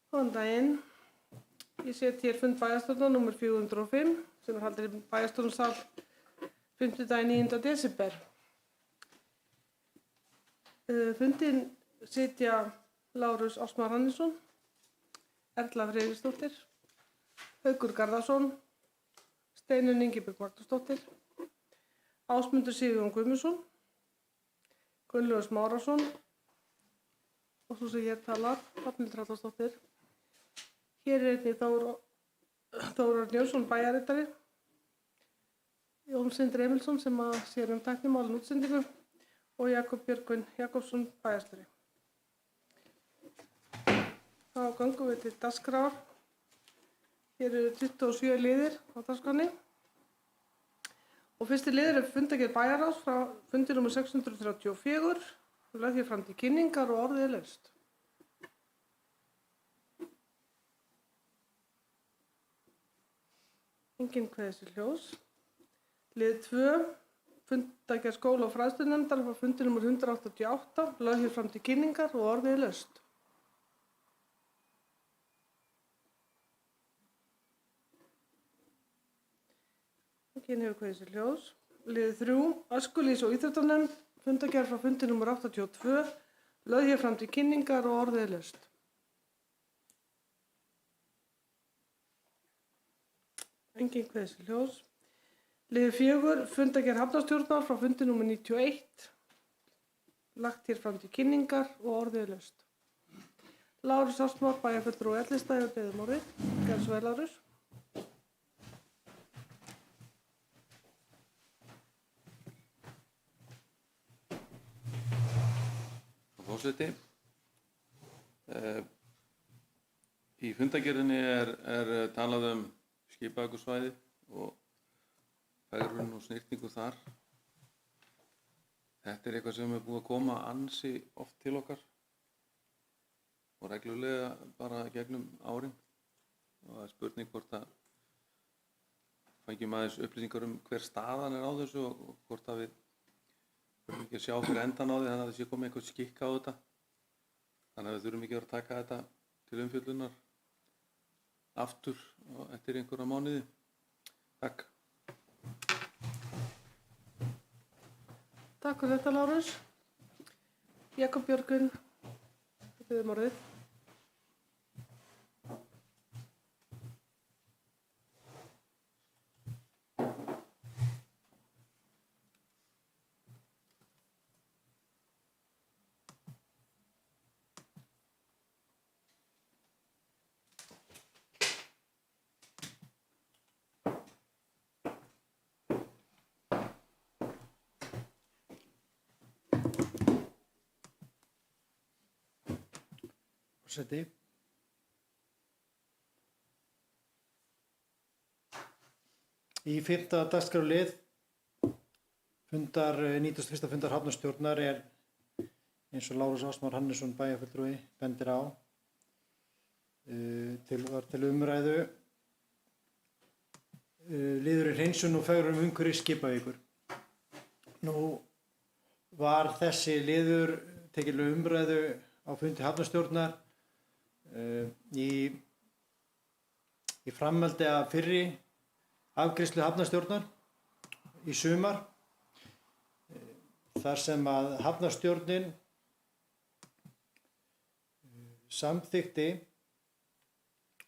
Góðan daginn. Ég set hér fund bæjarstjórnar númer 405 sem haldinn í bæjarstjórnarsal 5. 9. desember. Fundinn sitja Lárus Ásmar Hannesson, Erla Freyrisdóttir, Haukur Garðarsson, Steinunn Ingibjörg Magnúsdóttir, Ásmundur Sigurjón Guðmundsson, Gunnlaugur Smárason og svo sem hér talar, Hrafnhildur Halldórsdóttir. Hér einnig Þórar Njálsson bæjarritari, Jón Sindri Emilsson sem sér tæknimálin útsendingu og Jakob Björgvin Jakobsson bæjarstjóri. Þá göngum við til dagskrár. Hér eru 27 liðir á dagskránni. Og fyrsti liður fundargerð bæjarráðs frá fundi númer 634 og lögð hér fram til kynningar og orðið laust. Enginn kveður sér ljós. Lið 2, fundargerð skóla- og fræðslunefndar frá fundi númer 188, lögð hér fram til kynningar og orðið laust. Enginn hefur kveður sér ljós. Lið 3, æskulýðs- og íþróttanefnd, fundargerð frá fundi númer 82, lögð hér fram til kynningar og orðið laust. Enginn kveður sér ljós. Lið 4, fundargerð hafnarstjórnar frá fundi númer 91, lagt hér fram til kynningar og orðið laust. Lárus Ásmar, bæjarfulltrúi Ellistað, hefur beðið orðið. Gerðu svo vel, Lárus. Forseti. Í fundargerðinni er talað skipaökusvæði og fegrun og snyrtingu þar. Þetta er eitthvað sem er búið að koma ansi oft til okkar og reglulega bara gegnum árin. Og það er spurning hvort að fengjum aðeins upplýsingar hver staðan er á þessu og hvort að við þurfum ekki að sjá fyrir endan á því þannig að það sé komið eitthvað skikk á þetta. Þannig að við þurfum ekki að vera að taka þetta til umfjöllunar aftur eftir einhverja mánuði. Takk. Takk fyrir þetta, Lárus. Jakob Björgvin, beðið orðið. Forseti. Í 5. dagskrárlið 91. fundar hafnarstjórnar er eins og Lárus Ásmar Hannesson bæjarfulltrúi bendir á til umræðu liður hreinsun og fegrun umhverfis Skipavíkur. Nú var þessi liður tekinn til umræðu á fundi hafnarstjórnar í framhaldi af fyrri afgreiðslu hafnarstjórnar í sumar þar sem að hafnarstjórnin samþykkti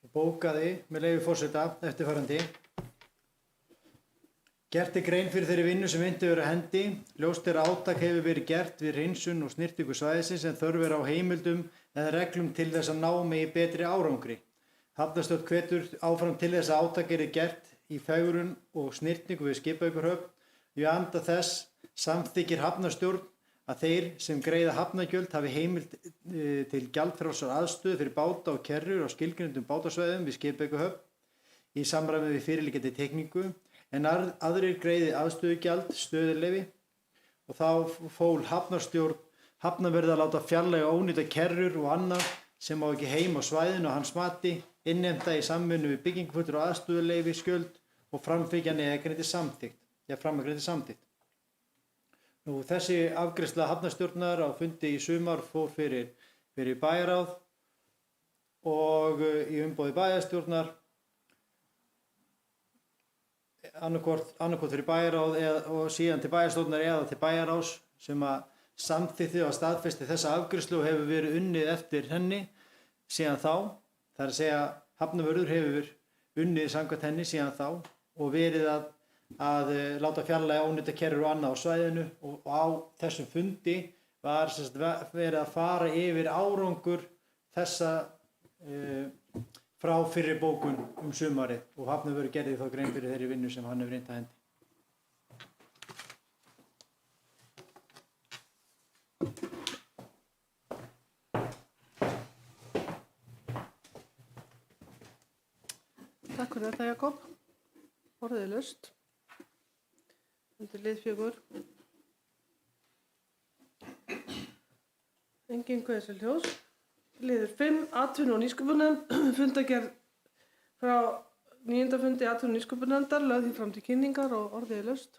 og bókaði með leyfi forseta eftirfarandi: Gert er grein fyrir þeirri vinnu sem innt hefur verið af hendi. Ljóst er að átak hefur verið gert við hreinsun og snyrtingu svæðisins en þörf er á heimildum eða reglum til þess að ná megi betri árangri. Hafnarstjórn hvetur áfram til þess að átak yrði gert í fegrun og snyrtingu við Skipavíkurhöfn. Í anda þess samþykkir hafnarstjórn að þeir sem greiða hafnargjöld hafi heimild til gjaldfrjálsrar aðstöðu fyrir báta og kerrur á skilgreindum bátasvæðum við Skipavíkurhöfn í samræmi við fyrirliggjandi teikningu, en aðrir greiði aðstöðugjald, stöðuleyfi, og þá fól hafnarstjórn hafnarverði að láta fjarlægja ónýta kerrur og annað sem á ekki heima á svæðinu á hans mati, innheimta í samvinnu við byggingafulltrúa og aðstöðuleyfi skjöld og framfylgja framangreindri samþykkt. Nú, þessi afgreiðsla hafnarstjórnar á fundi í sumar fór fyrir bæjarráð og í umboði bæjarstjórnar annarkvort fyrir bæjarráð og síðan til bæjarstjórnar eða til bæjarráðs sem að samþykkti og staðfesti þessa afgreiðslu og hefur verið unnið eftir henni síðan þá. Það er að segja Hafnarvörður hefur unnið samkvæmt henni síðan þá og verið að láta fjarlægja ónýttar kerrur og annað á svæðinu og á þessum fundi var verið að fara yfir árangur þessa frá fyrri bókun sumarið og Hafnarvörður gerði þá grein fyrir þeirri vinnu sem hann hefur innt af hendi. Takk fyrir þetta, Jakob. Orðið er laust. Undir lið 4. Engin kveðjuljós. Liður 5. Atvinnu- og nýsköpunarnefnd. Fundargerð frá 9. fundi atvinnu- og nýsköpunarnefndar lögð því fram til kynningar og orðið er laust.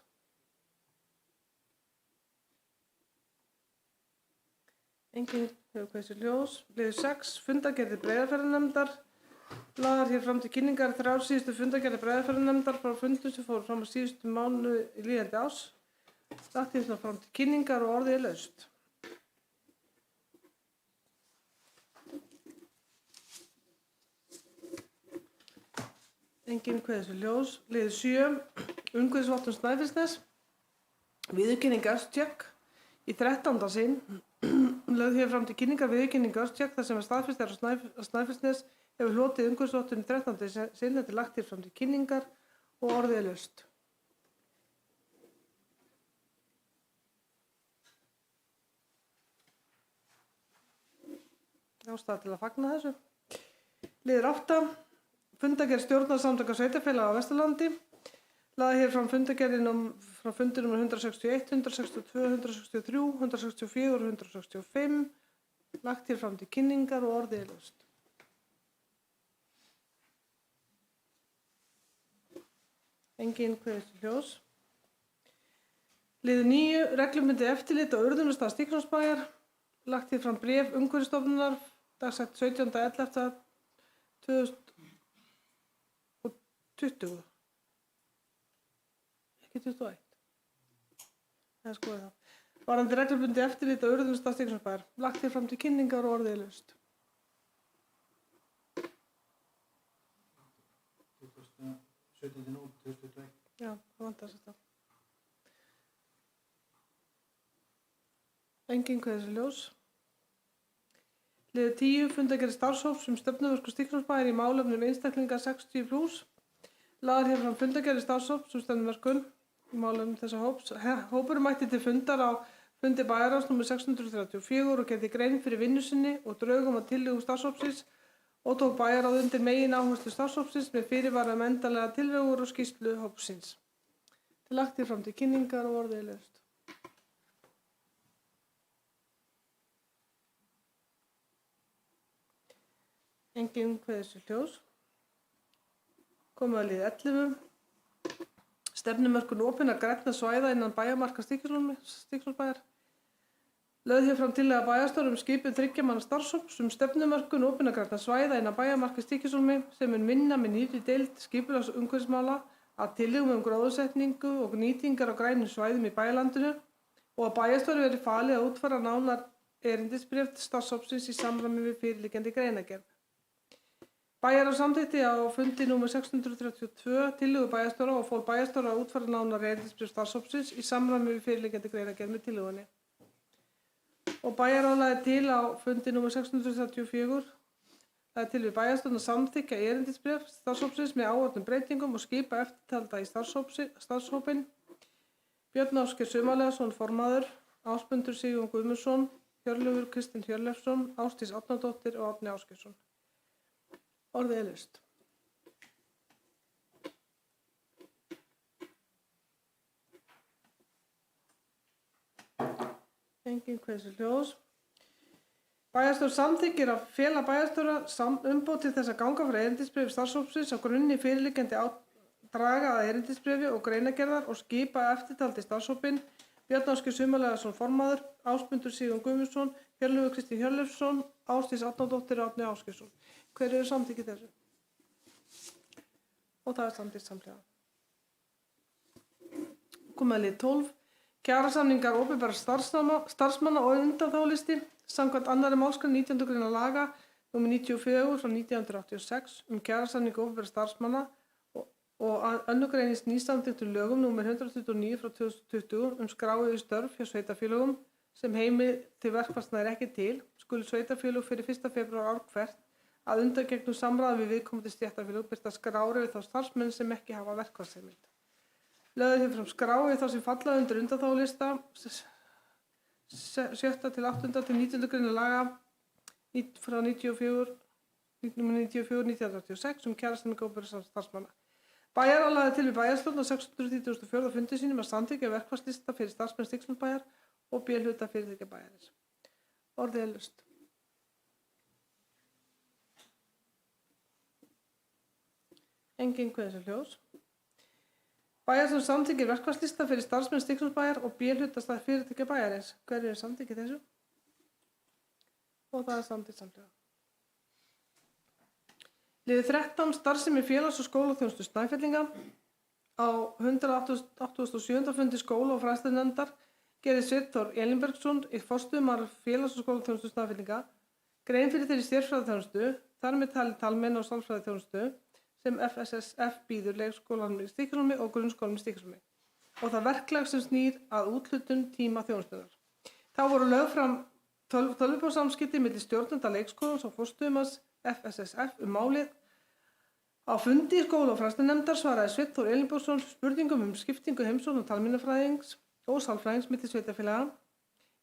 Engin kveðjuljós. Liður 6. Fundargerð Breiðafjarðarnefndar. Lagðar hér fram til kynningar 3 síðustu fundargerðir Breiðafjarðarnefndar frá fundum sem fóru fram á síðustu mánuði í líðandi árs. Lagt hér fram til kynningar og orðið er laust. Engin kveðjuljós. Liður 7. Umhverfisvottun Snæfellsnes. Viðurkenning Östjekk í 13. sinn. Lögð hér fram til kynningar viðurkenning Östjekk þar sem staðfest er að Snæfellsnes hefur hlotið umhverfisvottun í 13. sinn. Þetta er lagt hér fram til kynningar og orðið er laust. Ástæða til að fagna þessu. Liður 8. Fundargerð stjórnarsamtaka sveitarfélaga á Vesturlandi. Lagði hér fram fundargerðin frá fundi nr. 161, 162, 163, 164 og 165. Lagt hér fram til kynningar og orðið er laust. Engin kveðjuljós. Liður 9. Reglubundið eftirlit á urðunarstað Stykkishólmsbæjar. Lagt hér fram bréf Umhverfisstofnunar dagsett 17.11.2020. Ekki 21. Það er skoðið það. Varðandi reglubundið eftirlit á urðunarstað Stykkishólmsbæjar. Lagt hér fram til kynningar og orðið er laust. 17.0.2021. Já, það vantar þetta. Engin kveðjuljós. Liður 10. Fundargerð starfshóps stefnumörkun Stykkishólmsbæjar í málefnum einstaklinga 60+. Lagðar hér fram fundargerð starfshóps stefnumörkun í málefnum þessa hóps. Hópurinn mætti til fundar á fundi bæjarráðs nr. 634 og gerði grein fyrir vinnu sinni og drögum að tillögum starfshópsins og tók bæjarráð undir megin áherslu starfshópsins með fyrirvara endanlega tillögur og skýrslu hópsins. Til lagt hér fram til kynningar og orðið er laust. Engin kveðjuljós. Komum að lið 11. Stefnumörkun opinna grænna svæða innan bæjarmarka Stykkishólmsbæjar. Lögð hér fram tillaga bæjarstjóra skipun 3 manna starfshóps stefnumörkun opinna grænna svæða innan bæjarmarka Stykkishólmi sem mun vinna með nýrri deild skipulags- og umhverfismála að tillögum gróðursetningu og nýtingar á grænum svæðum í bæjarlandinu og að bæjarstjóra verði falið að útfæra nánar erindisbréf starfshópsins í samræmi við fyrirliggjandi greinargerð. Bæjarráð samþykkti á fundi nr. 632 tillögu bæjarstjóra og fól bæjarstjóra að útfæra nánar erindisbréf starfshópsins í samræmi við fyrirliggjandi greinargerð með tillögunni. Og bæjarráð lagði til á fundi nr. 634 lagði til við bæjarstjórn að samþykkja erindisbréf starfshópsins með áorðnum breytingum og skipa eftirtalda í starfshópinn: Björn Ásgeir Sumarleifsson formaður, Ásmundur Sigurjón Guðmundsson, Hjörleifur Kristinn Hjörleifsson, Ásdís Árnadóttir og Árni Ásgeirsson. Orðið er laust. Engin kveðjuljós. Bæjarstjórn samþykkir að fela bæjarstjóra umboð til þess að ganga frá erindisbréfi starfshópsins á grunni fyrirliggjandi draga að erindisbréfi og greinargerðar og skipa eftirtaldi starfshópinn: Björn Ásgeir Sumarleifsson formaður, Ásmundur Sigurjón Guðmundsson, Hjörleifur Kristinn Hjörleifsson, Ásdís Árnadóttir og Árni Ásgeirsson. Hver eru samþykki þessu? Og það er samþykkt samhliða. Komið að lið 12. Kjarasamningar opinberra starfsmanna og undanþágulisti samkvæmt 2. málsgrein 19. grein laga nr. 94 frá 1986 kjarasamninga opinberra starfsmanna og 2. grein nýsamþykktum lögum nr. 129 frá 2020 skrá yfir störf hjá sveitarfélögum sem heimild til verkfalls nær ekki til, skulu sveitarfélög fyrir 1. febrúar ár hvert að undangengnum samráði við viðkomandi stéttarfélög birta skrár yfir þá starfsmenn sem ekki hafa verkfallsheimild. Lögðu hér fram skrá yfir þá sem falla undir undanþágulista 7. til 8. til 19. grein laga frá 94 1986 kjarasamninga opinberra starfsmanna. Bæjarráð lagði til við bæjarstjórn á 634. fundi sínum að samþykkja verkfallslista fyrir starfsmenn Stykkishólmsbæjar og B-hluta fyrirtækja bæjarins. Orðið er laust. Enginn kveður sér hljóðs. Bæjarstjórn samþykkir verkfallslista fyrir starfsmenn Stykkishólmsbæjar og B-hluta fyrirtækja bæjarins. Hverjir eru samþykkið þessu? Og það er samþykkt samhliða. Liður 13. Starfsemi félags- og skólaþjónustu Snæfellinga. Á 187. fundi skóla- og fræðslunefndar gerði Sveinn Þór Elínbergsson, forstöðumaður félags- og skólaþjónustu Snæfellinga, grein fyrir þeirri sérfræðiþjónustu, þar með talið talmeina- og sálfræðiþjónustu, sem FSSF býður leikskólanum í Stykkishólmi og grunnskólanum í Stykkishólmi og það verklag sem snýr að úthlutun tíma þjónustunnar. Þá voru lögð fram tölvupóstsamskipti milli stjórnenda leikskólans og forstöðumanns FSSF málið. Á fundi skóla- og fræðslunefndar svaraði Sveinn Þór Elínbergsson spurningum skiptingu heimsókna og talmeinafræðings og sálfræðings milli sveitarfélaga,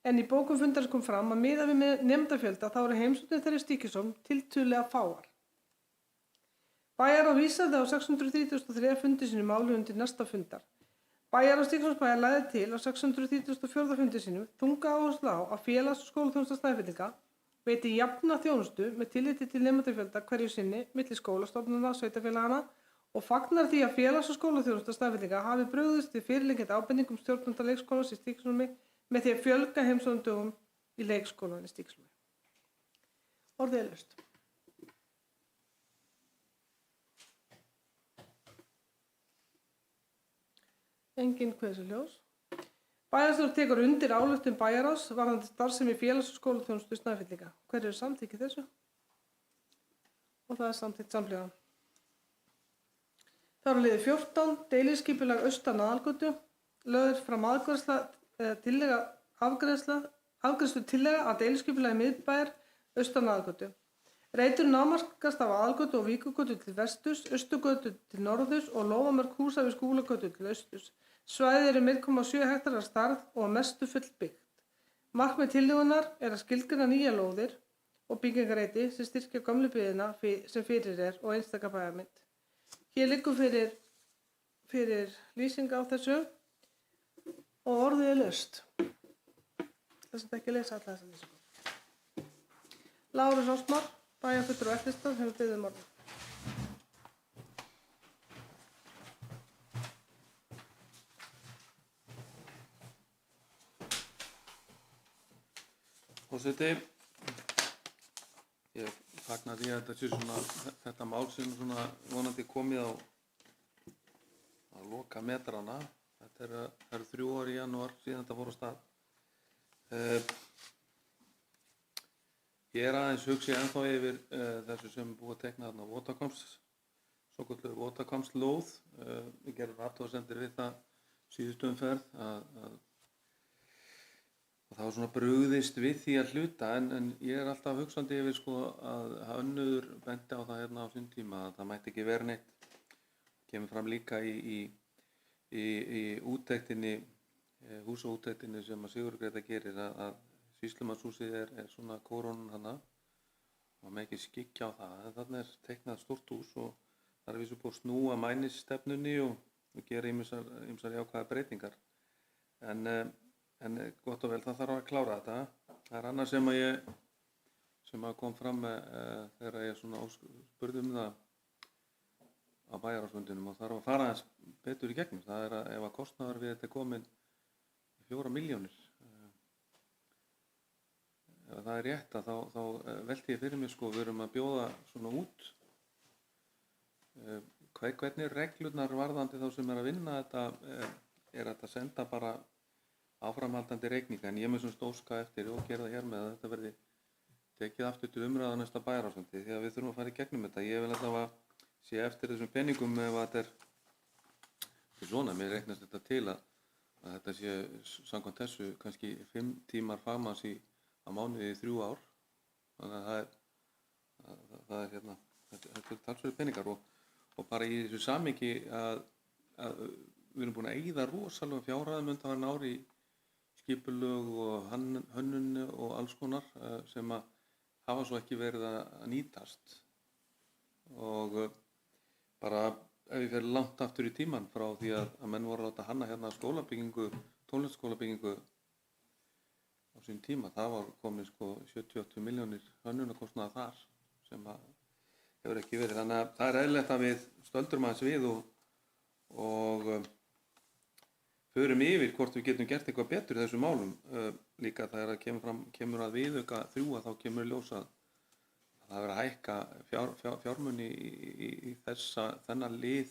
en í bókum fundarins kom fram að miðað við nemendafjölda þá eru heimsóknir þeirra í Stykkishólm tiltölulega fáar. Bæjarráð vísaði á 633. fundi sínum málið undir næsta fundar. Bæjarráð Stykkishólmsbæjar lagði til á 634. fundi sínum þunga áherslu á að félags- og skólaþjónusta Snæfellinga veiti jafna þjónustu með tilliti til nemendafjölda hverju sinni milli skólastofnana sveitarfélagana og fagnar því að félags- og skólaþjónusta Snæfellinga hafi brugðist við fyrirliggjandi ábendingum stjórnenda leikskólans í Stykkishólmi með því að fjölga heimsóknardögum í leikskólanum í Stykkishólmi. Orðið er laust. Enginn kveður sér hljóðs. Bæjarstjórn tekur undir ályktun bæjarráðs varðandi starfsemi félags- og skólaþjónustu Snæfellinga. Hverjir eru samþykkið þessu? Og það er samþykkt samhliða. Þá eru liðið 14. Deiliskipulag austan aðalgötu. Lögð er fram afgreiðslu tillaga að deiliskipulagi miðbæjar austan aðalgötu. Reiturinn afmarkast af aðalgötu og Víkurgötu til vesturs, Austurgötu til norðurs og lóðamörk húsa við Skúlagötu til austurs. Svæðið eru 1,7 hektarar stærð og að mestu fullbyggt. Markmið tillögunnar er að skilgreina nýja lóðir og byggingareiti sem styrkja gömlu byggðina sem fyrir er og einstaka bæjarmynd. Hér liggur fyrir lýsing á þessu og orðið er laust. Þess að ekki lesa alla þessa lýsingu. Lárus Ósmar, bæjarfulltrúi Eftirstað, hefur beðið orðið. Forseti, ég fagna því að þetta mál sem vonandi komið á loka metrana. Þetta eru 3 ár í janúar síðan þetta fór á stað. Ég er aðeins hugsi ennþá yfir þessu sem búið að tekna þarna svokölluðu Votahvammslóð. Við gerum athugasemdir við það síðustu umferð og það var svona brugðist við því að hluta en ég er alltaf hugsandi yfir að önnur benti á það hérna á sinn tíma að það mætti ekki vera neitt. Kemur fram líka í úttektinni, húsaúttektinni sem að Sigurður Greta gerir að sýslumannshúsið er svona kórónan hana og maður ekki skikja á það. En þarna er teiknað stórt hús og það er vissu búið að snúa mænisstefnunni og gera ýmsar jákvæðar breytingar. En gott og vel, það þarf að klára þetta. Það er annað sem að kom fram þegar ég spurði það á bæjarráðsfundinum og þarf að fara aðeins betur í gegnum. Það er að ef að kostnaður við þetta er komin 4 milljónir ef það er rétt að þá velti ég fyrir mér sko, við erum að bjóða svona út hvernig er reglurnar varðandi þá sem er að vinna þetta, er þetta að senda bara áframhaldandi reikninga, en ég mun svona óska eftir og gera það hér með að þetta verði tekið aftur til umræða á næsta bæjarársfundi því að við þurfum að fara í gegnum þetta. Ég vil alltaf að sé eftir þessum peningum ef þetta er svona, mér reiknast þetta til að þetta sé samkvæmt þessu kannski 5 tímar fagmanns á mánuði í 3 ár. Þannig að það er hérna, þetta er talsverðir peningar og bara í þessu samhengi að við erum búin að eyða rosalega fjárhæðum undanfarin ár í skipulög og hönnun og alls konar sem að hafa svo ekki verið að nýtast og bara ef ég fer langt aftur í tímann frá því að menn voru að láta hanna hérna skólabyggingu, tónlistarskólabyggingu á sín tíma, það var komin sko 70-80 milljónir hönnunarkostnaðar þar sem að hefur ekki verið, þannig að það er eðlilegt að við stöldrum aðeins við og förum yfir hvort við getum gert eitthvað betur í þessum málum. Líka þegar það kemur að viðauka 3 að þá kemur ljós að það verður að hækka fjármuni í þennan lið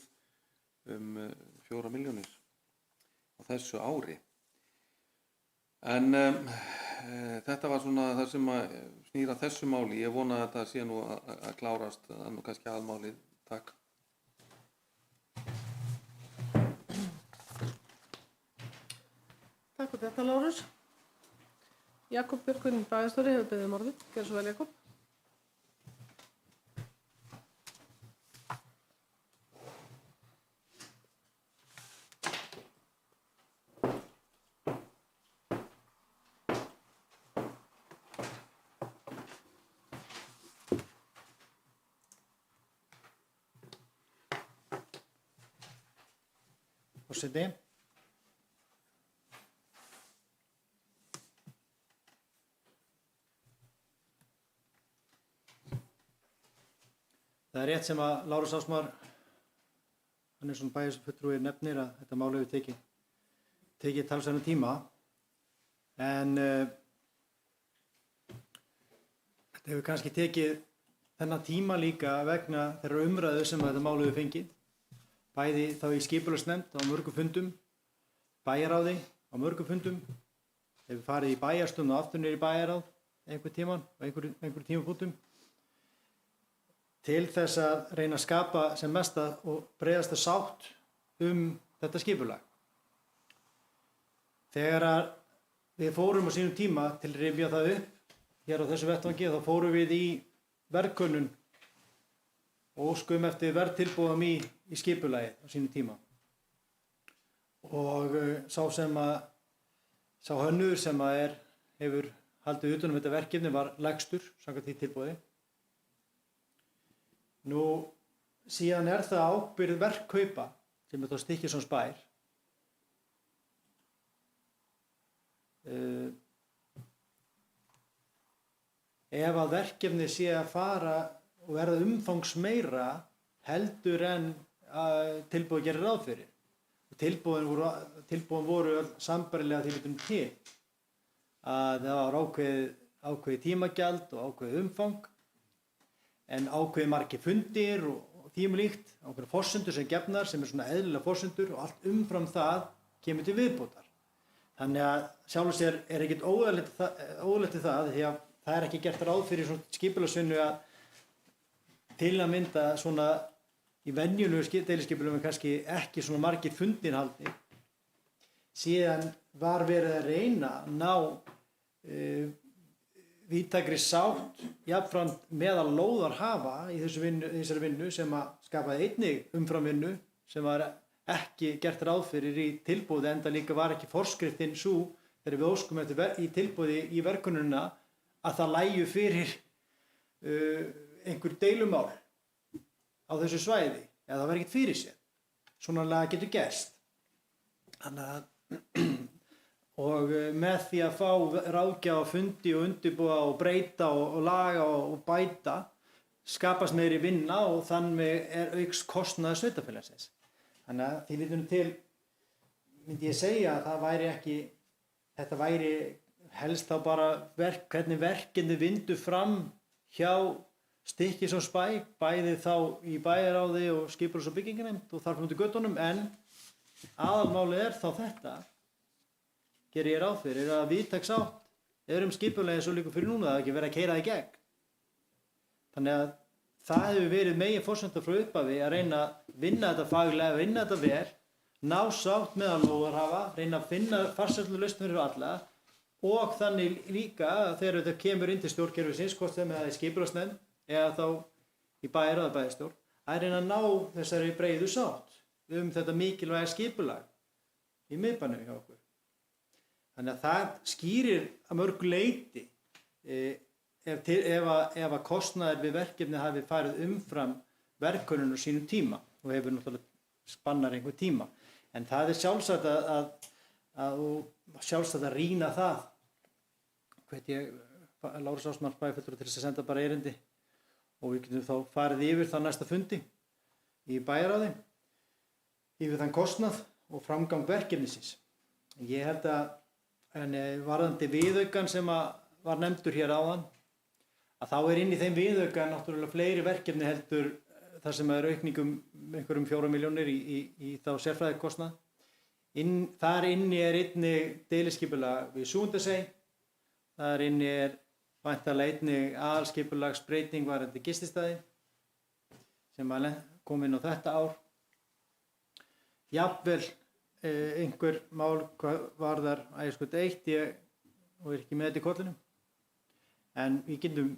4 milljónir á þessu ári. En þetta var svona það sem að snýra þessu máli. Ég vona að þetta sé nú að klárast, það er nú kannski aðalmálið. Takk. Takk fyrir þetta, Lárus. Jakob Björgvin bæjarstjóri hefur beðið orðið. Gjörðu svo vel, Jakob. Forseti. Það er rétt sem að Lárus Ásmar Hannesson bæjarfulltrúi nefnir að þetta mál hefur tekið talsverðan tíma en þetta hefur kannski tekið þennan tíma líka vegna þeirra umræðu sem þetta mál hefur fengið, bæði þá í skipulagsnefnd á mörgum fundum, bæjaráði á mörgum fundum, hefur farið í bæjarstjórn og aftur niður í bæjaráð einhver tíman og einhver tímapunktum til þess að reyna að skapa sem mesta og breiðasta sátt þetta skipulag. Þegar við fórum á sínum tíma til að rifja það upp hér á þessu vettvangi, þá fórum við í verðkönnun og óskum eftir verðtilboðum í skipulagið á sínum tíma. Og sá hönnuður sem hefur haldið utan þetta verkefni var lægstur samkvæmt því tilboði. Nú, síðan er það ábyrgð verkkaupa sem er þá Stykkishólms bær. Ef að verkefni sé að fara og verða umfangsmeira heldur en tilboð gerir ráð fyrir. Tilboðin voru sambærilega því vitum til að það var ákveðið tímagjald og ákveðið umfang en ákveðið margir fundir og því líkt, ákveðið forsendur sem gefnar sem er svona eðlilega forsendur og allt umfram það kemur til viðbótar. Þannig að sjálfur sér er ekkert óeðlilegt það því að það er ekki gert ráð fyrir svona skipulagsvinnu að til að mynda svona í venjulegu deiliskipulaginu kannski ekki svona margir fundir haldi. Síðan var verið að reyna að ná víðtækri sátt jafnframt meðal lóðarhafa í þessari vinnu sem að skapaði einnig umframvinnu sem var ekki gert ráð fyrir í tilboði enda líka var ekki forskriftin sú þegar við óskum eftir í tilboði í verkefnunina að það lægju fyrir einhver deilumál á þessu svæði eða það var ekkert fyrir sér. Svonarlega getur gerst. Þannig að og með því að fá ráðgjafa fundi og undirbúa og breyta og laga og bæta skapast meiri vinna og þannig aukst kostnaður sveitarfélagsins. Þannig að því vitum til myndi ég segja að þetta væri helst þá bara hvernig verkefni vindu fram hjá Stykkishólmsbæ, bæði þá í bæjaráði og skipulags- og byggingarnefnd og þar fram til göttunum, en aðalmálið er þá þetta, geri ég ráð fyrir, að víðtæk sátt um skipulagið eins og líka fyrir núna, það er ekki verið að keyra það í gegn. Þannig að það hefur verið meginforsenda frá upphafi að reyna að vinna þetta faglega, vinna þetta vel, ná sátt meðal lóðarhafa, reyna að finna farsælu lausn fyrir alla og þannig líka þegar þetta kemur inn til stjórnkerfisins, hvort sem það er skipulagsnefnd eða þá í bæjar eða bæjarstjórn, að reyna að ná þessari breiðu sátt þetta mikilvæga skipulag í miðbænum hjá okkur. Þannig að það skýrir að mörgu leyti ef að kostnaður við verkefni hafi farið umfram verkkönnun á sínum tíma og hefur náttúrulega spannar einhver tíma. En það er sjálfsagt að rýna það. Hveit ég Lárus Ásmar bæjarfulltrúa til þess að senda bara erindi og við getum þá farið yfir það næsta fundi í bæjaráði, yfir þann kostnað og framgang verkefnisins. Ég held að varðandi viðaukan sem var nefndur hér áðan, að þá er inn í þeim viðauka náttúrulega fleiri verkefni heldur þar sem er aukningum einhverjum 4 milljónir í þá sérfræðikostnað. Þar inni er einnig deiliskipulag við Súgandasey, þar inni er væntanlega einnig aðalskipulagsbreyting varðandi gististaði sem kom inn á þetta ár. Jafnvel einhver mál varðar Ægisgötu 1, ég er ekki með þetta í kollinum, en við getum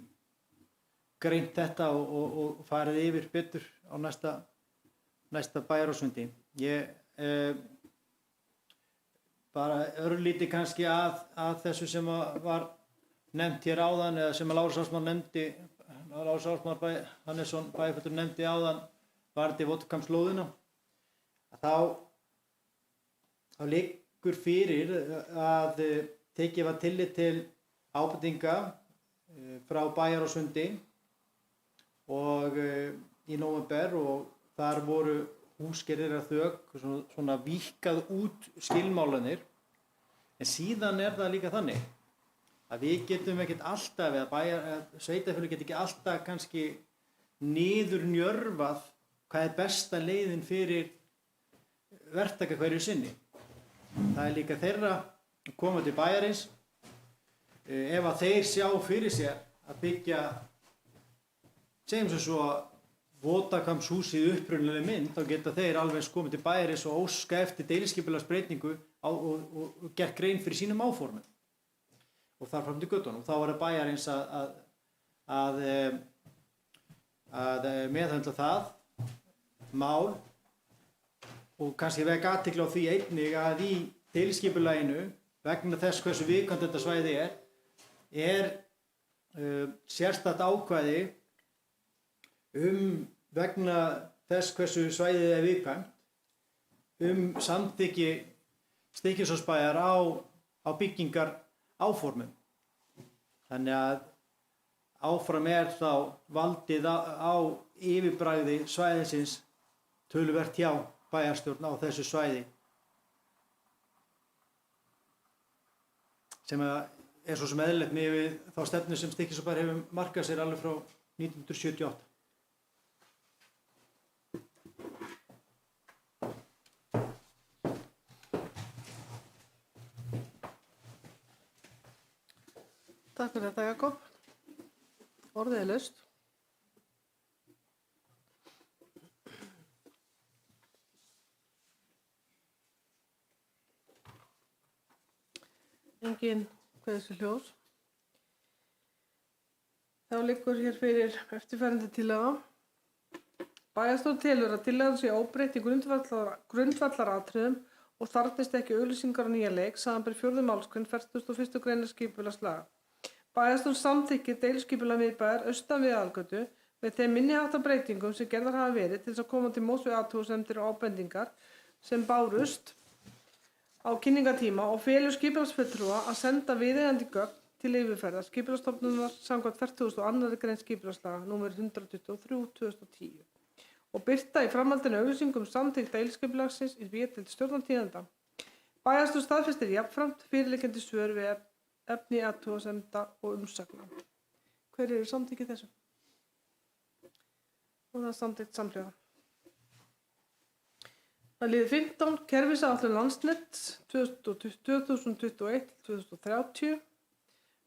greint þetta og farið yfir betur á næsta bæjaráðsfundi. Ég bara örlítið kannski að þessu sem var nefnt hér áðan, eða sem Lárus Ásmar Hannesson bæjarfulltrúi nefndi áðan varðandi Vodkampslóðina, að þá liggur fyrir að tekið var tillit til ábendinga frá bæjaráðsfundi og í nóvember, og þar voru húsgerðir þök, svona víkkað út skilmálanir. En síðan er það líka þannig að við getum ekkert alltaf, eða sveitarfélög geta ekki alltaf kannski niður njörvað hvað er besta leiðin fyrir verktaka hverju sinni. Það er líka þeirra að koma til bæjarins, ef að þeir sjá fyrir sér að byggja, segjum sem svo Vodkampshúsið upprunalega mynd, þá geta þeir alveg komið til bæjarins og óska eftir deiliskipulagsbreytingu og gert grein fyrir sínum áformum og þar fram til göttunum. Og þá er bæjarins að meðhöndla það mál og kannski vekja athygli á því einnig að í deiliskipulaginu, vegna þess hversu viðkvæmt þetta svæði er sérstakt ákvæði vegna þess hversu svæðið er viðkvæmt, samþykki Stykkishólmsbæjar á byggingar áformum. Þannig að áfram er þá valdið á yfirbragði svæðisins töluvert hjá bæjarstjórn á þessu svæði, sem er svo sem eðlilegt miðað við þá stefnu sem Stykkishólmsbær hefur markað sér alveg frá 1978. Takk fyrir þetta, Jakob. Orðið er laust. Engin kveðsluljós. Þá liggur hér fyrir eftirfarandi tillaga. Bæjarstjórn telur að tillagan sé óbreytt í grundvallaratriðum og þarfnist ekki auglýsingar á nýjan leik, samanber 4. málsgrein 41. grein skipulagslaga. Bæjarstjórn samþykkir deiliskipulag miðbæjar austan við Aðalgötu með þeim minniháttar breytingum sem gerðar hafa verið til þess að koma til móts við athugasemdir og ábendingar sem bárust á kynningartíma og felur skipulagsfulltrúa að senda viðeigandi gögn til yfirferðar Skipulagsstofnunar samkvæmt 42. grein skipulagslaga nr. 123/2010 og birta í framhaldinu auglýsingum samþykkt deiliskipulagsins í B-deild Stjórnartíðinda. Bæjarstjórn staðfestir jafnframt fyrirliggjandi svör við efni athugasemda og umsagna. Hver eru samþykki þessu? Og það er samþykkt samhljóða. Það liður 15, kerfisáætlun Landsnets 2021-2030.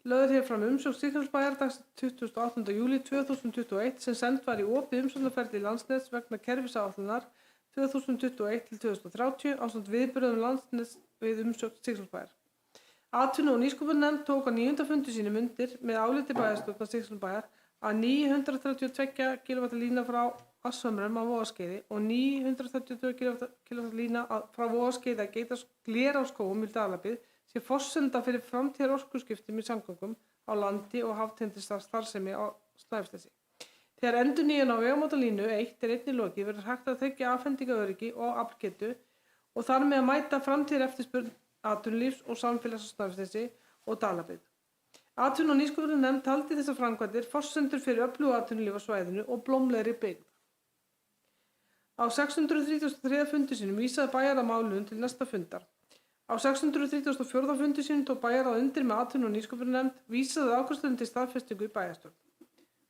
Lögð hér fram umsókn Stykkishólmsbæjar dags 28. júlí 2021 sem send var í opið umsóknarferli Landsnets vegna kerfisáætlunar 2021-2030 ásamt viðburðum Landsnets við umsókn Stykkishólmsbæjar. Atvinnu- og nýsköpunarnefnd tók á 9. fundi sínum undir með áliti bæjarstjórnar Stykkishólmsbæjar að 932 kV lína frá Vatnshömrum á Vogaskeiði og 932 kV lína frá Vogaskeiði að Glerárskógum í Dalabyggð sé forsenda fyrir framtíðar orkuskiptum í samgöngum á landi og haftengdri starfsemi á Snæfellsnesi. Þegar endurnýjun á vegamótalínu 1 er einnig lokið verður hægt að tryggja afhendingaröryggi og aflgetu og þar með að mæta framtíðar eftirspurn atvinnulífs og samfélags á Snæfellsnesi og Dalabyggð. Atvinnu- og nýsköpunarnefnd taldi þessar framkvæmdir forsendur fyrir öflugu atvinnulífi á svæðinu og blómlegri byggð. Á 633. fundi sínum vísaði bæjarráð málinu til næsta fundar. Á 634. fundi sínum tók bæjarráð undir með atvinnu- og nýsköpunarnefnd, vísaði ákvörðunum til staðfestingu í bæjarstjórn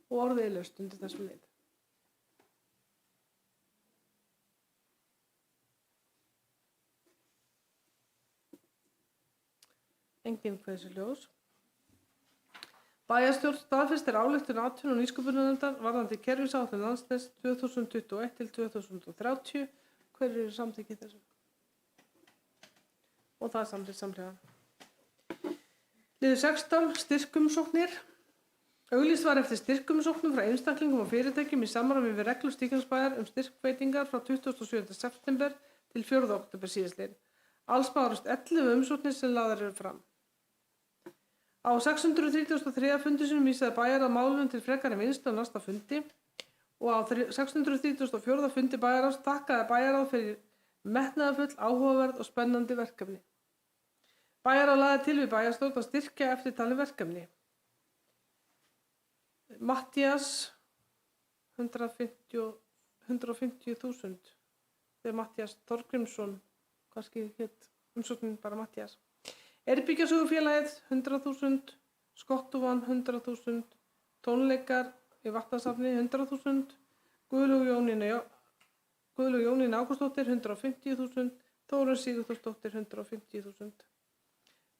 og orðið er laust undir þessum lið. Enginn kveður sér ljós. Bæjarstjórn staðfestir ályktun atvinnu- og nýsköpunarnefndar varðandi kerfisáætlun Landsnets 2021-2030. Hver eru samþykki þessu? Og það er samþykkt samhljóða. Liður 16, styrkumsóknir. Auglýst var eftir styrkumsóknum frá einstaklingum og fyrirtækjum í samræmi við reglur Stykkishólmsbæjar styrkveitingar frá 27. september til 4. október síðastliðinn. Alls bárust 11 umsóknir sem lagðar eru fram. Á 633. fundi sínum vísaði bæjarráð málinu til frekari vinnslu á næsta fundi og á 634. fundi bæjarráðs þakkaði bæjarráð fyrir metnaðarfull, áhugaverð og spennandi verkefni. Bæjarráð lagði til við bæjarstjórn að styrkja eftirtalin verkefni. Matthías 150.000. Þegar Matthías Þorgrímsson, kannski hétt umsóknin bara Matthías. Eyrbyggjarsögufélagið 100.000, Skottúfan 100.000, tónleikar í Vatnasafni 100.000, Guðlaug Jónína Ágústsdóttir 150.000, Þórunn Sigurþórsdóttir 150.000.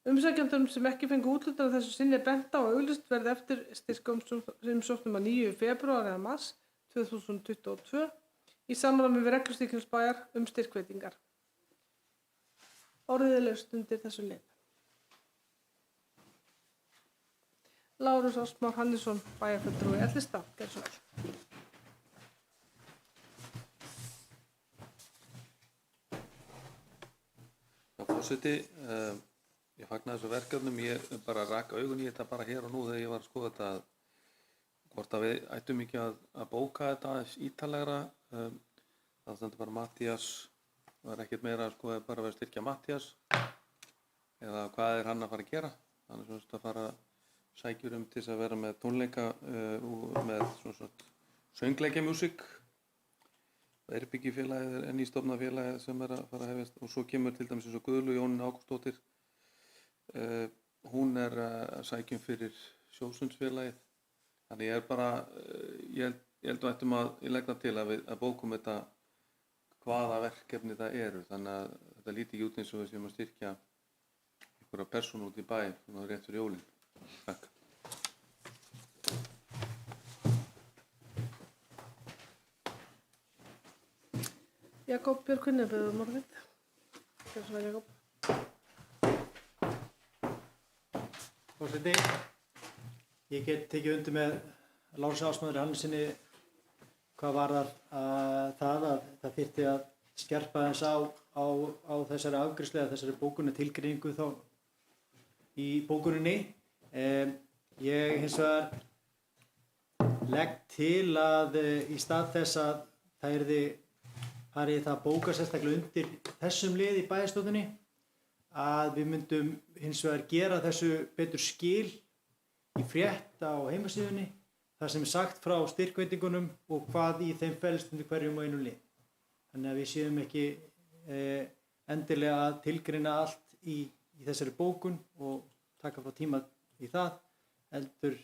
Umsækjendum sem ekki fengu úthlutað þessu sinni bent á að auglýst verði eftir styrkumsóknum að 9. febrúar eða mars 2022 í samræmi við reglur Stykkishólmsbæjar styrkveitingar. Orðið er laust undir þessu lið. Lárus Ásmár Hannesson, bæjarfulltrúi Ellistað, gerðu svo vel. Forseti, ég fagna þessu verkefnum, ég bara raka augun í þetta bara hér og nú þegar ég var að skoða þetta hvort að við ættum ekki að bóka þetta aðeins ítarlegra. Það stendur bara Matthías, það er ekkert meira að skoða bara að styrkja Matthías eða hvað er hann að fara að gera. Hann er svona að fara sækjur til þess að vera með tónleika og með svona söngleikjamúsík. Eyrbyggifélagið er nýstofnað félagið sem er að fara að hefjast og svo kemur til dæmis eins og Guðlaug Jónína Ágústsdóttir. Hún er að sækjum fyrir sjósundsfélagið. Þannig ég er bara, ég held að ættum að ég legg það til að við bókum þetta hvaða verkefni það eru. Þannig að þetta líti ekki út eins og við séum að styrkja einhverja persónu út í bæ svona rétt fyrir jólin. Takk. Jakob Björgvin er beðið orðið. Gjörðu svo vel, Jakob. Forseti, ég get tekið undir með Lárusi Ásmari Hannesinni hvað varðar það að það þyrfti að skerpa þess á þessari afgreiðslu eða þessari bókunartilgreiningu þá í bókuninni. Ég hins vegar legg til að í stað þess að það yrði farið það bóka sérstaklega undir þessum lið í bæjarstjórninni að við myndum hins vegar gera þessu betur skil í frétt á heimasíðunni þar sem er sagt frá styrkveitingunum og hvað í þeim felst undir hverjum og einu lið. Þannig að við séum ekki endilega að tilgreina allt í þessari bókun og taka frá tíma í það, heldur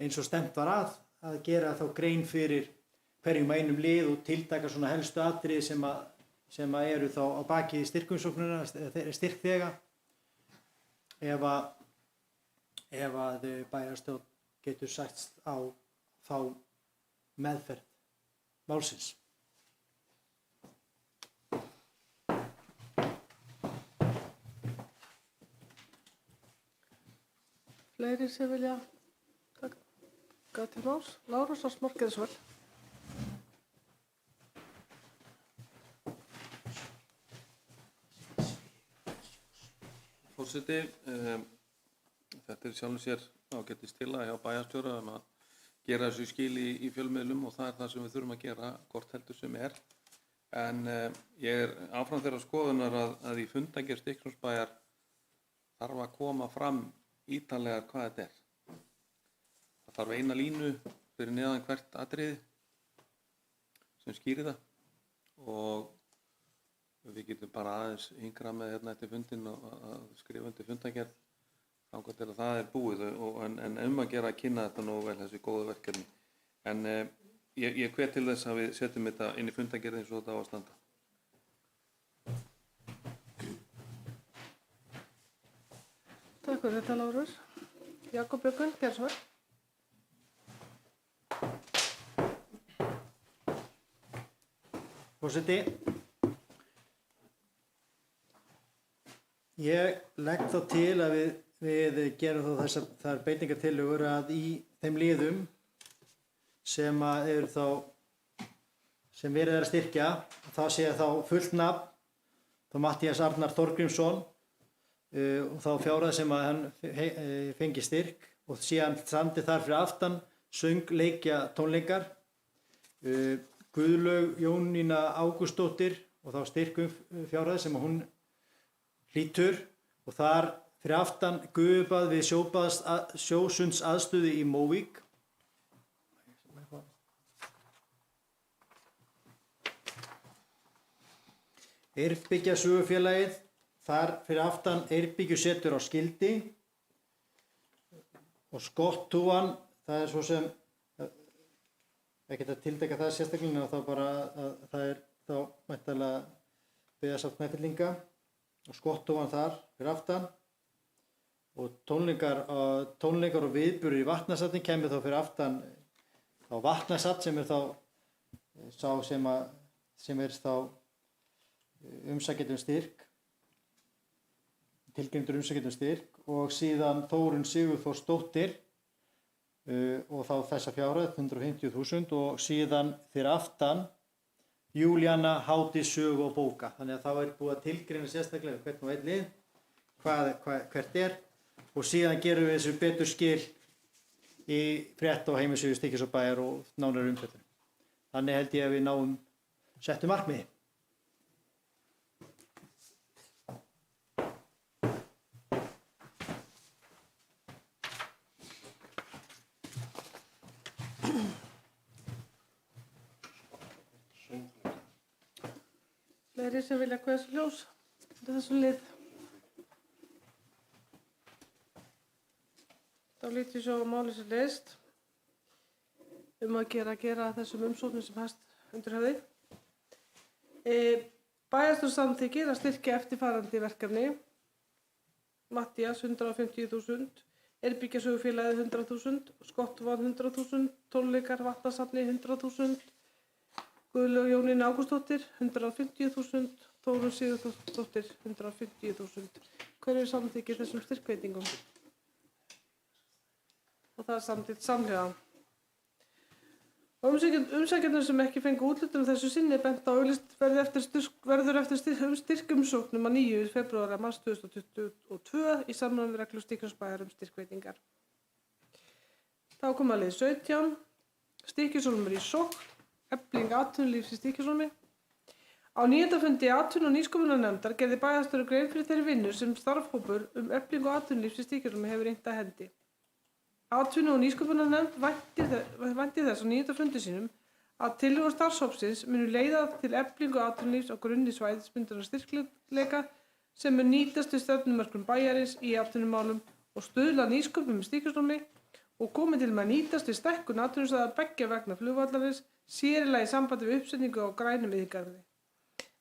eins og stefnt var að gera þá grein fyrir hverjum einum lið og tiltaka svona helstu atriði sem eru þá á baki styrkumsóknina, styrkþega, ef að bæjarstjórn getur sagt á þá meðferð málsins. Fleiri sem vilja taka til máls? Lárus og Snorkiðsvöld. Forseti, þetta er sjálfum sér ágætis tillaga hjá bæjarstjóra að gera þessu skil í fjölmiðlum og það er það sem við þurfum að gera hvort heldur sem er. En ég er áfram þeirrar skoðunar að í fundargerð Stykkishólmsbæjar þarf að koma fram ítarlega hvað þetta er. Það þarf eina línu fyrir neðan hvert atriði sem skýrir það og við getum bara aðeins yngra með hérna eftir fundin og að skrifa undir fundargerð þangað til að það er búið en að gera að kynna þetta nógu vel þessi góðu verkefni. En ég hvet til þess að við setjum þetta inn í fundargerð eins og þetta á að standa. Takk fyrir þetta, Lárus. Jakob Björgvin, Gerðsvöld. Forseti, ég legg þá til að við gerum þá þær beitingartillögur að í þeim liðum sem eru þá sem verið er að styrkja, það sé þá fullt nafn, þá Matthías Arnar Þorgrímsson og þá fjárhæð sem að hann fengi styrk og síðan standi þar fyrir aftan söng, leikja, tónleikar, Guðlaug Jónína Ágústsdóttir og þá styrkum fjárhæð sem að hún hlýtur og þar fyrir aftan gufubað við sjósundsaðstöðu í Móvík. Eyrbyggja sögufélagið, þar fyrir aftan Eyrbyggjusetur á Skildi og Skottúan, það er svo sem ekki að tiltaka það sérstaklega þá bara að það er þá mættalega byggðasátt meðfyllinga og Skottúan þar fyrir aftan og tónleikar og viðburðir í Vatnasatni kemur þá fyrir aftan á Vatnasat sem er þá sá sem er þá umsækjandi styrk, tilgreindur umsækjandi styrk og síðan Þórunn Sigurþórsdóttir og þá þessa fjárhæð 150.000 og síðan fyrir aftan Júlíana Hádís sögu og bóka. Þannig að þá er búið að tilgreina sérstaklega hvern og einn lið, hvert er og síðan gerum við þessu betur skil í frétt og heimasíðu Stykkishólmsbæjar og nánari umfjöllun. Þannig held ég að við náum settu markmiði. Fleiri sem vilja kveða sér ljós undir þessum lið. Þá lít ég svo á máli sem leyst að gera þessum umsóknum sem hæst undir höfði. Bæjarstjórn samþykkir að styrkja eftirfarandi verkefni. Matthías 150.000, Eyrbyggja sögufélagið 100.000, Skottúan 100.000, tónleikar Vatnasafni 100.000, Guðlaug Jónína Ágústsdóttir 150.000, Þórunn Sigurþórsdóttir 150.000. Hverju samþykkir þessum styrkveitingum? Og það er samþykkt samhliða. Umsækjendur sem ekki fengu úthlutun þessu sinni bent á auglýst verður eftir styrkumsóknum að nýju í febrúar að mars 2022 í samræmi við reglur Stykkishólmsbæjar styrkveitingar. Þá kom að lið 17, Stykkishólmur í sókn, efling atvinnulífs í Stykkishólmi. Á 9. fundi atvinnu- og nýsköpunarnefndar gerði bæjarstjóri grein fyrir þeirri vinnu sem starfshópur eflingu atvinnulífs í Stykkishólmi hefur innt að hendi. Atvinnu- og nýsköpunarnefnd vænti þess á 9. fundi sínum að tillögur starfshópsins munu leiða til eflingu atvinnulífs á grunni svæðisbundinna styrkleika sem mun nýtast við stefnumörkun bæjarins í atvinnumálum og stuðla að nýsköpun með Stykkishólmi og komið til með að nýtast við stækkun atvinnusvæða beggja vegna flugvallarins, sér í lagi í sambandi við uppsetningu á grænum iðngarði.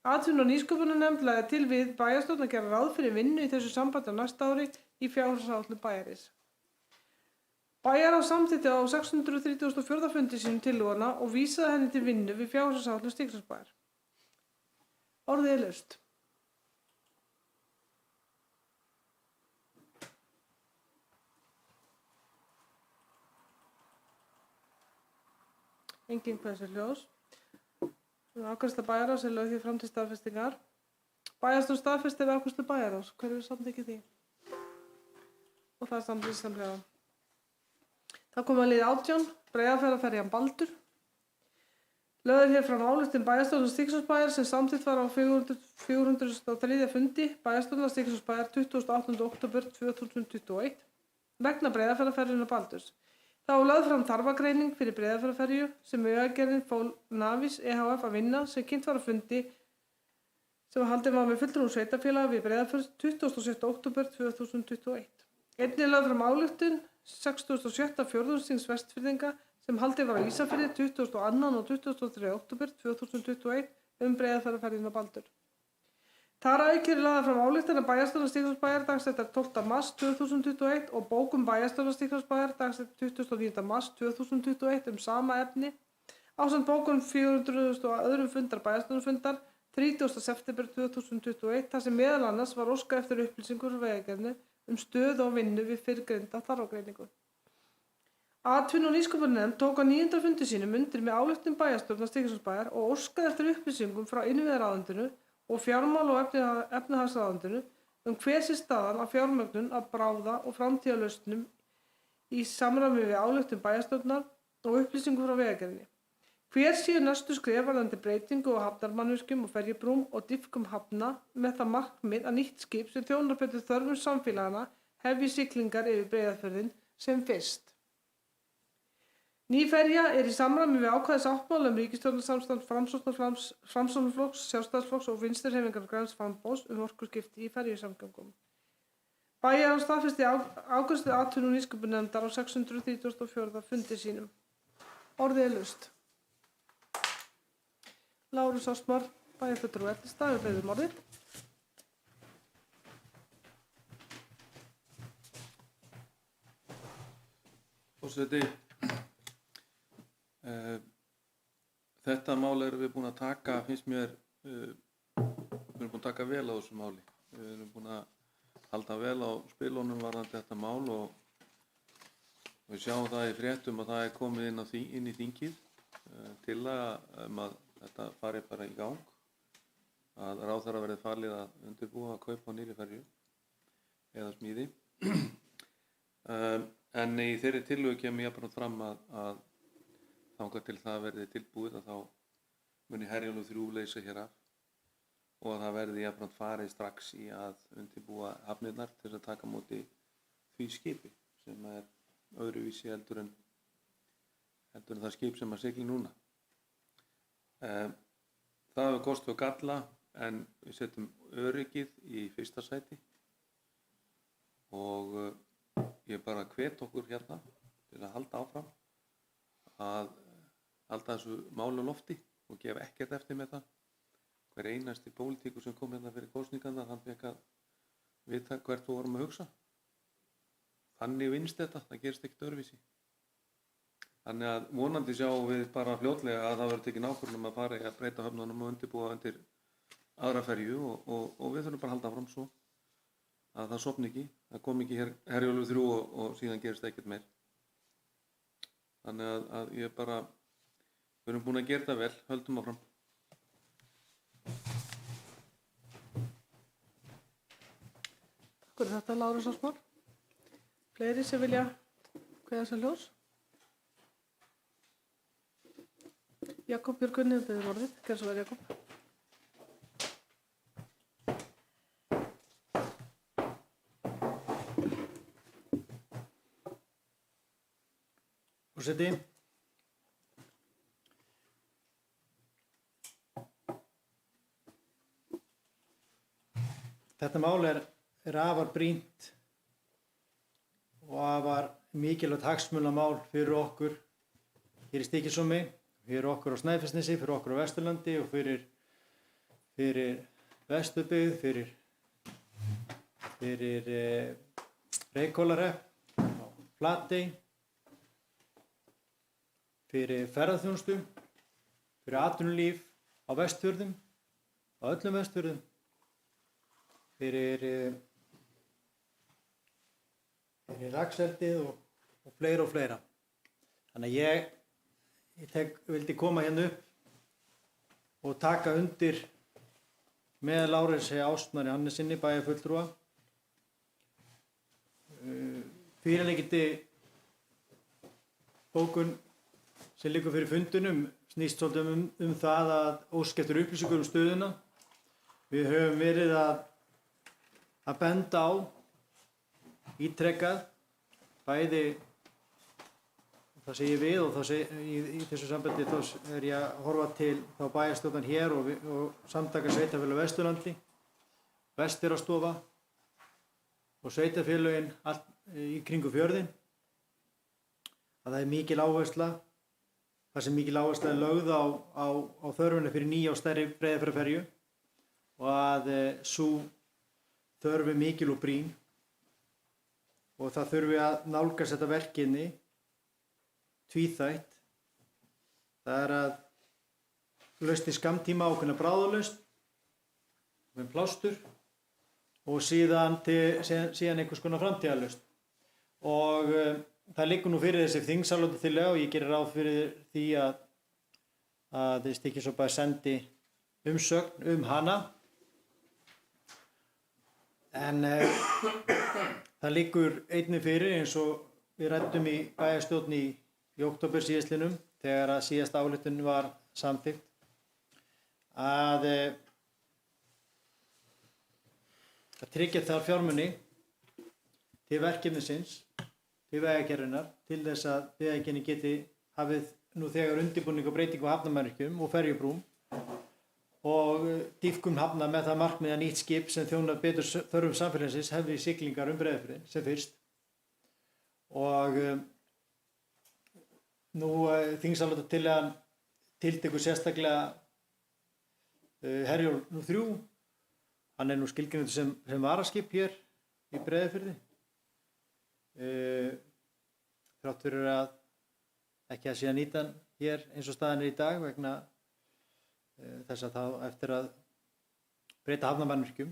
Atvinnu- og nýsköpunarnefnd lagði til við bæjarstjórn að gera ráð fyrir vinnu í þessu sambandi á næsta ári í fjárhagsáætlun bæjarins. Bæjarráð samþykkti á 634. fundi sínum tillöguna og vísaði henni til vinnu við fjárhagsáætlun Stykkishólmsbæjar. Orðið er laust. Engin hversu ljós. Afgreiðsla bæjarráðs er lögð því fram til staðfestingar. Bæjarstjórn staðfesti við afgreiðslu bæjarráðs. Hver er samþykkið því? Og það er samþykkt samhliða. Það kom að lið 18, Breiðafjarðarferjan Baldur. Lögð er hér fram ályktun bæjarstjórnar Stykkishólmsbæjar sem samþykkt var á 403. fundi bæjarstjórnar Stykkishólmsbæjar 28. október 2021 vegna Breiðafjarðarferjunnar Baldurs. Þá var lögð fram þarfagreining fyrir Breiðafjarðarferju sem Vegagerðin fól Navis ehf. Að vinna sem kynnt var á fundi sem haldinn var með fulltrúum sveitarfélaga við Breiðafjörð 27. október 2021. Einnig er lögð fram ályktun 67. fjórðungsþings Vestfirðinga sem haldið var á Ísafirði 22. og 23. október 2021 Breiðafjarðarferjuna Baldur. Þar að auki eru lagðar fram ályktanir bæjarstjórnar Stykkishólmsbæjar dagsett 12. mars 2021 og bókun bæjarstjórnar Stykkishólmsbæjar dagsett 29. mars 2021 sama efni ásamt bókun 402. fundar bæjarstjórnarfundar 30. september 2021 þar sem meðal annars var óskað eftir upplýsingur frá Vegagerðinni stöðu og vinnu við fyrrgreinda þarfagreiningu. Atvinnu- og nýsköpunarnefnd tók á 9. fundi sínum undir með ályktun bæjarstjórnar Stykkishólmsbæjar og óskaði eftir upplýsingum frá innviðaráðuneytinu og fjármál- og efnahagsráðuneytinu hver sé staðan á fjármögnun af bráða- og framtíðarlausnum í samræmi við ályktun bæjarstjórnar og upplýsingum frá Vegagerðinni. Hver séu næstu skref varðandi breytingu á hafnarmannvirkjum og ferjubrúm og dýpkum hafna með það markmið að nýtt skip sem þjónar betur þörfum samfélagana hefji siglingar yfir Breiðafjörðinn sem fyrst. Ný ferja er í samræmi við ákvæði sáttmála ríkisstjórnarsamstarf Framsóknarflokks, Sjálfstæðisflokks og Vinstrihreyfingarinnar græns framboðs orkuskipti í ferjusamgöngum. Bæjarráð staðfesti afgreiðslu atvinnu- og nýsköpunarnefndar á 634. fundi sínum. Orðið er laust. Lárus Ásmar, bæjarfulltrúi Ellistaðar, við beiðum orðið. Forseti, þetta mál erum við búin að taka, finnst mér, við erum búin að taka vel á þessu máli. Við erum búin að halda vel á spilunum varðandi þetta mál og við sjáum það í fréttum að það er komið inn í þingið til að þetta fari bara í gang, að ráðherra verði falið að undirbúa að kaupa á nýrri ferju eða smíði. En í þeirri tillögu kemur jafnframt fram að þangað til það verði tilbúið að þá muni Herjólfur 3 leysa hér af og að það verði jafnframt farið strax í að undirbúa hafnirnar til að taka á móti því skipi sem er öðruvísi heldur en það skip sem að sigli núna. Það hefur kosti og galla en við setjum öryggið í fyrsta sæti og ég bara hvet okkur hérna til að halda áfram að halda þessu málu lofti og gefa ekkert eftir með það. Hver einasti pólitíkur sem kom hérna fyrir kosningarnar, hann fékk að vita hvert þú vorum að hugsa. Þannig vinnst þetta, það gerist ekkert öðruvísi. Þannig að vonandi sjáum við bara fljótlega að það verður tekin ákvörðun að fara í að breyta höfnunum og undirbúa undir aðra ferju og við þurfum bara að halda fram svo að það sofni ekki, það kom ekki Herjólfur 3 og síðan gerist ekkert meir. Þannig að ég bara, við erum búin að gera það vel, höldum áfram. Takk fyrir þetta, Lárus Ásmar. Fleiri sem vilja kveða sér ljós? Jakob Björgvin, við beiðum orðið. Gerðu svo vel, Jakob. Forseti. Þetta mál er afar brýnt og það var mikilvægt hagsmunamál fyrir okkur hér í Stykkishólmi, fyrir okkur á Snæfellsnesi, fyrir okkur á Vesturlandi og fyrir Vesturbyggð, fyrir Reykhólahrepp, á Flatey, fyrir ferðaþjónustu, fyrir atvinnulíf á Vestfjörðum, á öllum Vestfjörðum, fyrir laxeldið og fleira og fleira. Þannig að ég vildi koma hérna upp og taka undir með Láresi Ástmari Hannesinni, bæjarfulltrúa, fyrirliggjandi bókun sem liggur fyrir fundinum snýst svolítið um það að óska eftir upplýsingur stöðuna. Við höfum verið að benda á ítrekað, bæði, það segi ég við og í þessu sambandi þá er ég að horfa til þá bæjarstjórnar hér og samtaka sveitarfélag Vesturlandi, Vestfjarðastofa og sveitarfélögin í kringum fjörðinn, að það er mikil áhersla, þar sem mikil áhersla er lögð á þörfina fyrir nýja og stærri Breiðafjarðarferju og að sú þörf er mikil og brýn og það þurfi að nálgast þetta verkefni tvíþætt. Það er að lausn í skammtíma ákveðna bráðalausn með plástur og síðan einhvers konar framtíðarlausn. Og það liggur nú fyrir þessi þingsályktunartillaga og ég gerir ráð fyrir því að Stykkishólmsbær sendi umsögn hana. En það liggur einnig fyrir, eins og við ræddum í bæjarstjórn í október síðastliðnum þegar að síðasta ályktun var samþykkt, að tryggja þar fjármuni til verkefnisins, til vegagerðarinnar, til þess að vegagerðin geti hafið nú þegar undirbúning og breytingu á hafnarmannvirkjum og ferjubrúm og dýpkun hafna með það markmið að nýtt skip sem þjónar betur þörfum samfélagsins hefði siglingar Breiðafjörðinn sem fyrst. Og nú þingsályktunartillagan tiltekur sérstaklega Herjólf 3. Hann er nú skilgreindur sem varaskip hér í Breiðafirði. Þrátt fyrir að ekki að sé að nýta hann hér eins og staðan er í dag vegna þess að þá eftir að breyta hafnarmannvirkjum.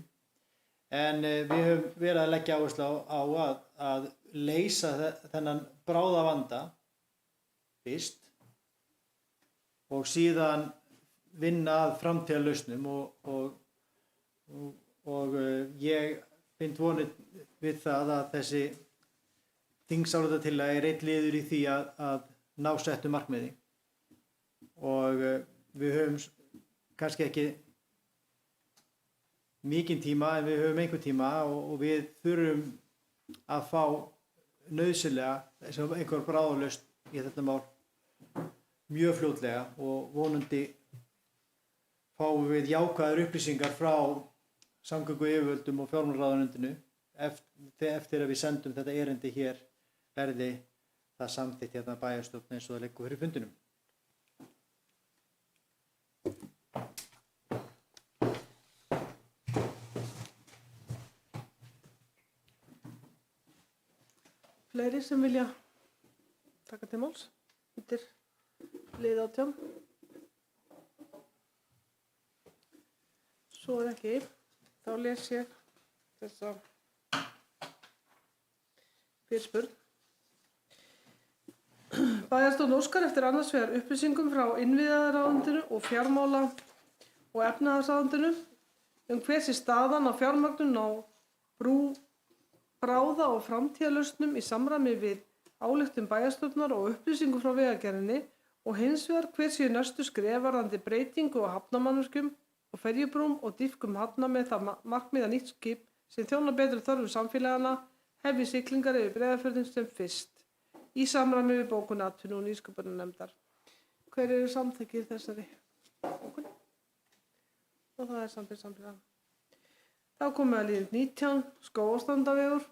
En við höfum verið að leggja áherslu á að leysa þennan bráðavanda fyrst og síðan vinna að framtíðarlausnum og ég bind vonir við það að þessi þingsályktunartillaga er einn liður í því að ná settu markmiði og við höfum kannski ekki mikinn tíma en við höfum einhvern tíma og við þurfum að fá nauðsynlega einhver bráðalausn í þetta mál mjög fljótlega og vonandi fáum við jákvæðar upplýsingar frá samgönguyfirvöldum og fjármálaráðuneytinu eftir að við sendum þetta erindi hér verði það samþykkt hérna bæjarstjórn eins og það liggur fyrir fundinum. Fleiri sem vilja taka til máls undir lið 18? Svo er ekki. Þá les ég þessa fyrirspurn. Bæjarstjórn óskar eftir annars vegar upplýsingum frá innviðaráðuneytinu og fjármála- og efnahagsráðuneytinu hver sé staðan á fjármögnun á bráða- og framtíðarlausnum í samræmi við ályktun bæjarstjórnar og upplýsingum frá vegagerðinni og hins vegar hver séu næstu skref varðandi breytingu á hafnarmannvirkjum og ferjubrúm og dýpkun hafna með það markmið að nýtt skip sem þjónar betur þörfum samfélagana hefji siglingar yfir Breiðafjörðinn sem fyrst í samræmi við bókun atvinnu- og nýsköpunarnefndar. Hver eru samþykkir þessari bókun? Og það er samfélag. Þá komum við að liðin 19, Skógarstrandarvegur.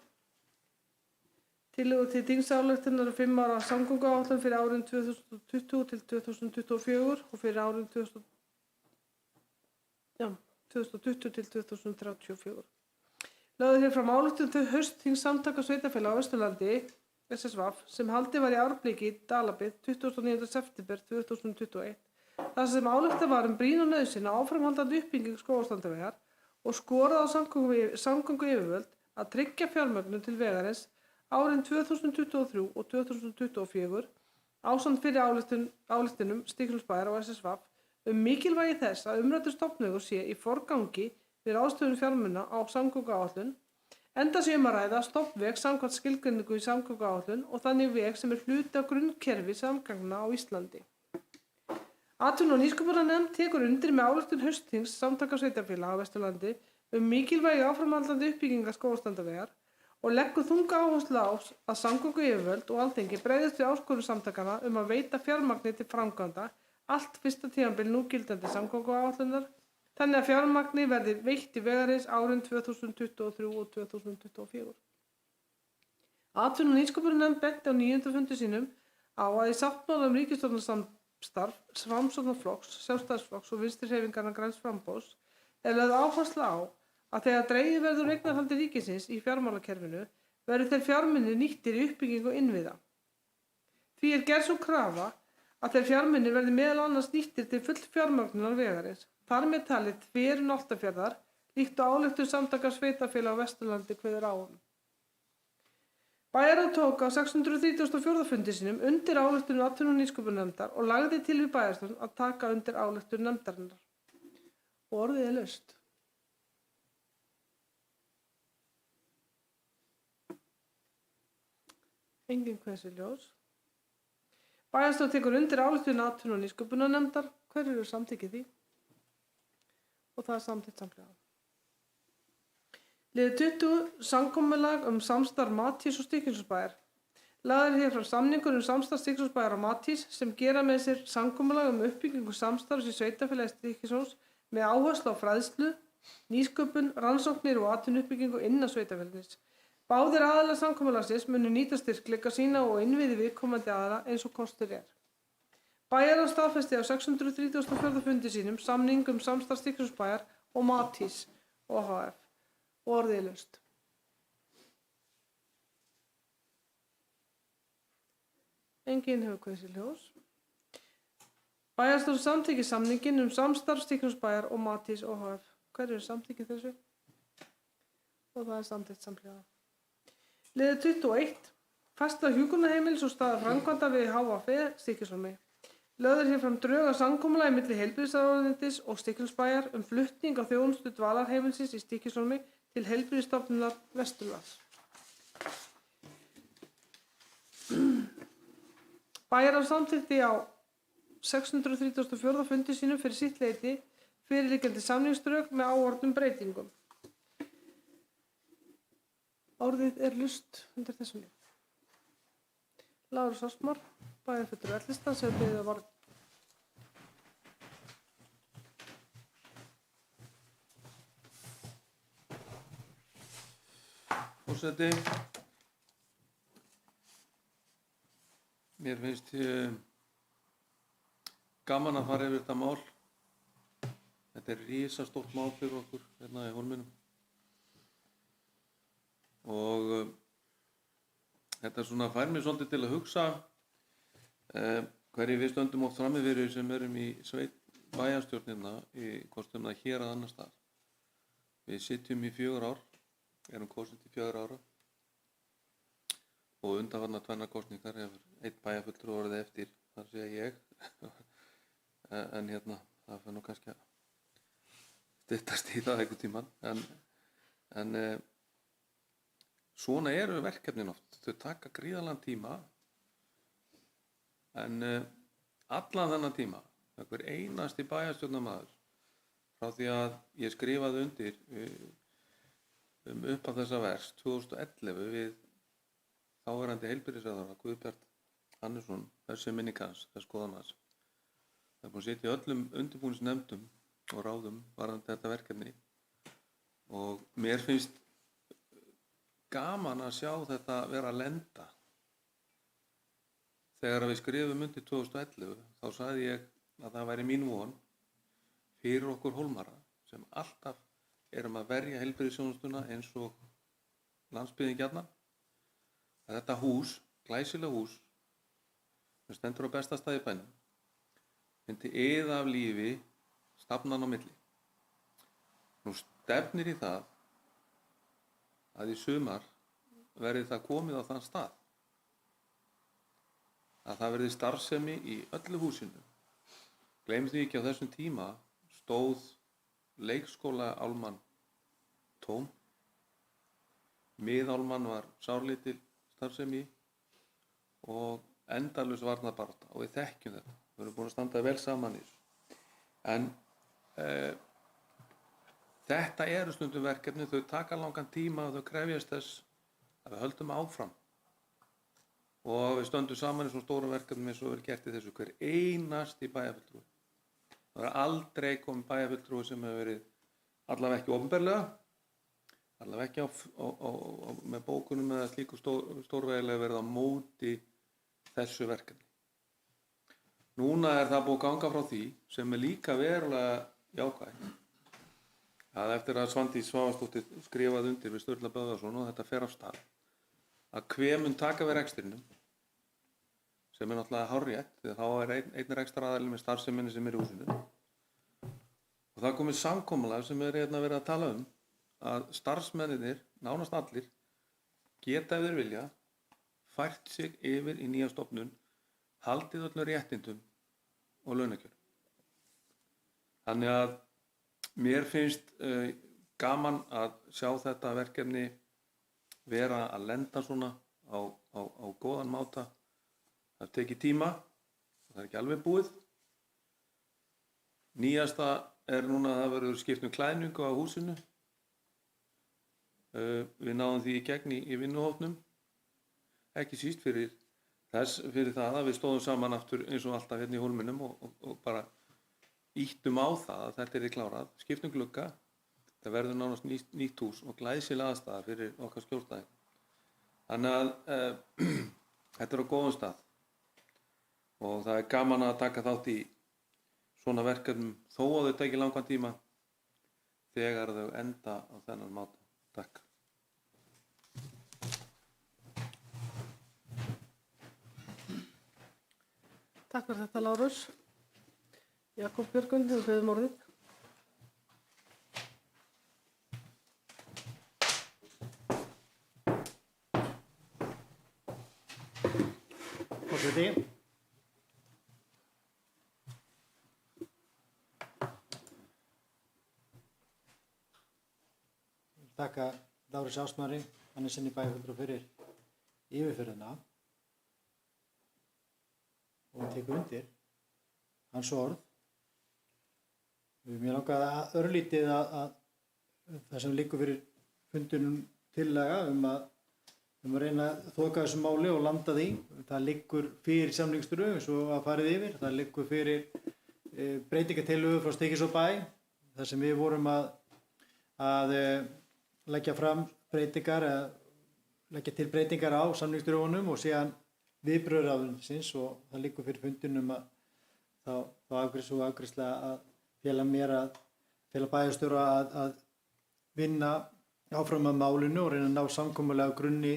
Tillögur til þingsályktunar 5 ára samgönguáætlun fyrir árin 2020 til 2024 og fyrir árin 2020 til 2034. Lögð hér fram ályktun til haustþings Samtaka sveitarfélaga á Vesturlandi, SSVAF, sem haldið var í Árbliki, Dalabyggð, 29. september 2021, þar sem ályktað var brýna nauðsyn á áframhaldandi uppbygging Skógarstrandarvegar og skorað á samgönguyfirvöld að tryggja fjármögnun til vegarins árin 2023 og 2024 ásamt fyrir ályktunum Stykkishólmsbæjar og SSVAF mikilvægi þess að umræddur stofnvegur sé í forgangi við ráðstöfun fjármuna á samgönguáætlun, enda sé að ræða stofnveg samkvæmt skilgreiningu í samgönguáætlun og þannig veg sem hluti af grunnkerfi samgangna á Íslandi. Atvinnu- og nýsköpunarnefnd tekur undir með ályktun haustþings Samtaka sveitarfélaga á Vesturlandi mikilvægi áframhaldandi uppbyggingar Skógarstrandarvegar og leggur þunga áherslu á að samgönguyfirvöld og Alþingi bregðist við áskorun samtakanna að veita fjármagni til framkvæmda allt fyrsta tímabil núgildandi samgönguáætlunar, þannig að fjármagni verði veitt í vegarins árin 2023 og 2024. Atvinnu- og nýsköpunarnefnd benti á 9. fundi sínum á að í sáttmála ríkisstjórnarsamstarf Framsóknarflokks, Sjálfstæðisflokks og Vinstrihreyfingarinnar græns framboðs lögð áhersla á að þegar dregið verður úr eignarhaldi ríkisins í fjármálakerfinu verði þeir fjármunir nýttir í uppbyggingu innviða. Því gerð sú krafa að þeir fjármunir verði meðal annars nýttir til fullfjármögnunar vegarins, þar með talið þverun Álftafjarðar, líkt og ályktun Samtaka sveitarfélaga á Vesturlandi kveður á um. Bæjarráð tók á 634. fundi sínum undir ályktun atvinnu- og nýsköpunarnefndar og lagði til við bæjarstjórn að taka undir ályktun nefndarinnar. Og orðið laust. Engin kveðst við ljós. Bæjarstjórn tekur undir ályktun atvinnu- og nýsköpunarnefndar. Hverjir eru samþykkið því? Og það samþykkt samhliða. Liður 20 samkomulag samstarf Matís og Stykkishólmsbæjar. Lagður hér fram samningur samstarf Stykkishólmsbæjar og Matís sem gera með sér samkomulag uppbyggingu samstarfs í sveitarfélagi Stykkishólms með áherslu á fræðslu, nýsköpun, rannsóknir og atvinnuuppbyggingu innan sveitarfélagsins. Báðir aðilar samkomulagsins munu nýta styrkleika sína og innviði viðkomandi aðila eins og kostur er. Bæjarráð staðfesti á 634. fundi sínum samning samstarf Stykkishólmsbæjar og Matís ohf. Og orðið laust. Enginn hefur kveðið sér ljós. Bæjarstjórn samþykkir samninginn samstarf Stykkishólmsbæjar og Matís ohf. Hverju er samþykkið þessu? Og það er samþykkt samhliða. Liður 21. Færsla hjúkrunarheimilis og staða framkvæmda við HVF Stykkishólmi. Lögð hér fram drög að samkomulagi milli heilbrigðisráðuneytis og Stykkishólmsbæjar flutning á þjónustu dvalarheimilisins í Stykkishólmi til Heilbrigðisstofnunar Vesturlands. Bæjarráð samþykkti á 634. fundi sínum fyrir sitt leyti fyrirliggjandi samningsdrög með áorðnum breytingum. Orðið laust undir þessum lið. Lárus Osmar, bæjarfulltrúi L-listans, hefur beðið að orði. Forseti, mér finnst gaman að fara yfir þetta mál. Þetta er risastórt mál fyrir okkur hérna í Hólminum. Og þetta svona fær mér svolítið til að hugsa hverju við stöndum oft frammi fyrir sem erum í bæjarstjórnina í kostum það hér að annar stað. Við sitjum í 4 ár, erum kosin til 4 ára og undanfarnar 2 kosningar hefur 1 bæjarfulltrúi orðið eftir, þar segja ég. En hérna, það fyrir nú kannski að styttast í það einhvern tímann. En svona eru verkefnin oft, þau taka gríðarlegan tíma, en allan þennan tíma, hver einasti bæjarstjórnarmaður, frá því að ég skrifaði undir upp af þessa vers 2011 við þáverandi heilbrigðisráðherra Guðbjart Hannesson, þessi minning hans, þess skoðan hans. Það er búin að sitja í öllum undirbúningsnefndum og ráðum varðandi þetta verkefni og mér finnst gaman að sjá þetta vera að lenda. Þegar við skrifum undir 2011 þá sagði ég að það væri mín von fyrir okkur Hólmara sem alltaf erum að verja heilbrigðisþjónustuna eins og landsbyggðin gjarnan, að þetta hús, glæsilega hús sem stendur á besta stað í bænum, myndi iða af lífi stafnan á milli. Nú stefnir í það að í sumar verði það komið á þann stað að það verði starfsemi í öllu húsinu. Gleymdu því ekki, á þessum tíma stóð leikskóla álman tóm. Miðálman var sárlítil starfsemi og endalaus varnarbarátta og við þekkjum þetta. Við erum búin að standa vel saman í þessu. En þetta eru stundum verkefni, þau taka langan tíma og þau krefjast þess að við höldum áfram. Og við stöndum saman í svona stórum verkefnum eins og verið gert í þessu hver einasti bæjarfulltrúi. Það er aldrei komið bæjarfulltrúi sem hefur verið allavega ekki opinberlega, allavega ekki með bókunum eða slíku stórvegilega verið á móti þessu verkefni. Núna er það búið að ganga frá því sem er líka verulega jákvætt. Það eftir að Svandís Svavarsdóttir skrifaði undir við Sturla Böðvarsson og þetta fer af stað. Að hver mun taka við rekstrinum, sem er náttúrulega hárrétt, því að þá er einn rekstraraðili með starfseminni sem er í húsinu. Og það komið samkomulag sem er hérna verið að tala að starfsmennirnir, nánast allir, geta ef þeir vilja, fært sig yfir í nýja stofnun, haldið öllum réttindum og launakjörum. Þannig að mér finnst gaman að sjá þetta verkefni vera að lenda svona á góðan máta. Það tekið tíma, það er ekki alveg búið. Nýjasta er núna að það verður skipt klæðningu á húsinu. Við náðum því í gegn í vinnuhópnum. Ekki síst fyrir það að við stóðum saman aftur eins og alltaf hérna í Hólminum og bara ýttum á það að þetta er klárað. Skiptum glugga, það verður nánast nýtt hús og glæsileg aðstaða fyrir okkar skjólstæðing. Þannig að þetta er á góðum stað. Og það er gaman að taka þátt í svona verkefnum þó að þau taki langan tíma þegar þau enda á þennan máta. Takk. Takk fyrir þetta, Lárus. Jakob Björgvin, hefur beðið orðið. Forseti. Þakka Lárusi Ástmari, Hannesinni bæjarfulltrúa fyrir yfirferðina og tekur undir hans orð. Mér langaði að örlítið að það sem liggur fyrir fundunum tillaga að reyna að þoka þessu máli og landa því. Það liggur fyrir samningsdrög eins og að farið yfir. Það liggur fyrir breytingatillögu frá Stykkishólms bæ þar sem við vorum að leggja fram breytingar eða leggja til breytingar á samningsdrögunum og síðan viðbrögð ráðuneytisins og það liggur fyrir fundinum að þá afgreiðsla að fela bæjarstjóra að vinna áfram að málinu og reyna að ná samkomulega á grunni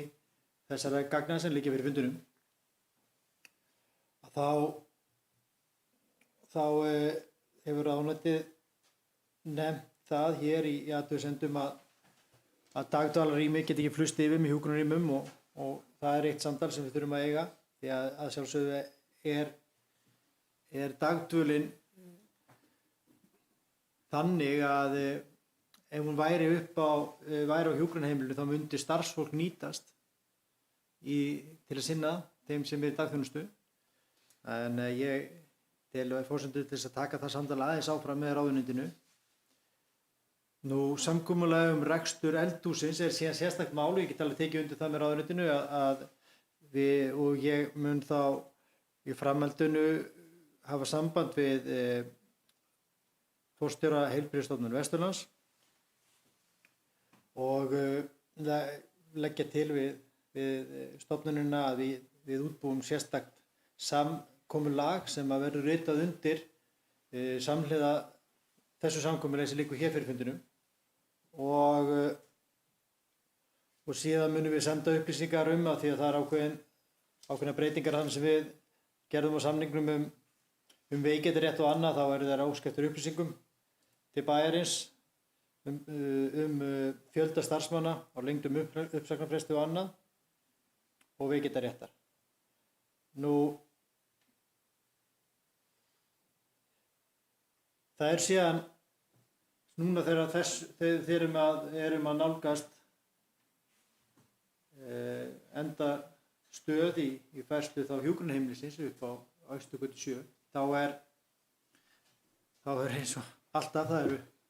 þessara gagna sem liggja fyrir fundinum. Þá hefur ráðuneytið nefnt það hér í athugasemdum að dagdvalarrými geti ekki flust yfir með hjúkrunarrýmum og það er eitt samtal sem við þurfum að eiga því að sjálfsögðu er dagdvölin þannig að ef hún væri á hjúkrunarheimilinu þá myndi starfsfólk nýtast til að sinna þeim sem er dagþjónustu. En ég tel að forsendur til þess að taka það samtal aðeins áfram með ráðuneytinu. Nú, samkomulag rekstur eldhússins er síðan sérstakt mál, ég get alveg tekið undir það með ráðuneytinu og ég mun þá í framhaldinu hafa samband við forstjóra Heilbrigðisstofnunar Vesturlands og leggja til við stofnunina að við útbúum sérstakt samkomulag sem að verður ritað undir samhliða þessu samkomulagi sem liggur hér fyrir fundinum og síðan munum við senda upplýsingar að því að það er ákveðna breytingar þannig sem við gerðum á samningnum veikgeturétt og annað, þá eru þær óska eftir upplýsingum til bæjarins fjölda starfsmanna á lengdum uppsagnarfresti og annað og veikgeturéttar. Það er síðan núna þegar erum að nálgast enda stöð í færslu þá hjúkrunarheimilisins upp á Austurgötu 7, þá er eins og alltaf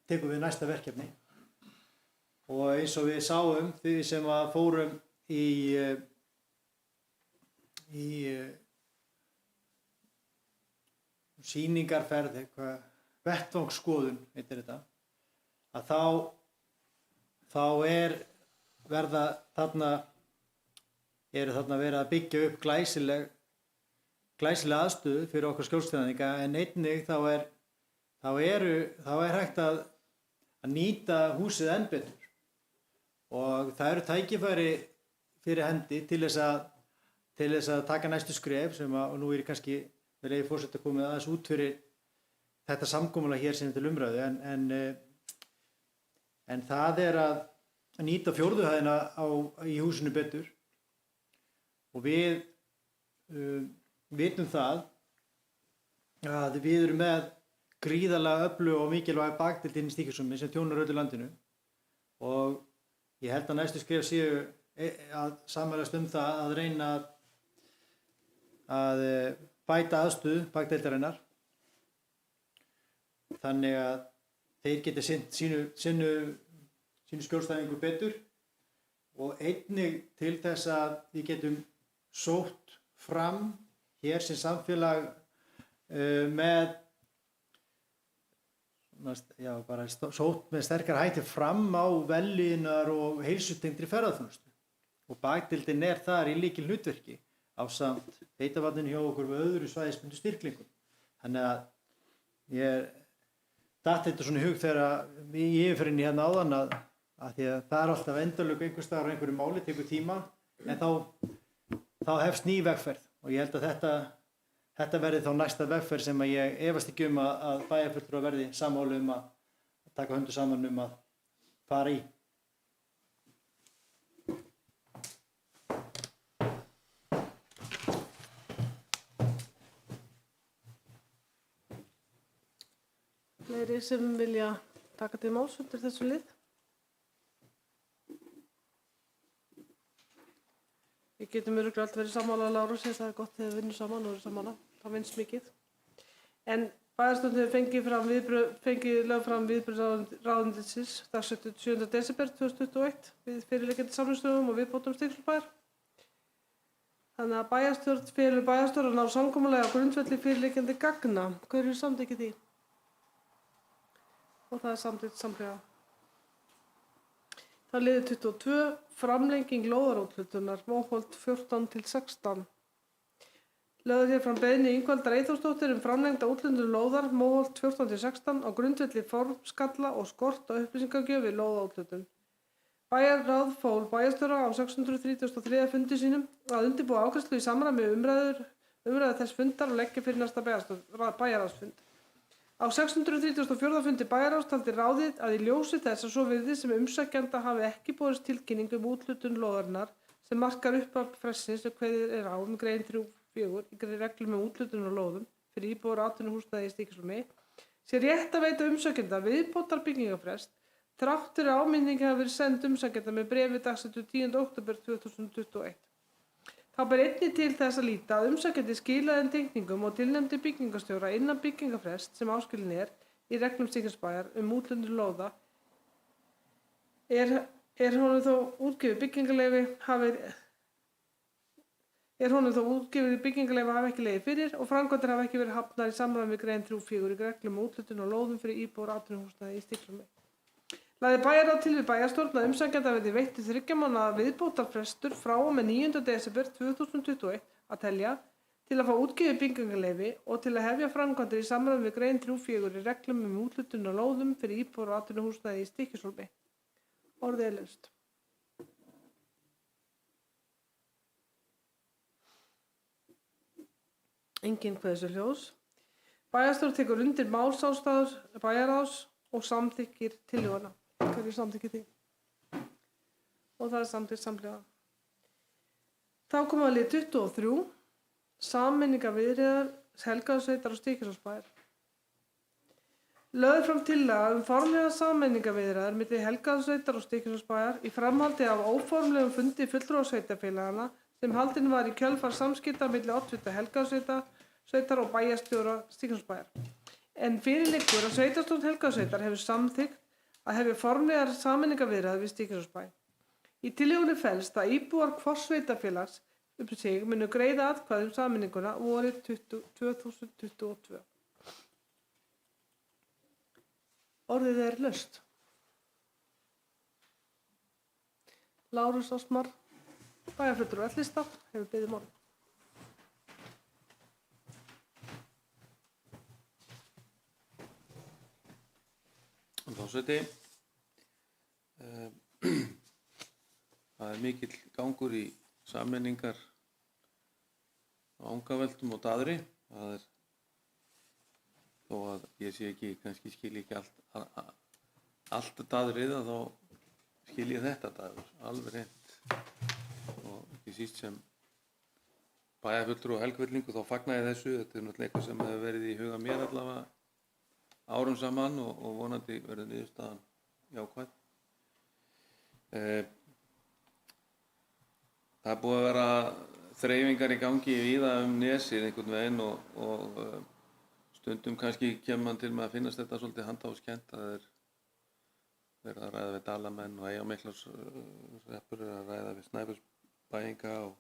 tekum við næsta verkefni og eins og við sáum því sem að fórum í sýningarferð, vettvangsskoðun heitir þetta, að þá eru þarna verið að byggja upp glæsileg aðstöðu fyrir okkar skjólstæðinga en einnig þá er hægt að nýta húsið enn betur og það eru tækifæri fyrir hendi til þess að taka næstu skref sem og nú er kannski með leyfi forseta komið aðeins út fyrir þetta samkomulag hér sem til umræðu en það er að nýta fjórðu hæðina í húsinu betur og við vitum það að við erum með gríðarlega öflug og mikilvæg bakdeild inn í Stykkishólmi sem þjónar öllu landinu og ég held að næstu skref séu að sammælast það að reyna að bæta aðstöðu bakdeildarinnar þannig að þeir geti sinnt sínu skjólstæðingu betur og einnig til þess að við getum sótt fram hér sem samfélag sótt með sterkar hætti fram á vellíðunar og heilsutengdri ferðaþjónustu og bakdeildin þar í lykilhlutverki ásamt heitavatninu hjá okkur við öðru svæðisbundnu styrklingum. Þannig að ég datt þetta svona í hug þegar í yfirferðinni hérna áðan að því að það er alltaf endalög einhvers staðar á einhverju máli, tekur tíma en þá hefst ný vegferð og ég held að þetta verði þá næsta vegferð sem að ég efast ekki að bæjarfulltrúar verði sammála að taka höndum saman að fara í. Fleiri sem vilja taka til máls undir þessu lið? Við getum örugglega alltaf verið sammála Lárus, það er gott þegar við vinnum saman og erum sammála, það vinnst mikið. En bæjarstjórnin hefur fengið lögð fram viðbrögð ráðuneytisins dagsett 7. desember 2021 við fyrirliggjandi samningsstöðum og viðbótum Stykkishólmsbæjar. Þannig að bæjarstjórn felur bæjarstjóra að ná samkomulagi á grundvelli fyrirliggjandi gagna. Hver hefur samþykkið því? Og það er samþykkt samhliða. Það liður 22, framlenging lóðarúthlutunar, Móholt 14 til 16. Lögð hér fram beiðni Ingvaldar Eyþórsdóttur framlengda úthlutun lóðar, Móholt 14 til 16 á grundvelli formskalla og skort á upplýsingagjöf við lóðaúthlutun. Bæjarráð fól bæjarstjóra á 633. fundi sínum að undirbúa afgreiðslu í samræmi við umræðu þess fundar og leggja fyrir næsta bæjarráðsfund. Á 634. fundi bæjarráðs taldi ráðið að í ljósi þess að svo virðist sem umsækjanda hafi ekki borist tilkynning úthlutun lóðarinnar sem markar upphaf frestsins sem kveðið er á grein 3.4 í reglum úthlutun á lóðum fyrir íbúðar- og atvinnuhúsnæði í Stykkishólmi sé rétt að veita umsækjanda viðbótar byggingarfrest þrátt fyrir að áminning hafi verið send umsækjanda með bréfi dagsettu 10. október 2021. Þá ber einnig til þess að líta að umsækjandi skilaði inn teikningum og tilnefndi byggingarstjóra innan byggingarfrest sem áskilinn í reglum Stykkishólmsbæjar úthlutun lóða er honum þó útgefið byggingarleyfi hafi ekki legið fyrir og framkvæmdir hafi ekki verið hafnar í samræmi við grein 3.4 í reglum úthlutun á lóðum fyrir íbúðar- og atvinnuhúsnæði í Stykkishólmi. Lagði bæjarráð til við bæjarstjórn að umsækjanda verði veittur 3 mánaða viðbótarfrestur frá og með 9. desember 2021 að telja til að fá útgefið byggingarleyfi og til að hefja framkvæmdir í samræmi við grein 3.4 í reglum úthlutun á lóðum fyrir íbúðar- og atvinnuhúsnæði í Stykkishólmi. Orðið er laust. Enginn kveðjuljós. Bæjarstjórn tekur undir málsástæður bæjarráðs og samþykkir tillöguna. Hverju samþykkir því? Og það er samþykkt samhliða. Þá komum við að lið 23. Sameiningarviðræður Helgafellssveitar og Stykkishólmsbæjar. Lögð fram tillaga formlega sameiningarviðræður milli Helgafellssveitar og Stykkishólmsbæjar í framhaldi af óformlegum fundi fulltrúa sveitarfélaganna sem haldinn var í kjölfar samskipta milli oddvita Helgafellssveitar og bæjarstjóra Stykkishólmsbæjar. En fyrir liggur að sveitarstjórn Helgafellssveitar hefur samþykkt að hefja formlegar sameiningarviðræður við Stykkishólmsbæ. Í tillögunni felst að íbúar hvors sveitarfélags sig munu greiða atkvæði sameininguna vorið 2022. Orðið er laust. Lárus Osmar, bæjarfulltrúi Ellista, hefur beðið orðið. Forseti, það er mikill gangur í sameiningar á Angaveltum og Daðri. Það er, þó að ég sé ekki, kannski skil ekki allt Daðrið, þá skil ég þetta Daður, alveg reynd. Og ekki síst sem bæjarfulltrúi og helgvillingu þá fagna ég þessu. Þetta er náttúrulega eitthvað sem hefur verið í huga mér allavega árum saman og vonandi verður niðurstaðan jákvæð. Það er búið að vera þreifingar í gangi víða nesið einhvern veginn og stundum kannski kemur man til með að finnast þetta svolítið handahófskennt. Það er verið að ræða við Dalamenn og Eyjamiklarsreppur er að ræða við Snæfellsbæinga og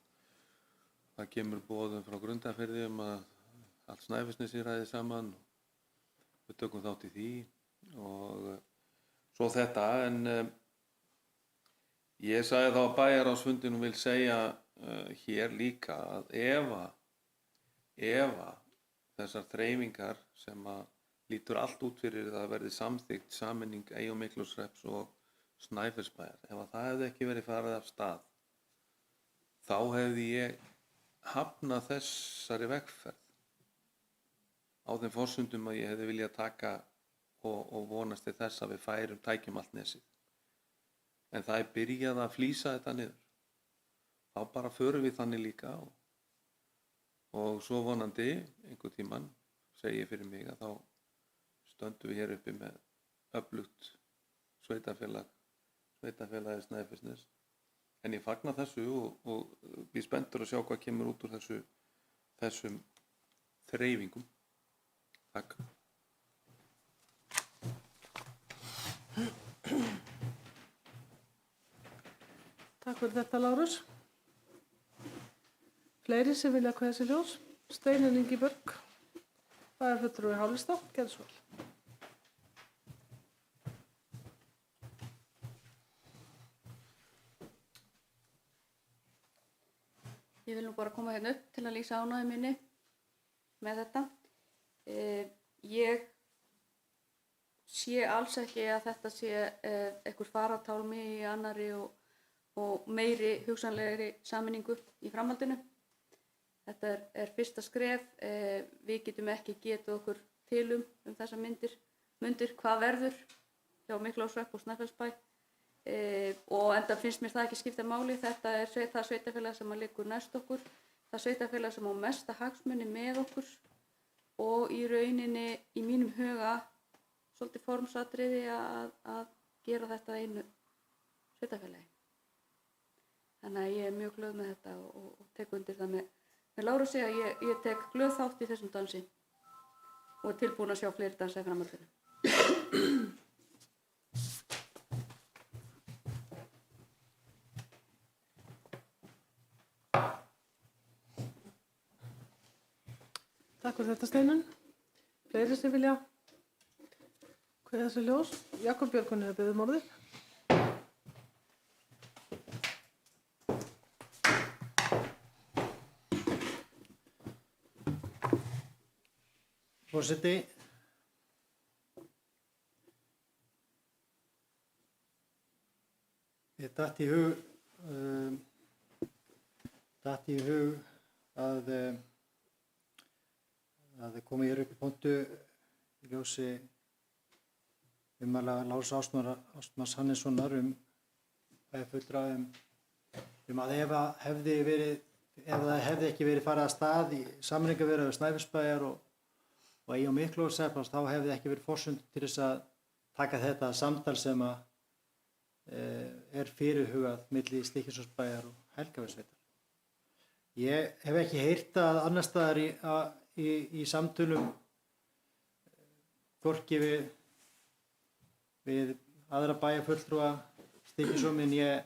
það kemur boðum frá Grundarfirði að allt Snæfellsnesi ræði saman. Við tökum þátt í því og svo þetta, en ég sagði þá á bæjarráðsfundinum og vil segja hér líka að ef þessar þreifingar sem að lítur allt út fyrir að verði samþykkt sameining Eyjamiklarshrepps og Snæfellsbæjar, ef að það hefði ekki verið farið af stað, þá hefði ég hafnað þessari vegferð á þeim forsendum að ég hefði viljað taka og vonast til þess að við tækjum allt nesið. En það er byrjað að flýsa þetta niður. Þá bara förum við þannig líka og svo vonandi einhvern tímann, segi ég fyrir mig, að þá stöndum við hér uppi með öflugt sveitarfélagið Snæfellsnes. En ég fagna þessu og bíð spenntur að sjá hvað kemur út úr þessum þreifingum. Takk. Takk fyrir þetta, Lárus. Fleiri sem vilja kveðja sér ljós. Steinunn Ingi Björk, bæjarfulltrúi Hálistad, gerðu svo vel. Ég vil nú bara koma hérna upp til að lýsa ánægju minni með þetta. Ég sé alls ekki að þetta sé einhver farartálmi í annarri og meiri hugsanlegri sameiningu í framhaldinu. Þetta er fyrsta skref. Við getum ekki getið okkur til þessar mundir hvað verður hjá Miklaholtshrepp og Snæfellsbæ. Og enda finnst mér það ekki skipta máli. Þetta er það sveitarfélag sem liggur næst okkur, það sveitarfélag sem á mesta hagsmuni með okkur og í rauninni í mínum huga svolítið formsatriði að gera þetta einu sveitarfélagi. Þannig að ég er mjög glöð með þetta og tek undir það með Lárusi að ég tek glöð þátt í þessum dansi og er tilbúin að sjá fleiri dansa í framhaldinu. Takk fyrir þetta, Steinunn. Fleiri sem vilja kveðja sér ljós. Jakob Björgvin hefur beðið orðið. Forseti, ég datt í hug að koma hér upp í pontu í ljósi ummæla Lárs Ásmars Hannessonar fulltrúa að ef það hefði ekki verið farið að stað í sameiningarviðræður Snæfellsbæjar og Eyja og Miklahólms þá hefði ekki verið forsend til þess að taka þetta samtal sem er fyrirhugað milli Stykkishólmsbæjar og Helgafellssveitar. Ég hef ekki heyrt að annars staðar í samtölum hvorki við aðra bæjarfulltrúa Stykkishólms en ég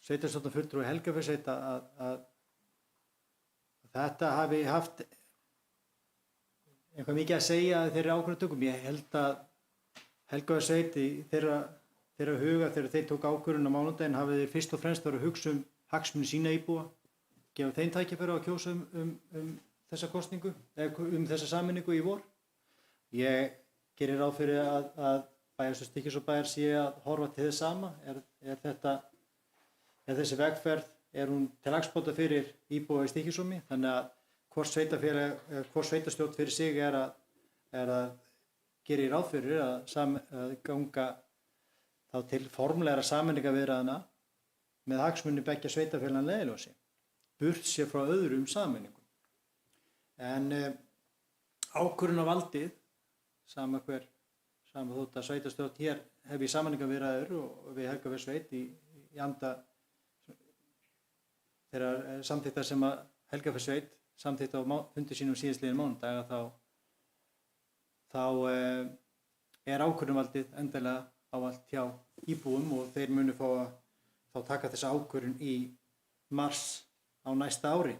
sveitarstjórnarfulltrúi Helgafellssveitar að þetta hafi haft eitthvað mikið að segja að þeirri ákvörðunartökum. Ég held að Helgafellssveit í þeirra huga þegar þeir tók ákvörðun á mánudaginn hafi þeir fyrst og fremst verið að hugsa hagsmuni sína íbúa, gefa þeim tækifæri að kjósa þessa kosningu, eða þessa sameiningu í vor. Ég gerir ráð fyrir að bæjarstjórn Stykkishólmsbæjar sé að horfa til þess sama. Er þessi vegferð, hún til hagsbóta fyrir íbúa í Stykkishólmi, þannig að hvort sveitarstjórn fyrir sig er að gera í ráð fyrir að ganga þá til formlegra sameiningarviðræðna með hagsmuni beggja sveitarfélaganna að leiðarljósi, burt sér frá öðrum sameiningum. En ákvörðunarvaldið, sama þótt að sveitarstjórn hér hefði sameiningarviðræður og við Helgafellssveit í anda þeirra samþykktar sem að Helgafellssveit samþykkt á fundi sínum síðastliðinn mánudag, þá er ákvörðunarvaldið endilega ávallt hjá íbúum og þeir munu fá að taka þessa ákvörðun í mars á næsta ári.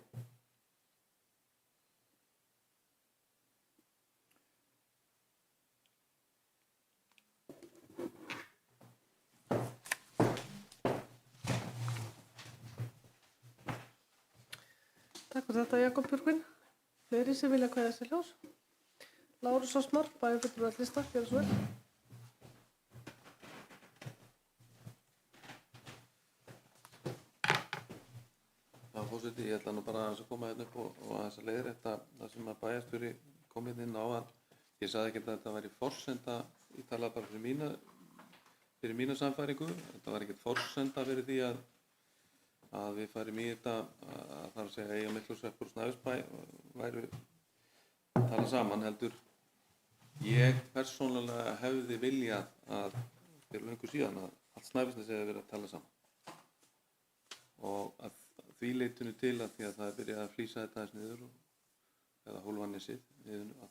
Takk fyrir þetta, Jakob Björgvin. Fleiri sem vilja kveðja sér ljós. Lárus Ásmar, bæjarfulltrúi L-lista, gjörðu svo vel. Já, forseti, ég ætla nú bara aðeins að koma hérna upp og aðeins að leiðrétta það sem að bæjarstjóri kom hérna inn á að ég sagði ekki að þetta væri forsenda, ég talaði bara fyrir mína sannfæringu, þetta var ekkert forsenda fyrir því að við farum í þetta, að þar að segja Eyja og Miklahólmshreppur og Snæfellsbær væru að tala saman, heldur ég persónulega hefði viljað að fyrir löngu síðan að allt Snæfellsnes hefði verið að tala saman og að því leytinu til að því að það er byrjað að flýsa þetta aðeins niður eða Hólfanesið niður, að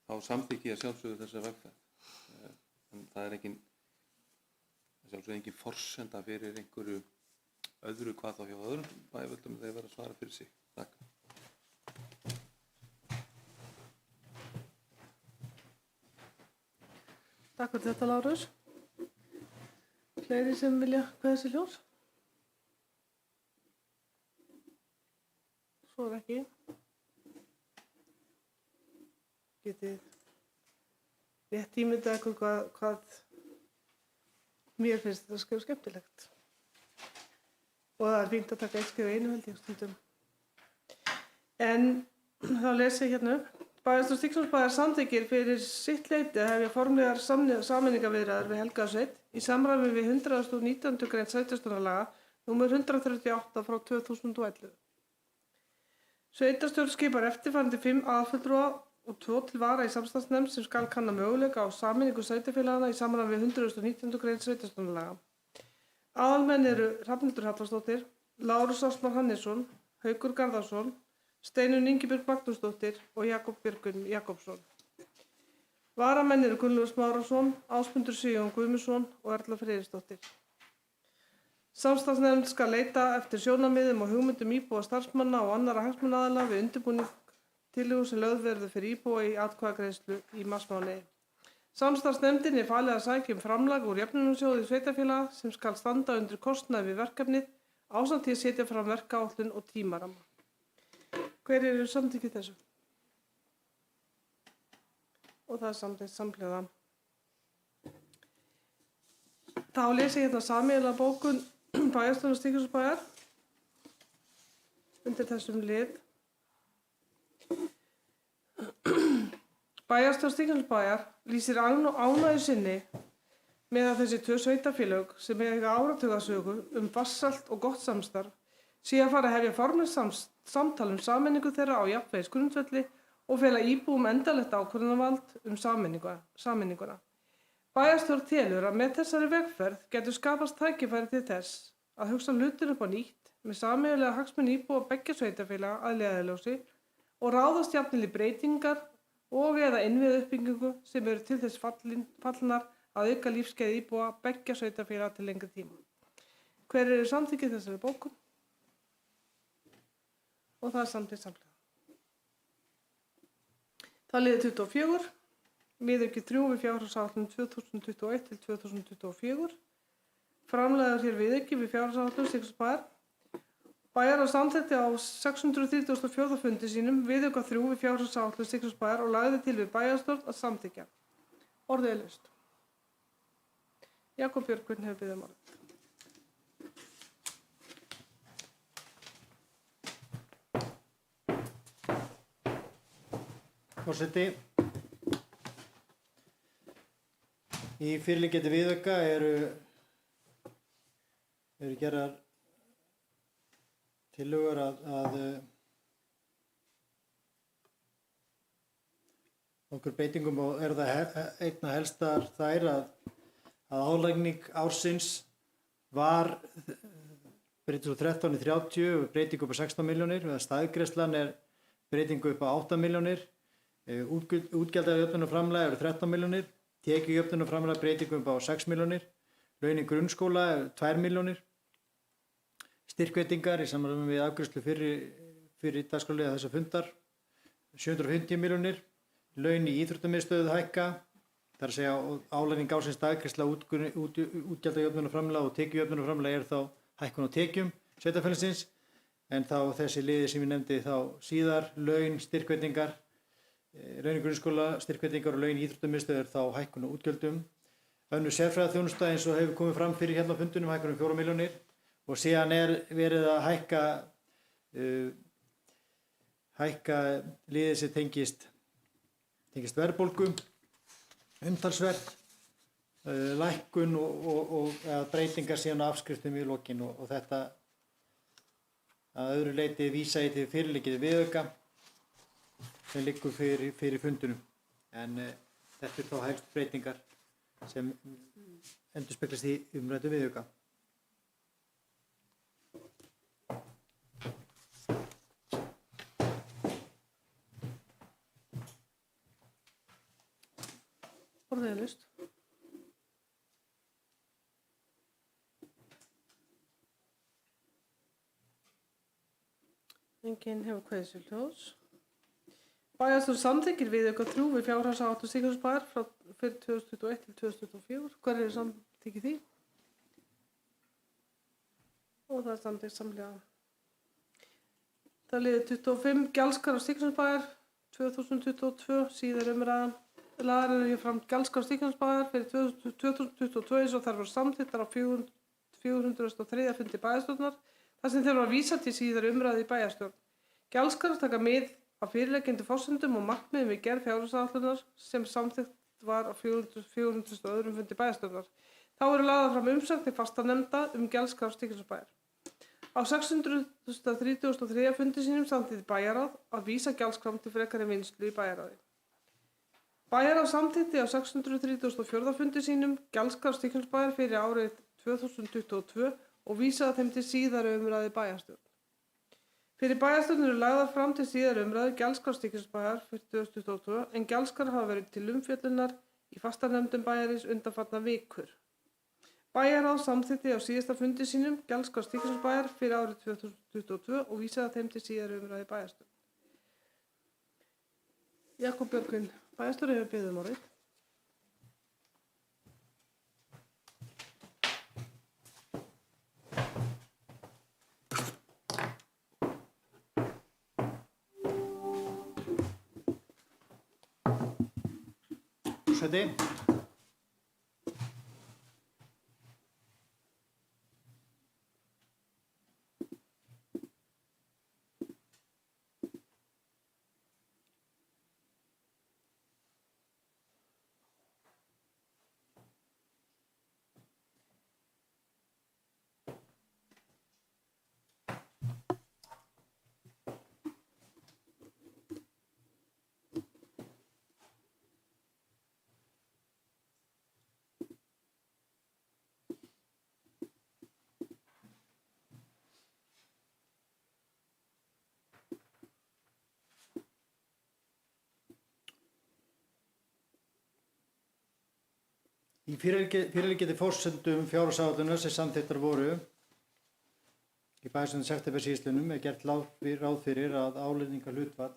þá samþykki ég sjálfsögðu þessa vegferð. En það er sjálfsögðu engin forsenda fyrir einhverju öðru hvað þá hjá öðrum bæjarvöldum þegar verða að svara fyrir sig. Takk. Takk fyrir þetta, Lárus. Fleiri sem vilja kveðja sér ljós? Svo er ekki. Getið rétt ímyndað ykkur hvað mér finnst þetta skrifa skemmtilegt. Og það er fínt að taka eitt skrifa einu held ég stundum. En þá les ég hérna upp. Bæjarstjórn Stykkishólmsbæjar samþykkir fyrir sitt leyti að hefja formlegar sameiningarviðræður við Helgafellssveit í samræmi við 119. grein sveitarstjórnarlaga nr. 138 frá 2011. Sveitarstjórn skipar eftirfarandi 5 aðalfulltrúa og 2 til vara í samstarfsnefnd sem skal kanna möguleika á sameiningu sveitarfélaganna í samræmi við 119. grein sveitarstjórnarlaga. Aðalmenn eru Hrafnhildur Hallvarðsdóttir, Lárus Ásmar Hannesson, Haukur Garðarsson, Steinunn Ingibjörg Magnúsdóttir og Jakob Björgvin Jakobsson. Varamenn eru Gunnlaugur Smárason, Ásmundur Sigurjón Guðmundsson og Erla Friðriksdóttir. Samstarfsnefnd skal leita eftir sjónarmiðum og hugmyndum íbúa starfsmanna og annarra hagsmunaaðila við undirbúning tillögu sem lögð verður fyrir íbúa í atkvæðagreiðslu í marsmánuði. Samstarfsnefndinni er falið að sækja framlag úr jöfnunarsjóði sveitarfélaga sem skal standa undir kostnaði við verkefnið ásamt því að setja fram verkáætlun og tímaramma. Hver eru samþykkið þessu? og það er samþykkt samhliða. Þá lesi ég hérna sameiginlega bókun bæjarstjórnar Stykkishólmsbæjar undir þessum lið. Bæjarstjórn Stykkishólmsbæjar lýsir ánægju sinni með að þessi 2 sveitarfélög sem eiga áratugasögu farsælt og gott samstarf sé að fara að hefja formlegt samtal sameiningu þeirra á jafnvægisgrundvelli og fela íbúum endanlegt ákvörðunarvald sameininguna. Bæjarstjórn telur að með þessari vegferð getur skapast tækifæri til þess að hugsa hlutina upp á nýtt með sameiginlega hagsmuni íbúa beggja sveitarfélaga að leiðarljósi og ráðast jafnvel í breytingar og eða innviðauppbyggingu sem eru til þess fallnar að auka lífskeið íbúa beggja sveitarfélaga til lengri tíma. Hver eru samþykkið þessari bókun? Og það er samþykkt samhliða. Það liði 24, viðauki 3 við fjárhagsáætlun 2021 til 2024. Framlagður hér viðauki við fjárhagsáætlun Stykkishólmsbæjar. Bæjar á samþykkti á 634. fundi sínum viðauka 3 við fjárhagsáætlun Stykkishólmsbæjar og lagði til við bæjarstjórn að samþykkja. Orðið er laust. Jakob Björgvin hefur beðið orðið. Forseti, í fyrirliggjandi viðauka eru gerðar tillögur að okkur breytingum og er það einna helstar þær að álagning ársins var breyting úr 13 í 30, breyting upp á 16 milljónir, eða staðgreiðslan er breyting upp á 8 milljónir. Útgjaldajöfnunarframlag eru 13 milljónir, tekjujöfnunarframlag breytingum upp á 6 milljónir, laun í grunnskóla 2 milljónir, styrkveitingar í samræmi við afgreiðslu fyrir dagskrárliða þessa fundar 750 milljónir, laun í íþróttamiðstöð hækka, það er að segja álagning ársins staðgreiðsla útgjaldajöfnunarframlag og tekjujöfnunarframlag er þá hækkun á tekjum sveitarfélagsins, en þá þessi liðir sem ég nefndi þá síðar, laun, styrkveitingar, laun í grunnskóla, styrkveitingar og laun í íþróttamiðstöð er þá hækkun á útgjöldum. Önnur sérfræðiþjónusta eins og hefur komið fram fyrir hérna á fundunum hækkun 4 milljónir og síðan er verið að hækka liðið sem tengist verðbólgu, umtalsvert, lækkun og breytingar síðan á afskriftum í lokin og þetta að öðru leyti vísa í til fyrirliggjandi viðauka sem liggur fyrir fundunum. En þetta er þá helst breytingar sem endurspeglast í umræddu viðauka. Orðið er laust. Enginn hefur kveðið sér hljóðs. Bæjarstjórn samþykkir viðauka 3 við fjárhagsáætlun Stykkishólmsbæjar fyrir 2021 til 2024. Hver eru samþykkið því? Og það er samþykkt samhliða. Það liði 25 gjaldskrár Stykkishólmsbæjar 2022, síðar umræðan. Lagðar eru hér fram gjaldskrár Stykkishólmsbæjar fyrir 2022 eins og þær voru samþykktar á 403. fundi bæjarstjórnar, þar sem þeir voru að vísa til síðar umræðu í bæjarstjórn. Gjaldskráir taka mið af fyrirliggjandi forsendum og markmiðum við gerð fjárhagsáætlunar sem samþykkt var á 402. fundi bæjarstjórnar. Þá eru lagðar fram umsagnir fastanefnda gjaldskrár Stykkishólmsbæjar. Á 633. fundi sínum samþykkti bæjarráð að vísa gjaldskrám til frekari vinnslu í bæjarráði. Bæjarráð samþykkti á 634. fundi sínum gjaldskrár Stykkishólmsbæjar fyrir árið 2022 og vísaði þeim til síðari umræðu í bæjarstjórn. Fyrir bæjarstjórn eru lagðar fram til síðari umræðu gjaldskrár Stykkishólmsbæjar fyrir 2022 en gjaldskráir hafa verið til umfjöllunar í fastanefndum bæjarins undanfarnar vikur. Bæjarráð samþykkti á síðasta fundi sínum gjaldskrár Stykkishólmsbæjar fyrir árið 2022 og vísaði þeim til síðari umræðu í bæjarstjórn. Jakob Björgvin, bæjarstjóri hefur beðið orðið. forseti. Í fyrirliggjandi forsendum fjárhagsáætlunar sem samþykktar voru í bæjarstjórn september síðastliðnum er gert ráð fyrir að álagningarhlutfall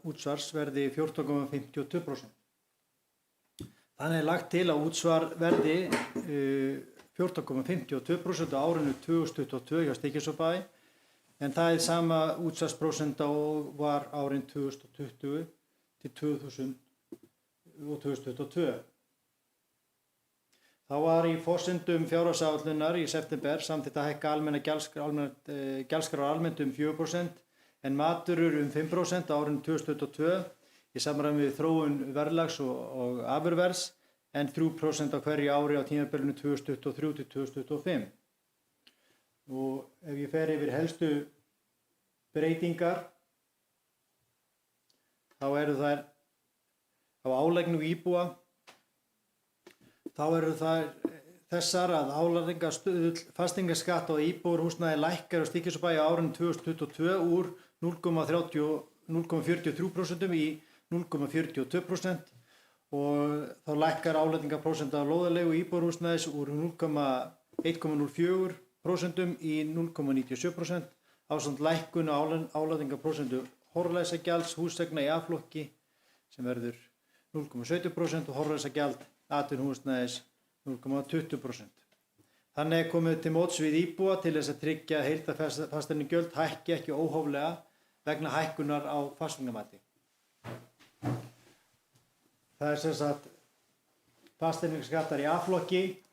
útsvars verði 14,52%. Þannig er lagt til að útsvar verði 14,52% á árinu 2022 hjá Stykkishólmsbæ, en það er sama útsvarsprósenta og var árin 2020 til 2000 og 2022. Þá var í forsendum fjárhagsáætlunar í september samþykkt að hækka almenna gjaldskrár almennt 4% en matvörur 5% á árinu 2022 í samræmi við þróun verðlags og afurðaverðs en 3% á hverju ári á tímabilinu 2023 til 2025. Og ef ég fer yfir helstu breytingar þá eru þær á álagningu íbúa. Þá eru þær þessar að álagningarstuðull fasteignaskatta á íbúðarhúsnæði lækkar á Stykkishólmsbæ á árinu 2022 úr 0,43% í 0,42% og þá lækkar álagningarprósenta á lóðarleigu íbúðarhúsnæðis úr 1,04% í 0,97% ásamt lækkun á álagningarprósentu horfræðisagjalds húseigna í A-flokki sem verður 0,17% og horfræðisagjald atvinnuhúsnæðis 0,20%. Þannig er komið til móts við íbúa til þess að tryggja að heildarfasteignagjöld hækki ekki óhóflega vegna hækkunar á fasteignamati. Það er sem sagt fasteignaskattar í A-flokki,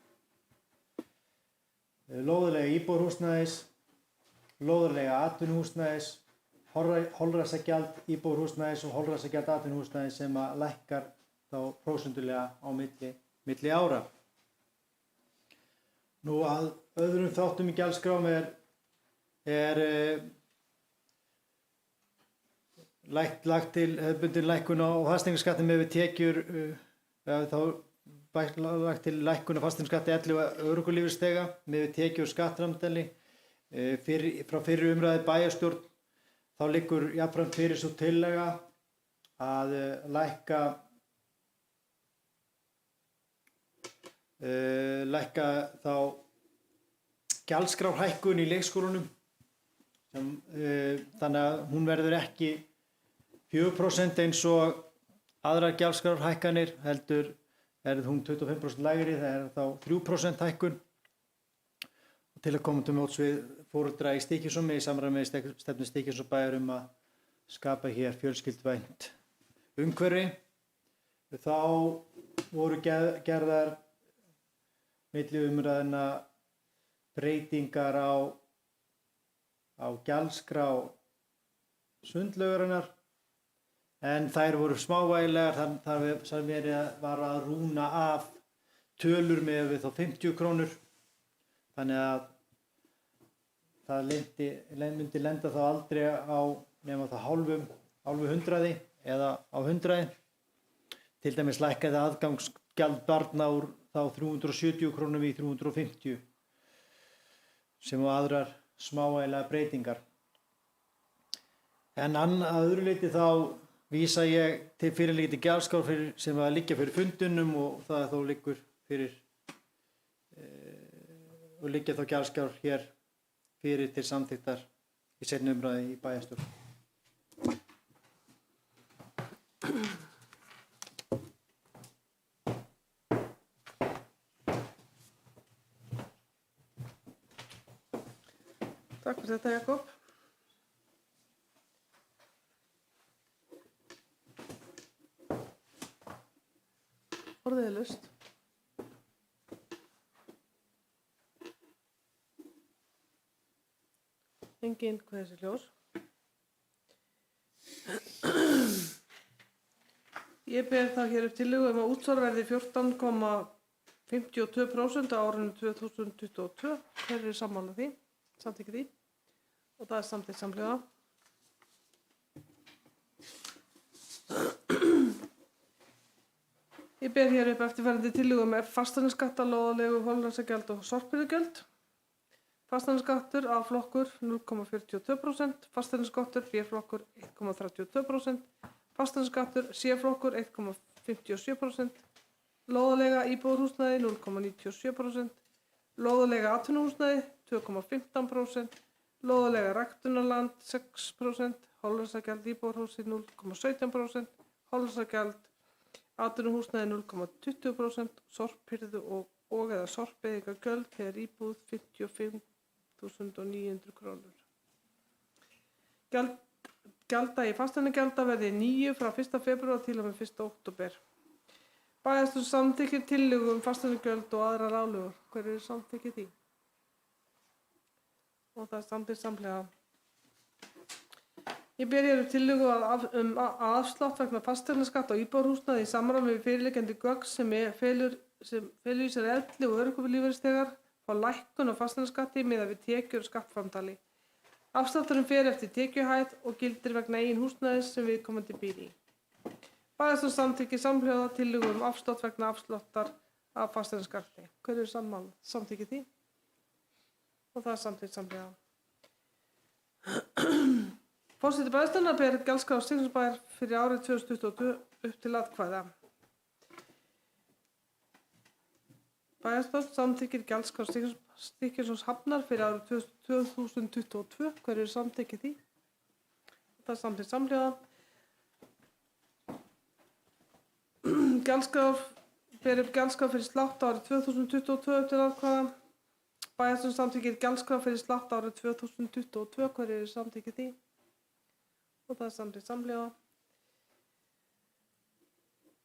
lóðarleiga íbúðarhúsnæðis, lóðarleiga atvinnuhúsnæðis, holræsagjald íbúðarhúsnæðis og holræsagjald atvinnuhúsnæðis sem að lækkar þá prósentulega á milli ára. Nú að öðrum þáttum í gjaldskrám er lagt til hefðbundin lækkun á fasteignaskatti með við tekjur lagt til lækkun á fasteignaskatti 11 örorkulífeyrisþega með við tekjur skattframtali frá fyrri umræðu bæjarstjórn. Þá liggur jafnframt fyrir sú tillaga að lækka þá gjaldskrárhækkun í leikskólunum þannig að hún verður ekki 4% eins og aðrar gjaldskrárhækkanir heldur er hún 25% lægri, það er þá 3% hækkun til að koma til móts við foreldra í Stykkishólmi í samræmi með stefnu Stykkishólmsbæjar að skapa hér fjölskylduvænt umhverfi. Þá voru gerðar milli umræðna breytingar á gjaldskrá sundlaugarinnar en þær voru smávægilegar þar sem var að rúna af tölur með við þá 50 krónur þannig að það myndi lenda þá aldrei á nema það hálfu hundraði eða á hundraði. Til dæmis lækkaði aðgangsgjald barna úr þá 370 krónum í 350 sem og aðrar smávægilegar breytingar. En að öðru leyti þá vísa ég til fyrirliggjandi gjaldskrár sem að liggja fyrir fundunum og það þó liggur fyrir og liggja þá gjaldskrár hér fyrir til samþykktar í seinni umræðu í bæjarstjórn. Takk fyrir þetta, Jakob. Orðið er laust. Engin kveðsljós. Ég ber það hér upp tillögu að útsvar verði 14,52% á árinu 2022. Hver er sammála því? Samþykki því? Og það er samþykkt samhliða. Ég ber hér upp eftirfarandi tillögu með fasteignaskatta, lóðarleigu, holræsagjald og sorphirðugjöld. Fasteignaskattur A-flokkur 0,42%, fasteignaskattur B-flokkur 1,32%, fasteignaskattur C-flokkur 1,57%, lóðarleiga íbúðarhúsnæði 0,97%, lóðarleiga atvinnuhúsnæði 2,15%, lóðarleiga ræktunarland 6%, holræsagjald íbúðarhúsi 0,17%, holræsagjald atvinnuhúsnæði 0,20%, sorphirðu og eða sorpeyðingargjöld þegar íbúð 55.900 krónur. Gjalddagi fasteignagjalda verði 9 frá 1. febrúar til og með 1. október. Bæjarstjórn samþykkir tillögu fasteignagjöld og aðrar álögur. Hver eru samþykkið því? Og það er samþykkt samhliða. Ég ber hér upp tillögu afslátt vegna fasteignaskatta á íbúðarhúsnæði í samræmi við fyrirliggjandi gögn sem felur í sér elli- og örorkulífeyrisþegar fá lækkun á fasteignaskatti miðað við tekjur og skattframtali. Afslátturinn fer eftir tekjuhæð og gildir vegna eigin húsnæðis sem viðkomandi býr í. Bæjarstjórn samþykkir samhljóða tillögu afslátt vegna afsláttar af fasteignaskatti. Hver eru sammála? Samþykkið því? Og það er samþykkt samhljóða. Forseti bæjarstjórnar ber gjaldskrá Stykkishólmsbæjar fyrir árið 2022 upp til atkvæða. Bæjarstjórn samþykkir gjaldskrá Stykkishólmshafnar fyrir árið 2022. Hver eru samþykkið því? Það er samþykkt samhljóða. Ber upp gjaldskrá fyrir slátt árið 2022 upp til atkvæða. Bæjarstjórn samþykkir gjaldskrá fyrir slátt árið 2022. Hver eru samþykkið því? Og það er samþykkt samhljóða.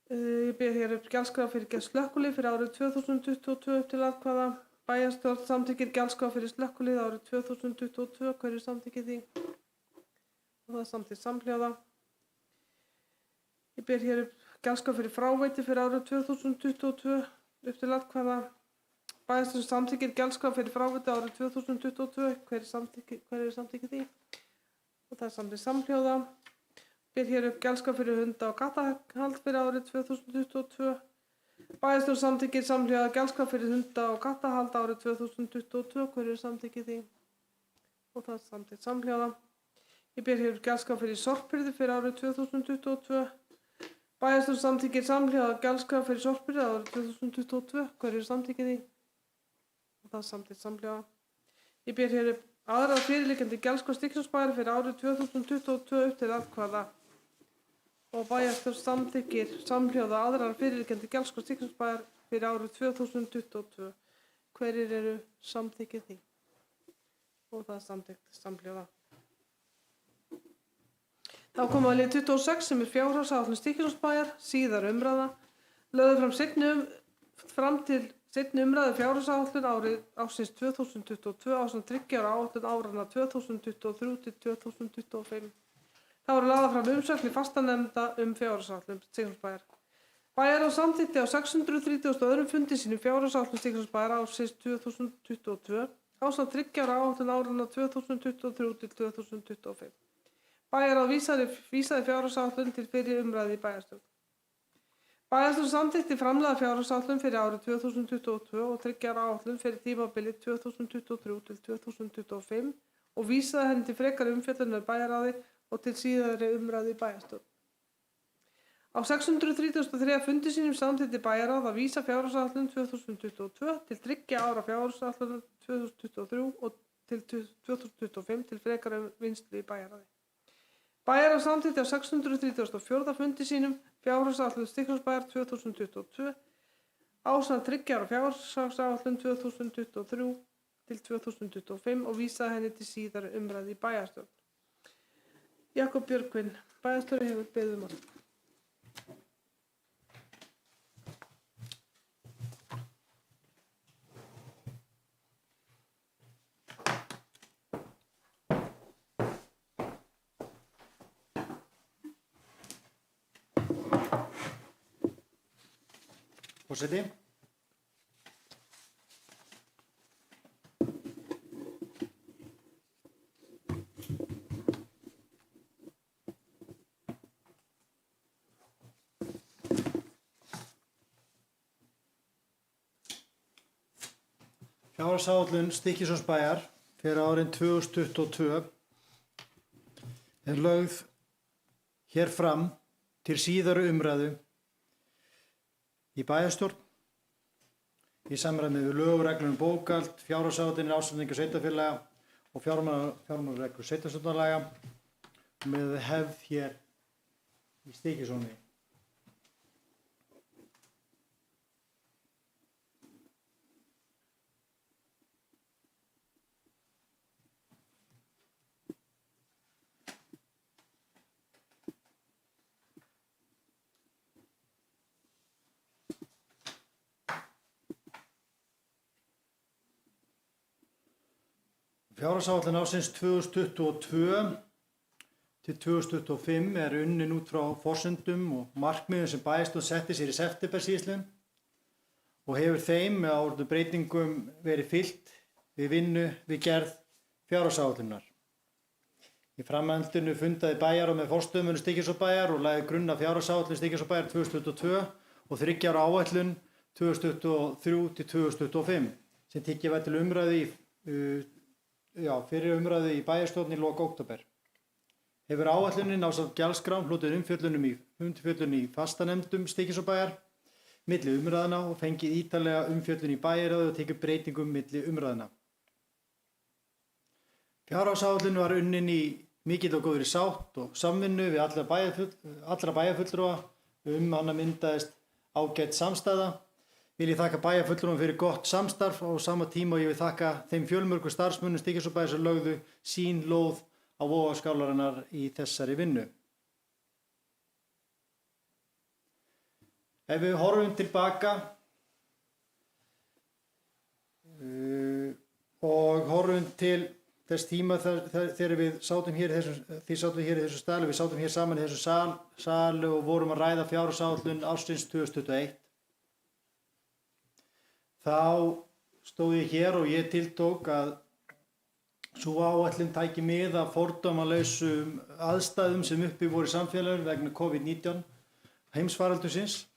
Ég ber hér upp gjaldskrá fyrir slökkvilið fyrir árið 2022 upp til atkvæða. Bæjarstjórn samþykkir gjaldskrá fyrir slökkvilið árið 2022. Hver er samþykkið því? Og það er samþykkt samhljóða. Ég ber hér upp gjaldskrá fyrir fráveitu fyrir árið 2022 upp til atkvæða. Bæjarstjórn samþykkir gjaldskrá fyrir fráveitu árið 2022. Hver er samþykkið því? Og það er samþykkt samhljóða. Ber hér upp gjaldskrá fyrir hunda og kattahald fyrir árið 2022. Bæjarstjórn samþykkir samhljóða gjaldskrá fyrir hunda og kattahald árið 2022. Hver er samþykkið því? Og það er samþykkt samhljóða. Ég ber hér upp gjaldskrá fyrir sorphirðu fyrir árið 2022. Bæjarstjórn samþykkir samhljóða gjaldskrá fyrir sorphirðu árið 2022. Hver er samþykkið því? Og það er samþykkt samhljóða. Ég ber hér upp aðrar fyrirliggjandi gjaldskrá Stykkishólmsbæjar fyrir árið 2022 upp til atkvæða. Og bæjarstjórn samþykkir samhljóða aðrar fyrirliggjandi gjaldskrá Stykkishólmsbæjar fyrir árið 2022. Hverjir eru samþykkið því? Og það er samþykkt samhljóða. Þá komum við að lið 26 sem er fjárhagsáætlun Stykkishólmsbæjar, síðar umræða. Lögðu fram til seinni umræðu fjárhagsáætlun ársins 2022 ásamt 3 ára áætlun áranna 2023 til 2025. Þá eru lagðar fram umsögn í fastanefnda fjárhagsáætlun Stykkishólmsbæjar. Bæjarráð samþykkti á 632. fundi sínum fjárhagsáætlun Stykkishólmsbæjar ársins 2022 ásamt 3 ára áætlun áranna 2023 til 2025. Bæjarráð vísaði fjárhagsáætlun til fyrri umræðu í bæjarstjórn. Bæjarstjórn samþykkti framlagða fjárhagsáætlun fyrir árið 2022 og 3 ára áætlun fyrir tímabilið 2023 til 2025 og vísaði henni til frekari umfjöllunar í bæjarráði og til síðari umræðu í bæjarstjórn. Á 633. fundi sínum samþykkti bæjarráð að vísa fjárhagsáætlun 2022 til 3 ára fjárhagsáætlun 2023 og til 2025 til frekari vinnslu í bæjarráði. Bæjarráð samþykkti á 634. fundi sínum fjárhagsáætlun Stykkishólmsbæjar 2022 ásamt 3 ára fjárhagsáætlun 2023 til 2025 og vísaði henni til síðari umræðu í bæjarstjórn. Jakob Björgvin, bæjarstjóri, hefur beðið um orðið. Forseti. Fjárhagsáætlun Stykkishólmsbæjar fyrir árin 2022 er lögð hér fram til síðari umræðu í bæjarstjórn í samræmi við lög og reglur um bókhald, fjárhagsáætlanir, ársreikninga sveitarfélaga og fjármálareglur sveitarstjórnarlaga með hefð hér í Stykkishólmi. Fjárhagsáætlun ársins 2022 til 2025 er unnin út frá forsendum og markmiðum sem bæjarstjórn setti sér í september síðastliðinn og hefur þeim með áorðnum breytingum verið fylgt við vinnu við gerð fjárhagsáætlunar. Í framhaldinu fundaði bæjarráð með forstöðumönnum Stykkishólmsbæjar og lagði grunn að fjárhagsáætlun Stykkishólmsbæjar 2022 og 3 ára áætlun 2023 til 2025 sem tekið var til umræðu fyrir umræðu í bæjarstjórn í lok október. Hefur áætlunin ásamt gjaldskrám hlotið umfjöllun í fastanefndum Stykkishólmsbæjar milli umræðna og fengið ítarlega umfjöllun í bæjarráði og tekið breytingum milli umræðna. Fjárhagsáætlun var unnin í mikill og góðri sátt og samvinnu við allra bæjarfulltrúa hana myndaðist ágætt samstæða. Vil ég þakka bæjarfulltrúum fyrir gott samstarf á sama tíma og ég vil þakka þeim fjölmörgu starfsmönnum Stykkishólmsbæjar sem lögðu sín lóð á vogarskálarinnar í þessari vinnu. Ef við horfum tilbaka og horfum til þess tíma þegar við sátum hér í þessum stali, við sátum hér saman í þessum sal og vorum að ræða fjárhagsáætlun ársins 2021. Þá stóð ég hér og ég tiltók að sú áætlun tæki mið af fordómalausum aðstæðum sem uppi voru í samfélaginu vegna COVID-19 heimsfaraldursins.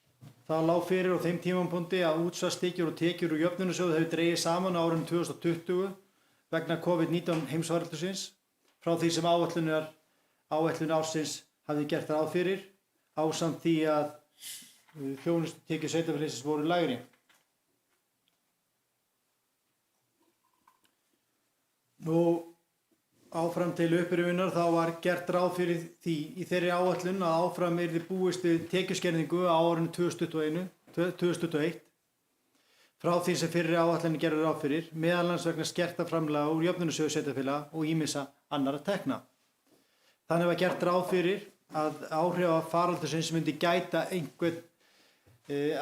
Það lá fyrir á þeim tímapunkti að útsvarstekjur og tekjur úr jöfnunarsjóði hefur dregið saman á árinu 2020 vegna COVID-19 heimsfaraldursins frá því sem áætlun ársins hafði gert ráð fyrir ásamt því að þjónustutekjur sveitarfélagsins voru lægri. Áfram til upprifjunar þá var gert ráð fyrir því í þeirri áætlun að áfram yrði búist við tekjuskerðingu á árinu 2021 frá því sem fyrri áætlanir gerðu ráð fyrir, meðal annars vegna skerta framlaga úr jöfnunarsjóði sveitarfélaga og ýmissa annarra tekna. Þannig var gert ráð fyrir að áhrif af faraldursins myndi gæta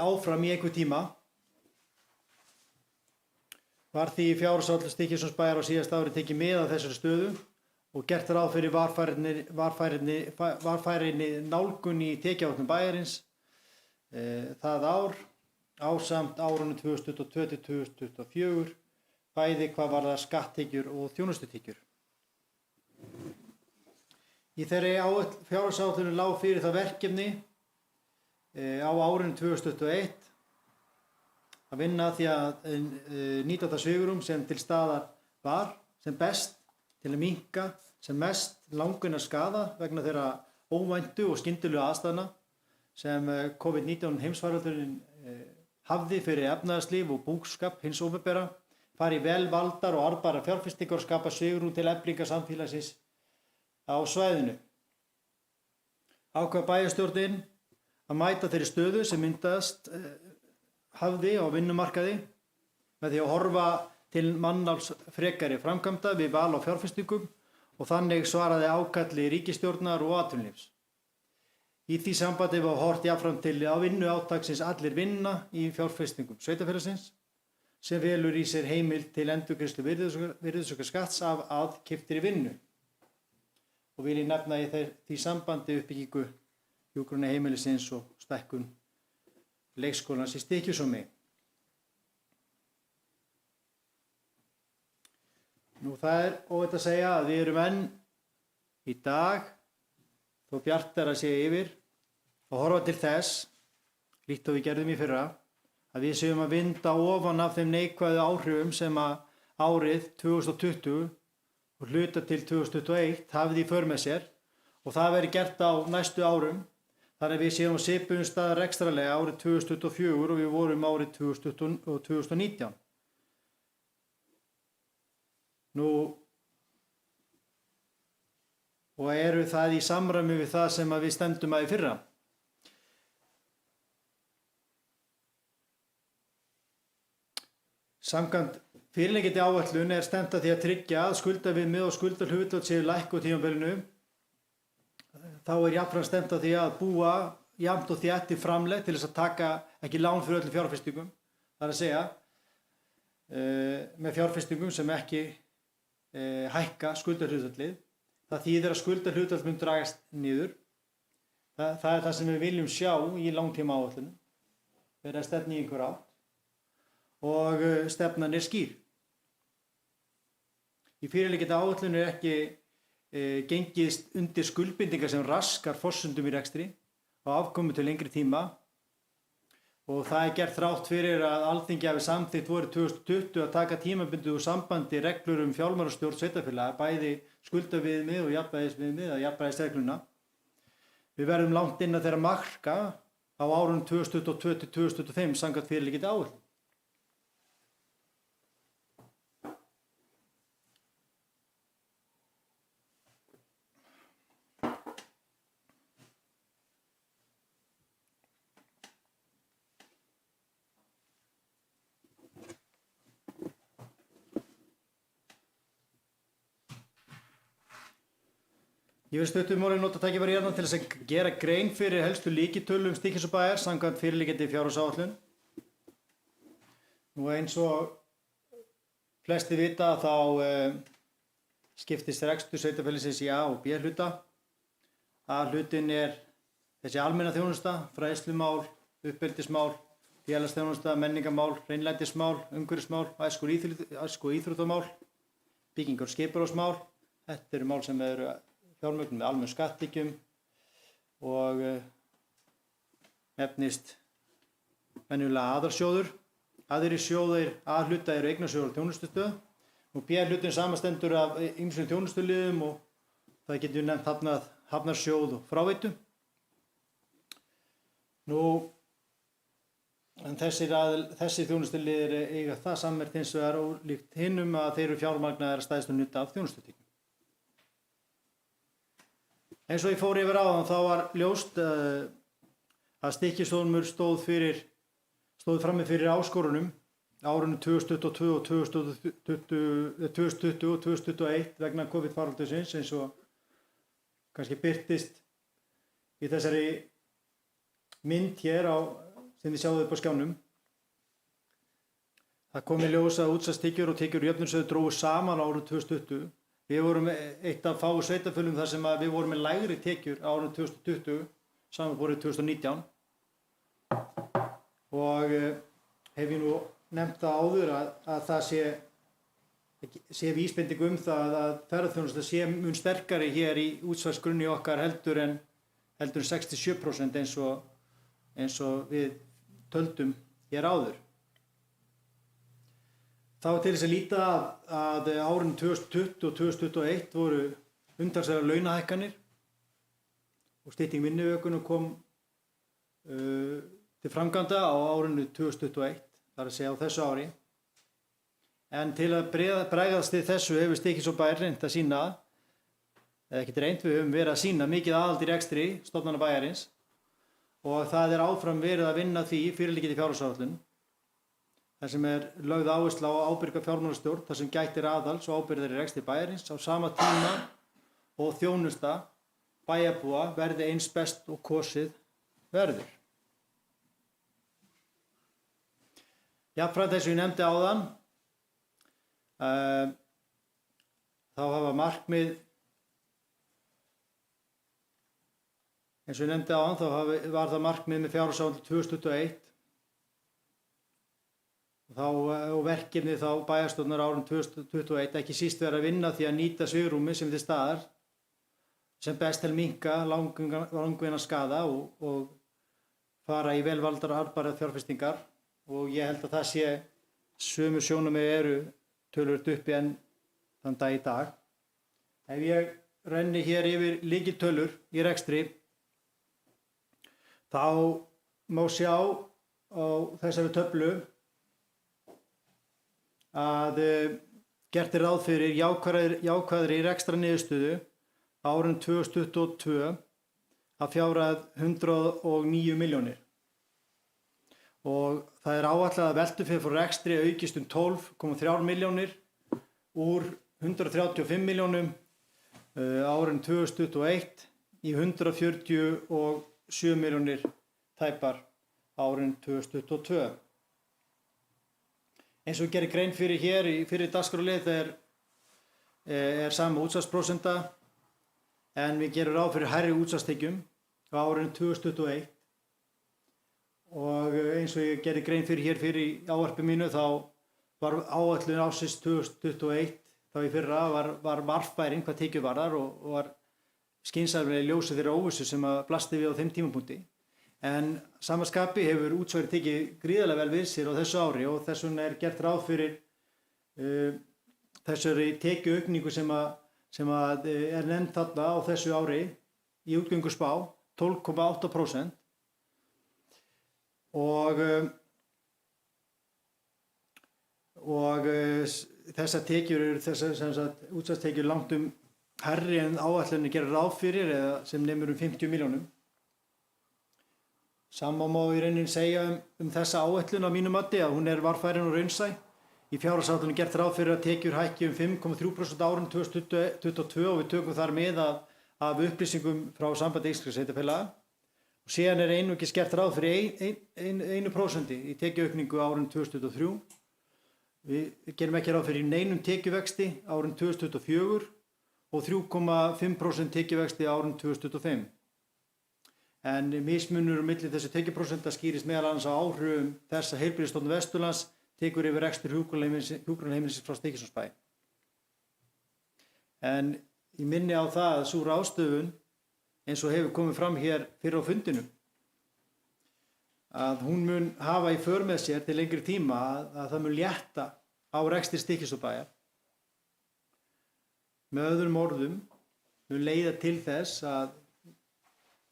áfram í einhver tíma. Var því fjárhagsáætlun Stykkishólmsbæjar á síðasta ári tekið mið af þessari stöðu og gert ráð fyrir varfærinni nálgun í tekjuáætlun bæjarins það ár ásamt árunum 2022 til 2024 bæði hvað varðar skatttekjur og þjónustutekjur. Í þeirri fjárhagsáætlun lá fyrir það verkefni á árinu 2021 að vinna því að nýta það svigrúm sem til staðar var sem best til að minnka sem mest langvinna skaða vegna þeirra óvæntu og skyndilegu aðstæðna sem COVID-19 heimsfaraldurinn hafði fyrir efnahagslíf og búskap hins opinbera, fari vel valdar og arðbærar fjárfestingar og skapa svigrúm til eflingar samfélagsins á svæðinu. Ákvað bæjarstjórnin að mæta þeirri stöðu sem myndast hafði á vinnumarkaði með því að horfa til mannáls frekari framkvæmda við val á fjárfestingum og þannig svaraði ákalli ríkisstjórnar og atvinnulífs. Í því sambandi var horft jafnframt til vinnu átaksins Allir vinna í fjárfestingum sveitarfélagsins sem felur í sér heimild til endurgreiðslu virðisaukaskatts af aðkeyptri vinnu. Og vil ég nefna í því sambandi uppbyggingu hjúkrunarheimilisins og stækkun leikskólans í Stykkishólmi. Nú það óhætt að segja að við erum enn í dag, þó bjartara sé yfir, að horfa til þess, líkt og við gerðum í fyrra, að við séum að vinda ofan af þeim neikvæðu áhrifum sem að árið 2020 og hluta til 2021 hafði í för með sér og það verið gert á næstu árum, þannig að við séum á svipuðum stað rekstrarlega árið 2024 og við vorum árið 2019. Nú, og eru það í samræmi við það sem að við stefndum að í fyrra. Samkvæmt fyrirliggjandi áætlun er stefnt að því að tryggja að skuldaviðmið og skuldahlutföll séu lækkuð á tímabilinu. Þá er jafnframt stefnt að því að búa jafnt og þétt í framlegð til þess að taka ekki lán fyrir öllum fjárfestingum. Það er að segja með fjárfestingum sem ekki hækka skuldahlutfallið. Það þýðir að skuldahlutfall mun dragast niður. Það er það sem við viljum sjá í langtíma áætlunum. Verið að stefna í einhver átt og stefnan er skýr. Í fyrirliggjandi áætlun er ekki gengist undir skuldbindingar sem raskar forsendum í rekstri og afkomu til lengri tíma og það er gert þrátt fyrir að Alþingi hafi samþykkt vorið 2020 að taka tímabundið úr sambandi reglur fjármálastjórn sveitarfélaga, bæði skuldaviðmið og jafnvægisviðmið eða jafnvægisregluna. Við verðum langt innan þeirra marka á árunum 2022 til 2025 samkvæmt fyrirliggjandi áætlun. Ég vil stuttu máli nota tækifæri hérna til þess að gera grein fyrir helstu lykiltölum Stykkishólmsbæjar samkvæmt fyrirliggjandi fjárhagsáætlun. Nú eins og flesti vita þá skiptist rekstur sveitarfélagsins í A og B hluta. A-hlutinn er þessi almenna þjónusta, fræðslumál, uppeldismál, félagsþjónusta, menningarmál, hreinlætismál, umhverfismál, æsku- og íþróttamál, byggingar- og skipulagsmál. Þetta eru mál sem eru fjármögnun með almenn skattekjum og nefnist venjulega aðalsjóður. Aðrir sjóðir A-hluta eru eignasjóður og þjónustustöð og B-hlutin samastendur af ýmsum þjónustuliðum og það getur nefnt hafnarsjóð og fráveitu. Nú, en þessir þjónustuliðir eiga það sammerkt hins vegar ólíkt hinum að þeir eru fjármagnaðir að stæðstum hluta af þjónustutekjum. Eins og ég fór yfir áðan þá var ljóst að Stykkishólmur stóð frammi fyrir áskorunum árunum 2022 og 2020 og 2021 vegna COVID-faraldursins eins og kannski birtist í þessari mynd hér sem þið sjáðu upp á skjánum. Það kom í ljós að útsvarstekjur og tekjur í jöfnunarsjóði drógu saman á árinu 2020. Við vorum eitt af fáu sveitarfélögum þar sem við vorum með lægri tekjur á árinu 2020 samanborið 2019 og hef ég nú nefnt það áður að það sé vísbending það að ferðaþjónusta sé mun sterkari hér í útsvarsgrunni okkar heldur en 67% eins og við töldum hér áður. Þá til þess að líta að árin 2020 og 2021 voru umtalsverðar launahækkanir og stytting vinnuvikunnar kom til framkvæmda á árinu 2021, þar að segja á þessu ári. En til að bregðast við þessu hefur Stykkishólmsbær reynt að sýna, eða ekki reynt, við höfum verið að sýna mikið aðhald í rekstri stofnana bæjarins og það er áfram verið að vinna því fyrirliggjandi fjárhagsáætlun. þar sem lögð áhersla á ábyrga fjármálastjórn þar sem gætir aðals og ábyrgðar í rekstri bæjarins á sama tíma og þjónusta bæjarbúa verði eins best og kosið verður. Jafnframt þess að ég nefndi áðan, þá hafa markmið, eins og ég nefndi áðan, þá var það markmið með fjárhagsáætlun 2021 og verkefni þá bæjarstjórnar árið 2021 ekki síst verið að vinna því að nýta svigrúmið sem til staðar sem best til að minnka langvinnan skaða og fara í velvaldar og arðbærar fjárfestingar og ég held að það sé sömu sjónarmið eru töluvert uppi en þann dag í dag. Ef ég renni hér yfir lykiltölur í rekstri þá má sjá á þessari töflu að gert ráð fyrir jákvæðri rekstrarniðurstöðu árið 2022 að fjárhæð 109 milljónir. Og það áætlað að veltufé frá rekstri aukist 12,3 milljónir úr 135 milljónum árið 2021 í 147 milljónir tæpar árið 2022. Eins og gerir grein fyrir hér í fyrir dagskrárlið er sama útsvarsprósenta en við gerum ráð fyrir hærri útsvarstekjum á árinu 2021 og eins og ég gerir grein fyrir hér fyrir ávarpi mínu þá var áætlun ársins 2021 þá í fyrra var varfæring hvað tekjur varðar og var skynsamlega í ljósi þeirra óvissu sem að blasti við á þeim tímapunkti. En sama skapi hefur útsvarið tekið gríðarlega vel við sér á þessu ári og þess vegna gert ráð fyrir þessari tekjuaukningu sem nefnd þarna á þessu ári í útgönguspá 12,8% og þessar tekjur eru þessar útsvarstekjur langt hærri en áætlunin gerir ráð fyrir eða sem nemur 50 milljónum. Sama má í rauninni segja þessa áætlun á mínu mati að hún varfærin og raunsæ. Í fjárhagsáætluninni gert ráð fyrir að tekjur hækki 5,3% árið 2022 og við tökum þar með af upplýsingum frá Sambandi íslenskra sveitarfélaga. Og síðan einungis gert ráð fyrir 1% í tekjuaukningu árið 2023. Við gerum ekki ráð fyrir neinum tekjuvexti árið 2024 og 3,5% tekjuvexti árið 2025. En mismunur milli þessu tekjuprósenta skýrist meðal annars á áhrifum þess að Heilbrigðisstofnun Vesturlands tekur yfir rekstur hjúkrunarheimilis frá Stykkishólmsbæ. En ég minni á það að sú ráðstöfun eins og hefur komið fram hér fyrir á fundinum að hún mun hafa í för með sér til lengri tíma að það mun létta á rekstri Stykkishólmsbæjar. Með öðrum orðum mun leiða til þess að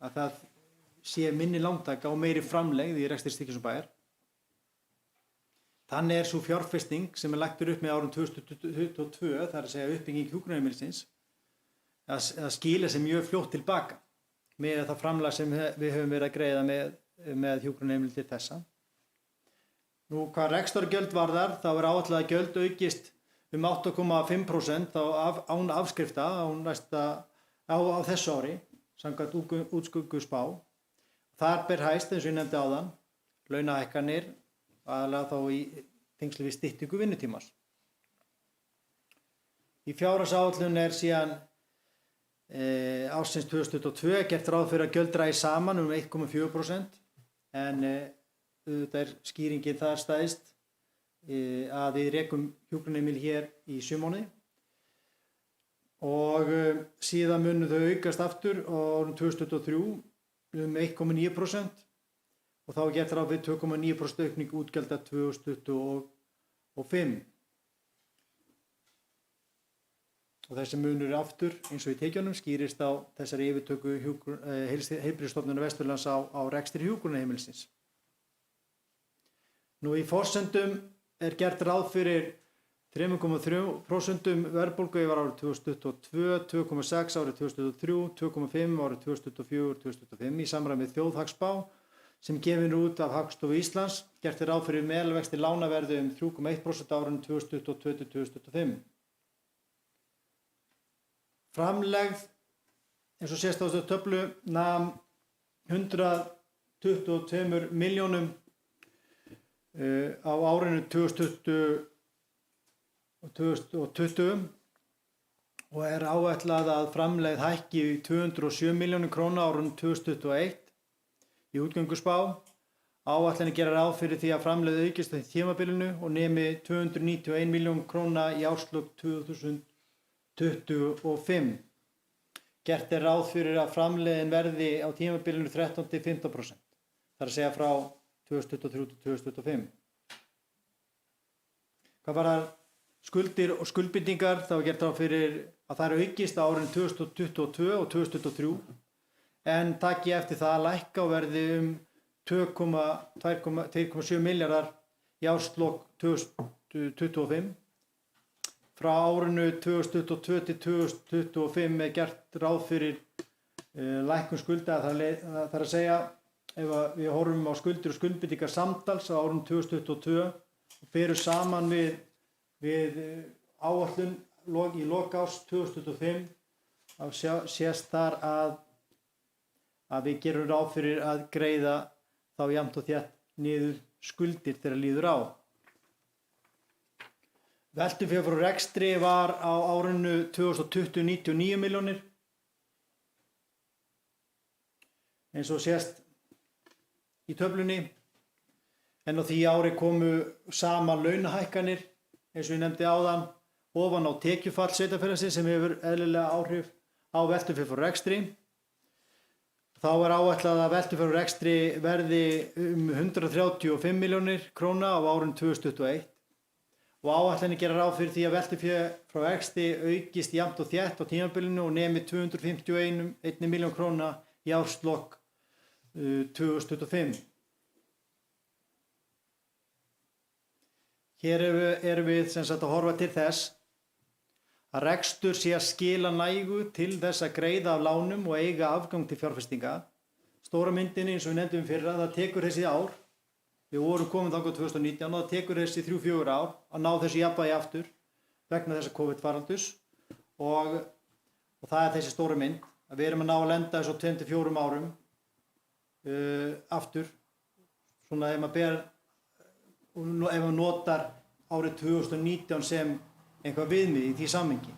það sé minni lántaka og meiri framlegð í rekstri Stykkishólmsbæjar. Þannig sú fjárfesting sem lagtur upp með árið 2022, það að segja uppbygging hjúkrunarheimilisins, að skila sér mjög fljótt tilbaka með það framlag sem við höfum verið að greiða með hjúkrunarheimili til þessa. Nú hvað rekstrargjöld varðar, þá áætlað að gjöld aukist 8,5% án afskrifta á þessu ári, samkvæmt útskugguspá. Þar ber hæst, eins og ég nefndi áðan, launahækkanir, aðalega þá í tengslu við styttingu vinnutímans. Í fjárhagsáætlun síðan ársins 2022 gert ráð fyrir að gjöld dragi saman 1,4% en auðvitað skýringin þar stæðst að við rekum hjúkrunarheimili hér í 7 mánuði. Og síðan munu þau aukast aftur á árinu 2023 1,9% og þá gert ráð fyrir 2,9% aukning útgjalda 2025. Og þessi munur aftur, eins og í tekjunum, skýrist á þessari yfirtöku Heilbrigðisstofnunar Vesturlands á rekstri hjúkrunarheimilisins. Nú í forsendum gert ráð fyrir 3,3% verðbólgu yfir árið 2022, 2,6 árið 2023, 2,5 árið 2024-2025 í samræmi við þjóðhagsspá sem gefin er út af Hagstofu Íslands. Gert er ráð fyrir meðalvexti lána verði 3,1% á árinu 2022-2025. Framlegð, eins og sést á þessu töflu, nam 122 milljónum á árinu 2020 og er áætlað að framlegð hækki í 207 milljónir króna á árinu 2021 í útgönguspá. Áætlanir gera ráð fyrir því að framlegð aukist á tímabilinu og nemi 291 milljón króna í árslok 2025. Gert er ráð fyrir að framlegðin verði á tímabilinu 13-15%, þar að segja frá 2023-2025. Hvað varðar skuldir og skuldbindingar, þá er gert ráð fyrir að þær aukist á árinu 2022 og 2023 en taki eftir það að lækka og verði 2,7 milljarðar í árslok 2025. Frá árinu 2022 til 2025 er gert ráð fyrir lækkun skulda, það er að segja ef við horfum á skuldir og skuldbindingar samtals á árinu 2022 og berum saman við áætlun í lok árs 2025, þá sést þar að við gerum ráð fyrir að greiða þá jafnt og þétt niður skuldir þegar líður á. Veltufé frá rekstri var á árinu 2020 99 milljónir. Eins og sést í töflunni, en á því ári komu saman launahækkanir, eins og ég nefndi áðan, ofan á tekjufall sveitarfélagsins sem hefur eðlilega áhrif á veltufé frá rekstri. Þá er áætlað að veltufé frá rekstri verði 135 milljónir króna á árinu 2021 og áætlanir gera ráð fyrir því að veltufé frá rekstri aukist jafnt og þétt á tímabilinu og nemi 251 milljón króna í árslok 2025. Hér erum við sem sagt að horfa til þess að rekstur sé að skila nægu til þess að greiða af lánum og eiga afgang til fjárfestinga. Stóra myndin eins og við nefndum fyrra, það tekur þessi ár, við vorum komin þangað 2019 og það tekur þessi 3-4 ár að ná þessi jafnvægi aftur vegna þessa COVID-faraldurs og það er þessi stóra mynd að við erum að ná að lenda þessu 24 árum aftur, svona ef maður notar árið 2019 sem einhvað viðmið í því samhengi.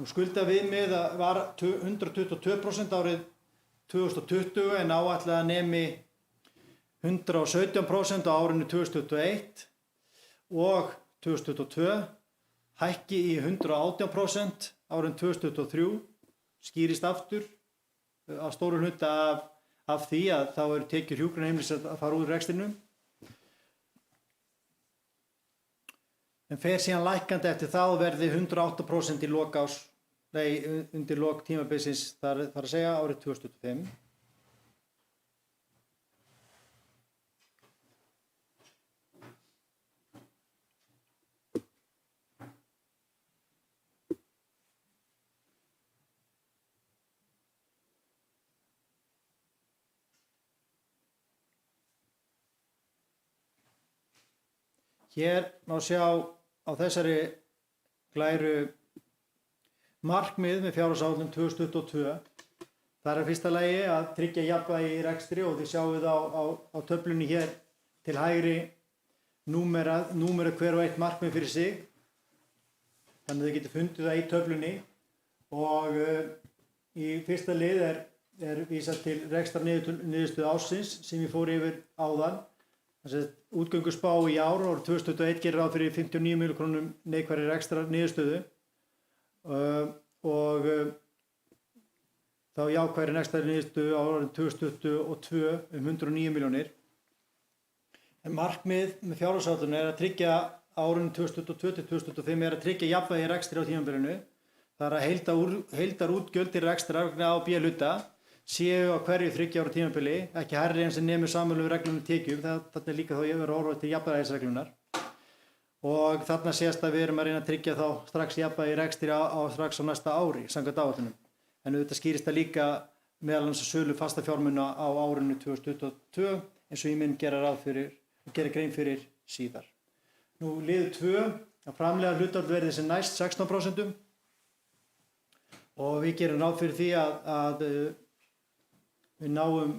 Skuldaviðmið var 122% árið 2020 en áætlað að nemi 117% á árinu 2021 og 2022, hækki í 118% árið 2023, skýrist aftur á stóru hluta af því að þá eru tekjur hjúkrunarheimilis að fara úr rekstrinum. En fer síðan lækkandi eftir það verði 108% undir lok tímabilsins, þar að segja árið 2025. Hér má sjá á þessari glæru markmið með fjárhagsáætlun 2022. Það er fyrsta lagi að tryggja jafnvægi í rekstri og þið sjáuð á töflunni hér til hægri númera hver og eitt markmið fyrir sig. Þannig að þið getur fundið það í töflunni og í fyrsta lið er vísað til rekstrarniðurstöðu ársins sem ég fór yfir áðan. Útgönguspá í ár árið 2021 gerir ráð fyrir 59 milljón krónum neikvæðri rekstrarniðurstöðu og þá jákvæðri rekstrarniðurstöðu á árið 2022 109 milljónir. En markmið með fjárhagsáætlun er að tryggja árinu 2022-2025 er að tryggja jafnvægi í rekstri á tímabilinu. Það er að heildarútgjöld til rekstrar vegna A og B hluta séu á hverju 3 ára tímabili, ekki hærri en sem nemur sameiginlegum reglum tekjum, þarna er líka þá ég verið að horfa til jafnvægisreglunar. Og þarna sést að við erum að reyna að tryggja þá strax jafnvægi rekstri strax á næsta ári, samkvæmt áætlunum. En auðvitað skýrist það líka meðal annars sölu fasta fjármuna á árinu 2022 eins og ég mun gera grein fyrir síðar. Nú liður 2 að framlega hlutfall verði sem næst 16% og við gerum ráð fyrir því að við náum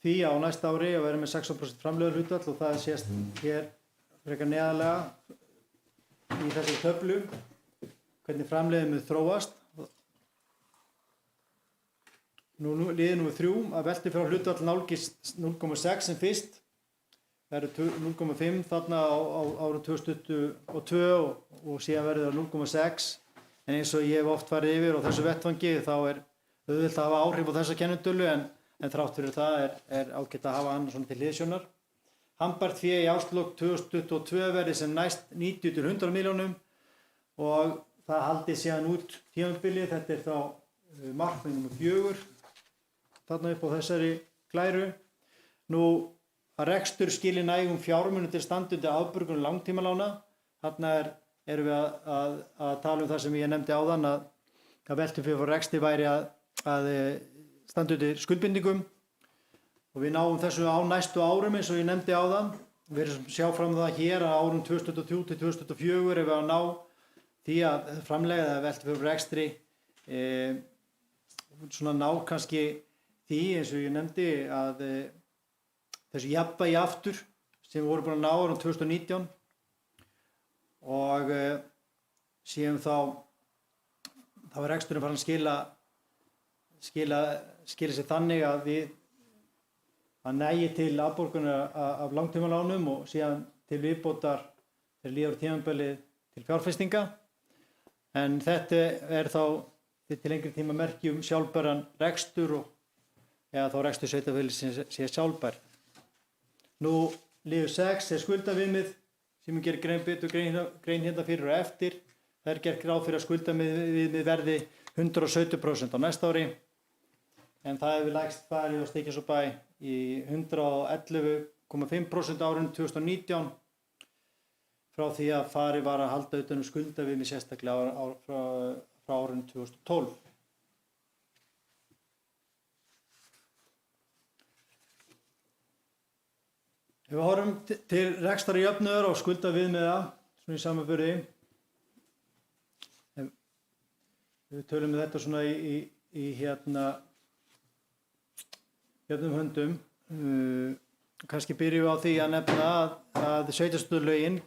því á næsta ári að vera með 16% framlega hlutfall og það sést hér frekar neðarlega í þessu töflu hvernig framleiðið mun þróast. Nú liður númer 3 að veltufjár hlutfall nálgist 0,6 sem fyrst. Það eru 0,5 þarna á árið 2022 og síðan verður það 0,6. En eins og ég hef oft farið yfir á þessu vettvangi þá er auðvitað að hafa áhrif á þessa kennitölu en þrátt fyrir það er ágætt að hafa hann svona til hliðsjónar. Handbært fé í árslok 2022 verði sem næst 90 til 100 milljónum og það haldið síðan út tímabilið. Þetta er þá markmið númer 4 þarna upp á þessari glæru. Nú að rekstur skili nægum fjármunum til standandi afborgun langtímalána. Þarna erum við að tala það sem ég nefndi áðan að veltufé fyrir rekstri væri að standandi skuldbindingum og við náum þessu á næstu árum eins og ég nefndi áðan. Við erum sjá fram það hér að árum 2023 til 2024 ef við að ná því að framlega eða veltufé fyrir rekstri svona ná kannski því eins og ég nefndi að þessu jafnvægi aftur sem við vorum búin að ná árum 2019 og síðan þá var reksturinn farin að skila sér þannig að að nægi til afborgunar af langtímalánum og síðan til viðbótar þegar líður tímabilið til fjárfestinga. En þetta er þá til lengri tíma merki sjálfbæran rekstur eða þá rekstur sveitarfélagsins sé sjálfbær. Nú liður 6 er skuldaviðmið sem við gerum grein hérna fyrir og eftir. Það er gert ráð fyrir að skuldaviðmið verði 117% á næsta ári en það hefur lægst farið á Stykkishólmsbæ í 111,5% árinu 2019 frá því að farið var að halda utan skuldaviðmið sérstaklega frá árinu 2012. Ef við horfum til rekstrarjöfnuðar og skuldaviðmiða svona í samanburði, við tölum þetta svona í jöfnum höndum, kannski byrjum við á því að nefna að sveitarstjórnarlögin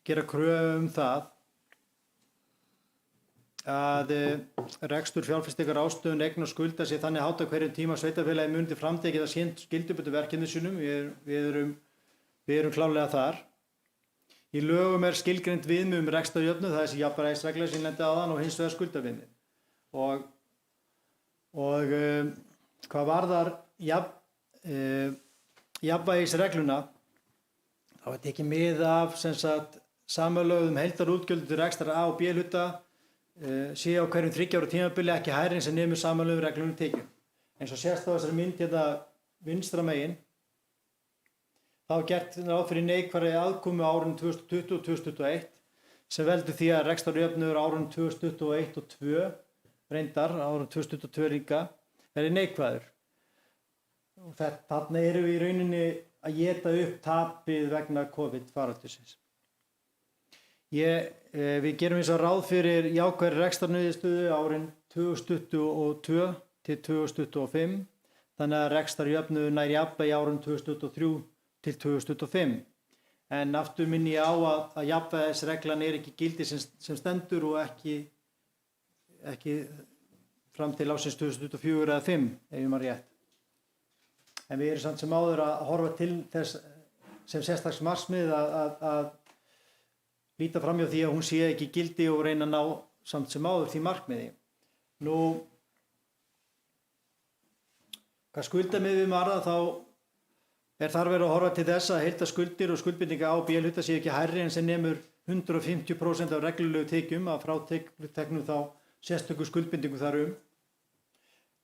gera kröfu það að rekstur fjárfestingar ástöðun eign og skulda sé þannig háttað hverjum tíma sveitarfélagi muni til framtíðar geta sinnt skyldubundnum verkefnum sínum. Við erum klárlega þar. Í lögum er skilgreind viðmið rekstrarjöfnuð, það er þessi jafnræðisregla sem ég nefndi áðan og hins vegar skuldaviðmið. Og hvað varðar jafnvægisregluna þá er tekið mið af samanlögðum heildarútgjöldum til rekstrar A og B hluta sé á hverjum 3 ára tímabili ekki hærri en sem nemur samanlögðum reglunum tekjum. Eins og sést á þessari mynd hérna vinstra megin þá er gert ráð fyrir neikvæðri aðkomu á árunum 2020 og 2021 sem veldur því að rekstrarjöfnuður á árunum 2021 og 2 reyndar á árunum 2022 líka verði neikvæður. Og þarna erum við í rauninni að éta upp tapið vegna COVID-faraldursins. Við gerum eins og ráð fyrir jákvæðri rekstrarniðurstöðu árin 2022 til 2025 þannig að rekstrarjöfnuður nær jafnvægi árin 2023 til 2025. En aftur minni ég á að jafnvægisreglan er ekki gildi sem stendur og ekki fram til ársins 2024 eða 5 ef ég man rétt. En við erum samt sem áður að horfa til þess sem sérstaks markmið að líta fram hjá því að hún sé ekki gildi og reyna að ná samt sem áður því markmiði. Nú, hvað skuldamiðum varðar þá þar verið að horfa til þess að heildarskuldir og skuldbindinga A og B hluta sé ekki hærri en sem nemur 150% af reglulegu tekjum að fráteknu þá sérstöku skuldbindingu þar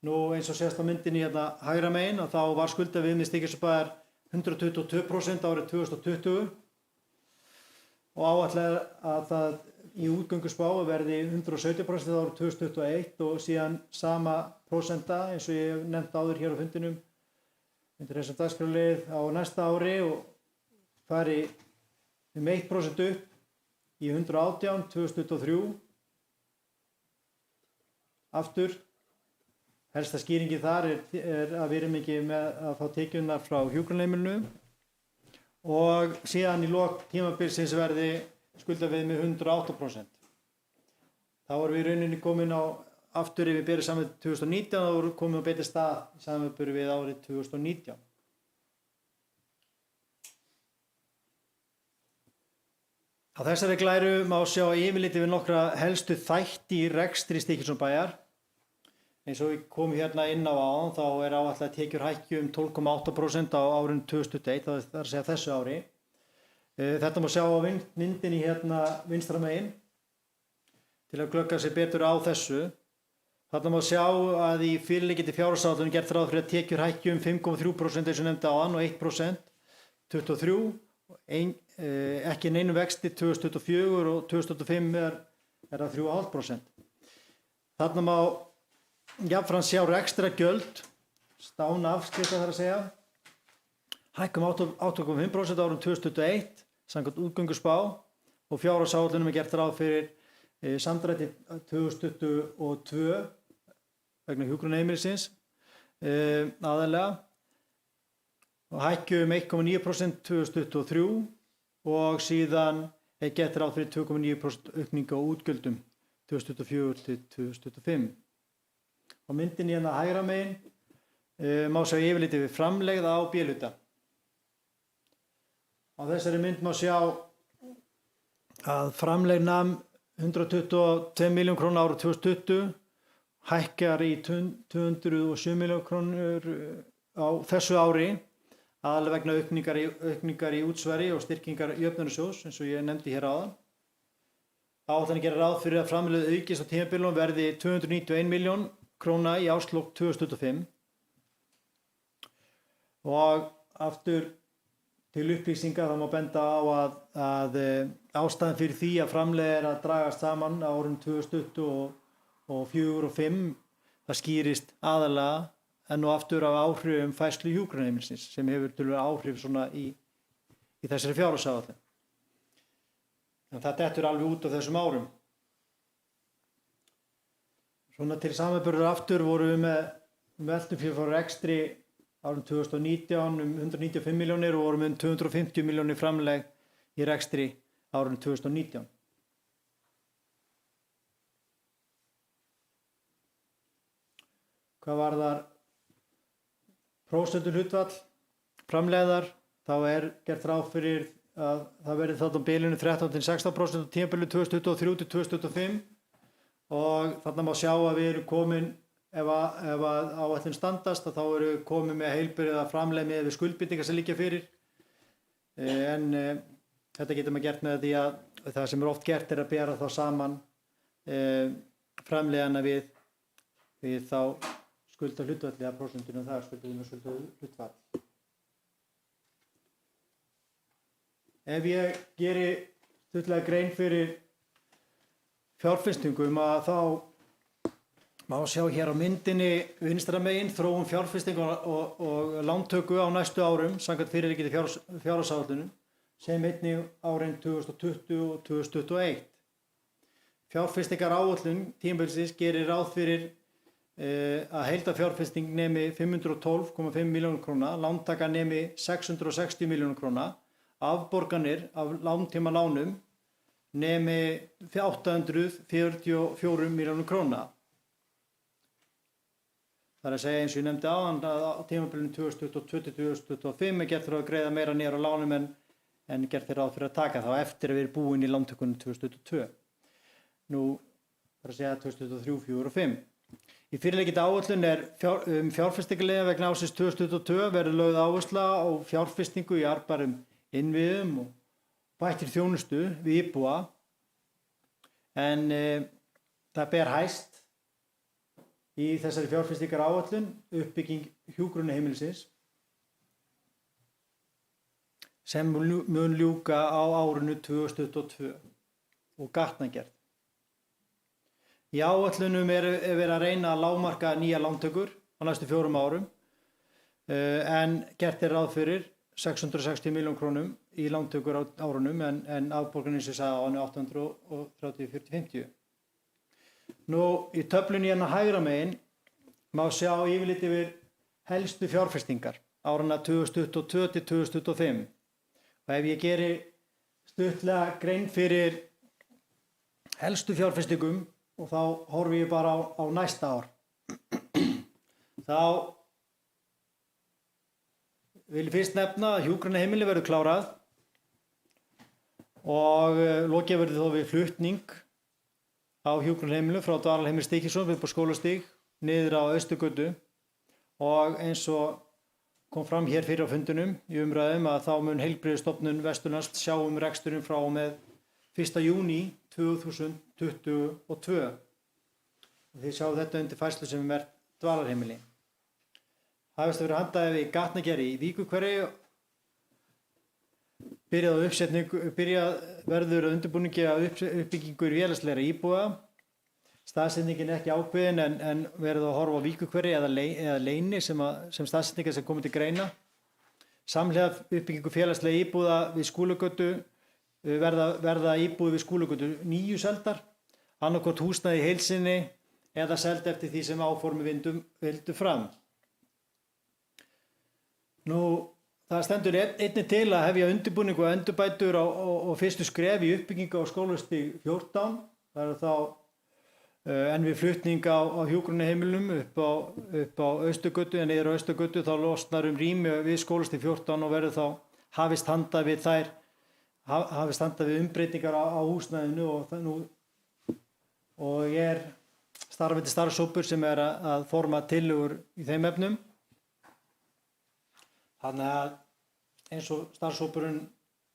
Nú eins og sést á myndinni hérna hægra megin og þá var skuldaviðmið Stykkishólmsbæjar 122% árið 2020 og áætlað að það í útgönguspá verði 117% árið 2021 og síðan sama prósenta eins og ég hef nefnt áður hér á fundinum undir þessum dagskrárlið á næsta ári og fari 1% upp í 118 2023. Aftur, helsta skýringi þar er að við erum ekki með að fá tekjurnar frá hjúkrunarheimilinu og síðan í lok tímabilsins verði skuldaveið með 108%. Þá erum við í rauninni komin á aftur ef við berum saman 2019 og þá komum við á betri stað í samanburði við árið 2019. Á þessari glæru má sjá yfirlit yfir nokkra helstu þætti í rekstri Stykkishólmsbæjar. Eins og við komum hérna inn á áðan þá er áætlað að tekjur hækki 12,8% á árinu 2021, það er að segja þessu ári. Þetta má sjá á myndinni hérna vinstra megin til að glögga sig betur á þessu. Þarna má sjá að í fyrirliggjandi fjárhagsáætlun er gert ráð fyrir að tekjur hækki 5,3% eins og nefndi áðan og 1% 2023, ekki neinum vexti 2024 og 2025 er að 3,5%. Þarna má jafnframt sjá rekstrargjöld, stán afskrifta þar að segja, hækkum 8,5% árum 2021 samkvæmt útgönguspá og fjárhagsáætlunum er gert ráð fyrir samdrætti 2022 vegna hjúkrunarheimilisins aðallega og hækkum 1,9% 2023 og síðan er gert ráð fyrir 2,9% aukning á útgjöldum 2024 til 2025. Á myndinni hérna hægra megin má sjá yfirlit yfir framlegð á B-hluta. Á þessari mynd má sjá að framlegð nam 122 milljón króna árið 2020, hækkar í 207 milljón krónur á þessu ári, aðalega vegna aukningar í útsvari og styrkingar jöfnunarsjóðs eins og ég nefndi hér áðan. Áætlanir gera ráð fyrir að framlegð aukist á tímabilunum verði 291 milljón króna í árslok 2025 og aftur til upplýsinga þá má benda á að ástæðan fyrir því að framlegð er að dragast saman á árum 2024 og 2025 það skýrist aðalega enn og aftur af áhrifum færslu hjúkrunarheimilisins sem hefur töluverð áhrif svona í þessari fjárhagsáætlun. En það dettur alveg út á þessum árum. Svona til samanburðar aftur vorum við með veltum fyrir frá rekstri árið 2019 195 milljónir og vorum með 250 milljónir framlegð í rekstri árið 2019. Hvað varðar prósentuhlutfall framlegðar þá er gert ráð fyrir að það verði þarna á bilinu 13-16% á tímabilinu 2023 til 2025 og þarna má sjá að við erum komin ef að áætlun standast þá erum við komin með heilbrigða framlegð með við skuldbindingar sem liggja fyrir en þetta getur maður gert með því að það sem er oft gert er að bera þá saman framlegðana við þá skuldahlutfall eða prósentunum þar skuldahlutfall. Ef ég geri stuttlega grein fyrir fjárfestingum að þá má sjá hér á myndinni vinstra megin þróun fjárfestingu og lántöku á næstu árum samkvæmt fyrirliggjandi fjárhagsáætlunum sem einnig árin 2020 og 2021. Fjárfestingaráætlun tímabilsins gerir ráð fyrir að heildarfjárfesting nemi 512,5 milljónir króna, lántaka nemi 660 milljónir króna, afborganir af langtímalánum nemi 844 milljónir króna. Það er að segja eins og ég nefndi áðan að á tímabilinu 2022-2025 er gert fyrir að greiða meira niður á lánum en gert er ráð fyrir að taka þá eftir að við erum búin í lántökunum 2022. Nú það er að segja 2023, 2024 og 2025. Í fyrirliggjandi áætlun er fjárfestingarleiðin vegna ársins 2022 verður lögð áhersla á fjárfestingu í arðbærum innviðum og bættri þjónustu við íbúa en það ber hæst í þessari fjárfestingaráætlun uppbygging hjúkrunarheimilisins sem mun ljúka á árinu 2022. og gatnagerð. Í áætlunum er verið að reyna að lágmarka nýja lántökur á næstu 4 árum en gert er ráð fyrir 660 milljón krónum í lántökur á árunum en afborgunin sem sagði á hann 830–40–50. Nú í töflunni hérna hægra megin má sjá yfirlit yfir helstu fjárfestingar árana 2022–2025 og ef ég geri stuttlega grein fyrir helstu fjárfestingum og þá horfi ég bara á næsta ár. Þá vil ég fyrst nefna að hjúkrunarheimili verður klárað og lokið verður þó við flutning á hjúkrunarheimilu frá dvalarheimili Stykkishólms upp á Skólastíg niður á Austurgötu og eins og kom fram hér fyrir á fundinum í umræðum að þá mun Heilbrigðisstofnun Vesturlands sjá reksturinn frá og með 1. júní 2022. Þið sjáu þetta undir færslu sem er dvalarheimili. Hafist að vera handaði við gatnagerði í Víkurhverfi. Byrjað verður að undirbúningi að uppbyggingu félagslegra íbúða. Staðsetningin ekki ákveðin en verður að horfa á Víkurhverfi eða Leyni sem staðsetningar sem komið til greina. Samhliða uppbyggingu félagslega íbúða við Skúlagötu verða íbúði við Skúlagötu 9 seldar, annaðhvort húsnæði í heild sinni eða seld eftir því sem áformi vildu fram. Nú, það stendur einnig til að hefja undirbúning og endurbætur og fyrstu skref í uppbyggingu á Skólastíg 14. Það er þá en við flutning á hjúkrunarheimilum upp á Austurgötu en niður á Austurgötu þá losnar rými við Skólastíg 14 og verður þá hafist handa við umbreytingar á húsnæðinu og er starfandi starfshópur sem er að forma tillögur í þeim efnum. Þannig að eins og starfshópurinn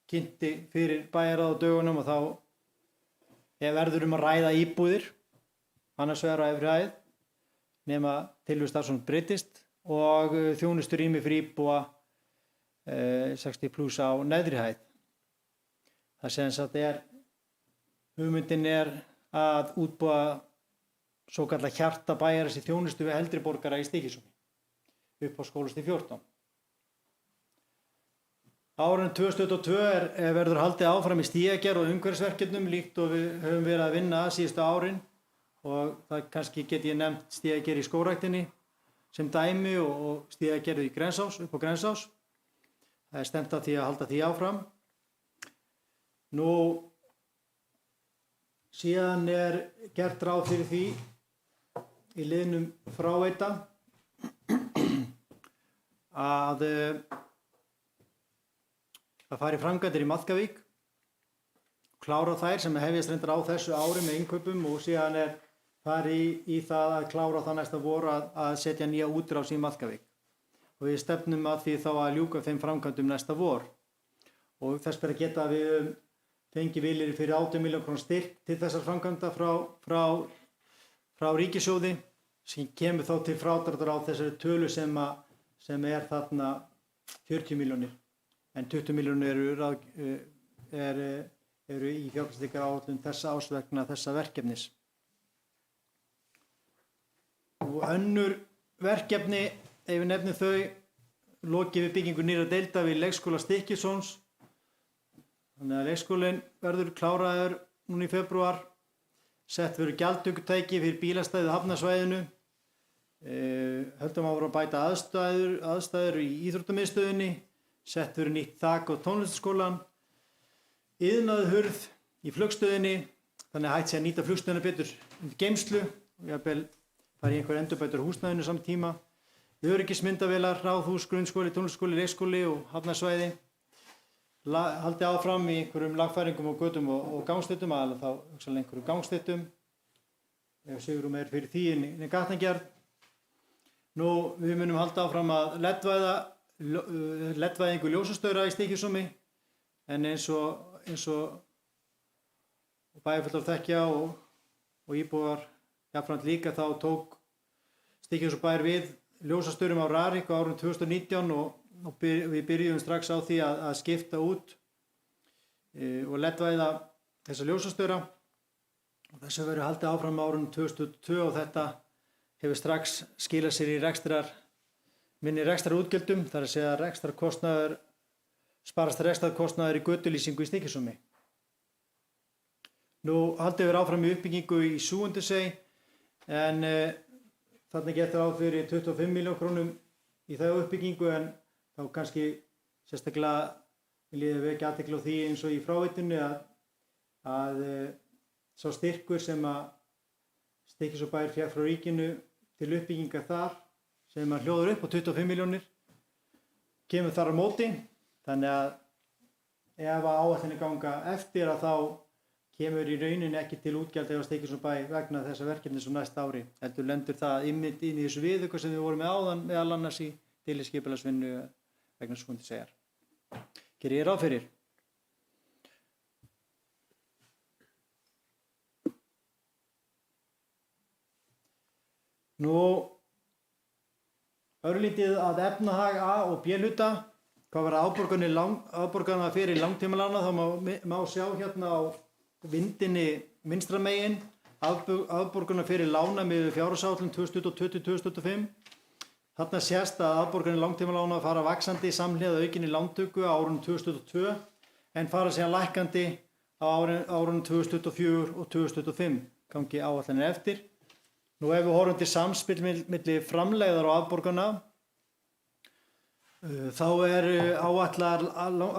kynnti fyrir bæjarráð á dögunum og þá verður að ræða íbúðir annars vegar á efri hæð nema tillögur starfshópurinn breytist og þjónusturými fyrir íbúa 60+ á neðri hæð. Það sem sagt hugmyndin er að útbúa svokallað hjarta bæjarins í þjónustu við eldri borgara í Stykkishólmi upp á Skólastíg 14. Árinu 2022 verður haldið áfram í stígagerð og umhverfisverkefnum líkt og við höfum verið að vinna síðustu árin og það kannski get ég nefnt stígagerð í skógræktinni sem dæmi og stígagerð í Grensás, upp á Grensás. Það er stefnt að því að halda því áfram. Nú, síðan er gert ráð fyrir því í liðnum fráveita að fara í framkvæmdir í Maðkavík, klára þær sem hefjast reyndar á þessu ári með innkaupum og síðan er farið í það að klára það næsta vor að setja nýja útrás í Maðkavík. Og við stefnum að því þá að ljúka þeim framkvæmdum næsta vor. Og þess ber að geta að við fengi viljir fyrir 18 milljón króna styrk til þessar framkvæmda frá ríkissjóði sem kemur þá til frádráttar á þessari tölu sem er þarna 40 milljónir en 20 milljónir eru í fjárfestingaráætlun þessa árs vegna þessa verkefnis. Og önnur verkefni, ef við nefnum þau, lokið við byggingu nýrra deilda við leikskóla Stykkishólms. Þannig að leikskólinn verður kláraður núna í febrúar, sett verður gjaldtökutæki fyrir bílastæðið hafnarsvæðinu, höldum að voru að bæta aðstæður í íþróttamiðstöðinni, sett verður nýtt þak á tónlistarskólann, iðnaðarhurð í flugstöðinni, þannig að hægt sé að nýta flugstöðina betur undir geymslu og jafnvel fara í einhver endurbætur húsnæðinu samtíma, öryggismyndavélar, ráðhús, grunnskóli, tónlistarskóli, leikskóli og hafnarsvæði. Haldið áfram í einhverjum lagfæringum og götum og gangstéttum, aðalega þá hugsanlega einhverjum gangstéttum. Ef sigurum er fyrir því inn í gatnagerð. Nú, við munum halda áfram að leddvæðingu ljósastaura í Stykkishólmi, en eins og bæjarfulltrúar þekkja og íbúar jafnframt líka þá tók Stykkishólmsbær við ljósastaurum á Rarik á árinu 2019 og við byrjuðum strax á því að skipta út og leddvæða þessa ljósastjóra. Þessu verður haldið áfram á árinu 2022 og þetta hefur strax skilað sér í minni rekstrarútgjöldum, þar að segja sparast rekstrarkostnaður í götulýsingu í Stykkishólmi. Nú haldið við áfram í uppbyggingu í Súgandasey en þarna getur ráð fyrir 25 milljón krónum í það uppbyggingu en þá kannski sérstaklega vil ég vekja athygli á því eins og í fráveitunni að sá styrkur sem að Stykkishólmsbær fékk frá ríkinu til uppbyggingar þar sem að hljóður upp á 25 milljónir kemur þar á móti, þannig að ef áætlanir ganga eftir að þá kemur í rauninni ekki til útgjalda hjá Stykkishólmsbæ vegna þessa verkefnis á næsta ári. Heldur lendur það inn í þessu viðauka sem við vorum með áðan meðal annars í deiliskipulagsvinnu vegna Súgandaseyjar. Gerir ég ráð fyrir. Nú, örlítið að efnahag A og B hluta. Hvað var afborganirnar fyrir langtímalána? Þá má sjá hérna á vindinni vinstra megin afborganirnar fyrir lána með fjárhagsáætlun 2022-2025. Þarna sést að afborganir langtímalána fara vaxandi samhliða aukinni lántöku á árunum 2022 en fara síðan lækkandi á árunum 2024 og 2025 gangi áætlanir eftir. Nú ef við horfum til samspil milli framlegðar og afborgana þá áætlar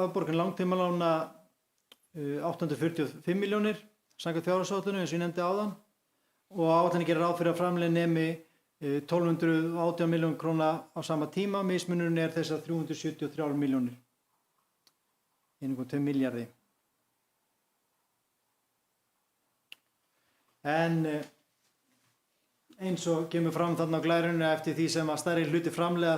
afborganir langtímalána 845 milljónir samkvæmt fjárhagsáætlun eins og ég nefndi áðan og áætlanir gerir ráð fyrir að framlegð nemi 1218 milljón króna á sama tíma, mismunurinn þessar 373 milljónir, 1,2 milljarði. En eins og kemur fram þarna á glærunni eftir því sem að stærri hluti framleiða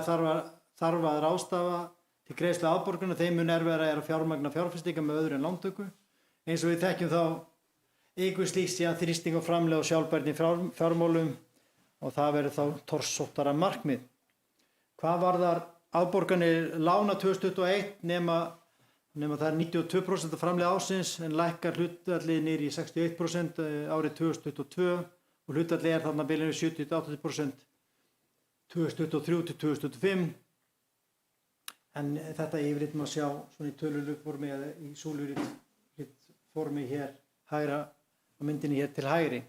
þarf að ráðstafa til greiðslu afborgana, þeim mun erfiðara að fjármagna fjárfestingar með öðru en lántöku. Eins og við þekkjum þá eykur slíkt síðan þrýsting á framlegð og sjálfbærni fjármálum og það verður þá torsóttara markmið. Hvað varðar afborganir lána 2021 nema það er 92% af framlegð ársins en lækkar hlutfallið niður í 61% árið 2022 og hlutfallið þarna bilinu 70-80% 2023-2025 en þetta yfirlit má sjá svona í tölulegu formi eða í súlurit formi hér hægra á myndinni hér til hægri.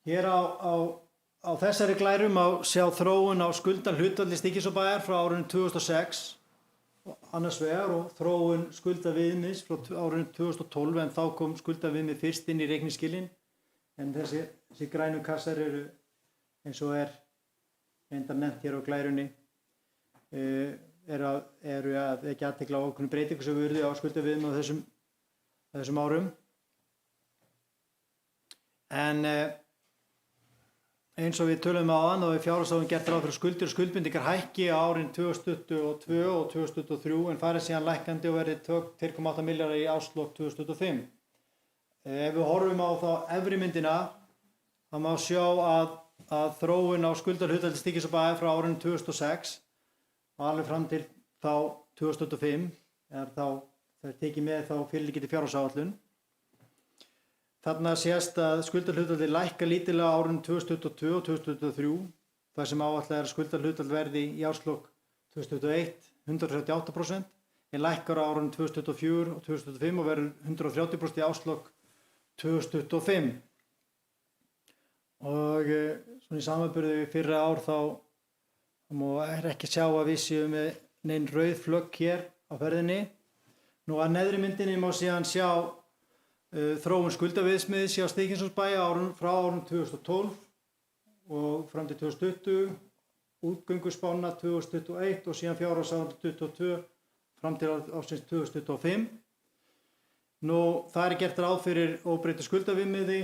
Hér á þessari glæru má sjá þróun á skuldahlutfalli Stykkishólmsbæjar frá árinu 2006 annars vegar og þróun skuldaviðmiðs frá árinu 2012 en þá kom skuldaviðmið fyrst inn í reikningsskilin en þessi grænu kassar eru eins og reyndar nefnt hér á glærunni eru að vekja athygli á ákveðnum breytingum sem urðu á skuldaviðmið á þessum árum. En eins og við tölum áðan og við fjárhagsáætlun gert ráð fyrir skuldir og skuldbindingar hækki á árin 2022 og 2023 en farið síðan lækkandi og verði 2,8 milljarðar í árslok 2025. Ef við horfum á þá efri myndina þá má sjá að þróun á skuldahlutfalli Stykkishólmsbæjar frá árinu 2006 og alveg fram til þá 2025 það er tekið með þá fyrirliggjandi fjárhagsáætlun. Þarna sést að skuldahlutfallið lækka lítillega á árunum 2022 og 2023 þar sem áætlað að skuldahlutfall verði í árslok 2021 138% en lækkar á árunum 2024 og 2025 og verður 130% í árslok 2025. Og svona í samanburði við fyrra ár þá ekki sjá að við séum með nein rauð flögg hér á ferðinni. Nú að neðri myndinni má síðan sjá þróun skuldaviðsmiðs hjá Stykkishólmsbæ frá árunum 2012 og fram til 2020, útgönguspána 2021 og síðan fjárhagsárið 2022 fram til ársins 2025. Nú það gert ráð fyrir óbreyttu skuldaviðmiði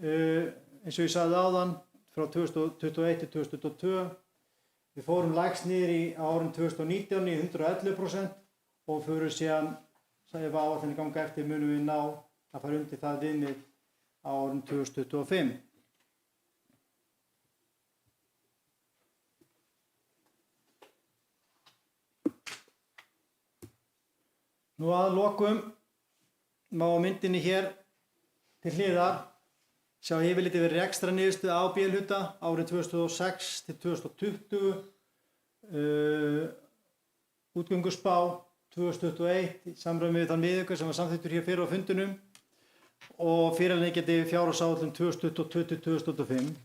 eins og ég sagði áðan frá 2021 til 2022. Við fórum lægst niður á árinu 2019 í 111% og fyrir síðan ef áætlanir ganga eftir munum við ná að fara undir það viðmið á árinu 2025. Nú að lokum má á myndinni hér til hliðar sjá yfirliti við rekstrar niðurstöðu A og B hluta árin 2006 til 2020, útgönguspá 2021 í samræmi við þann miðauka sem var samþykktur hér fyrir á fundinum og fyrirliggjandi fjárhagsáætlun 2022 til 2025.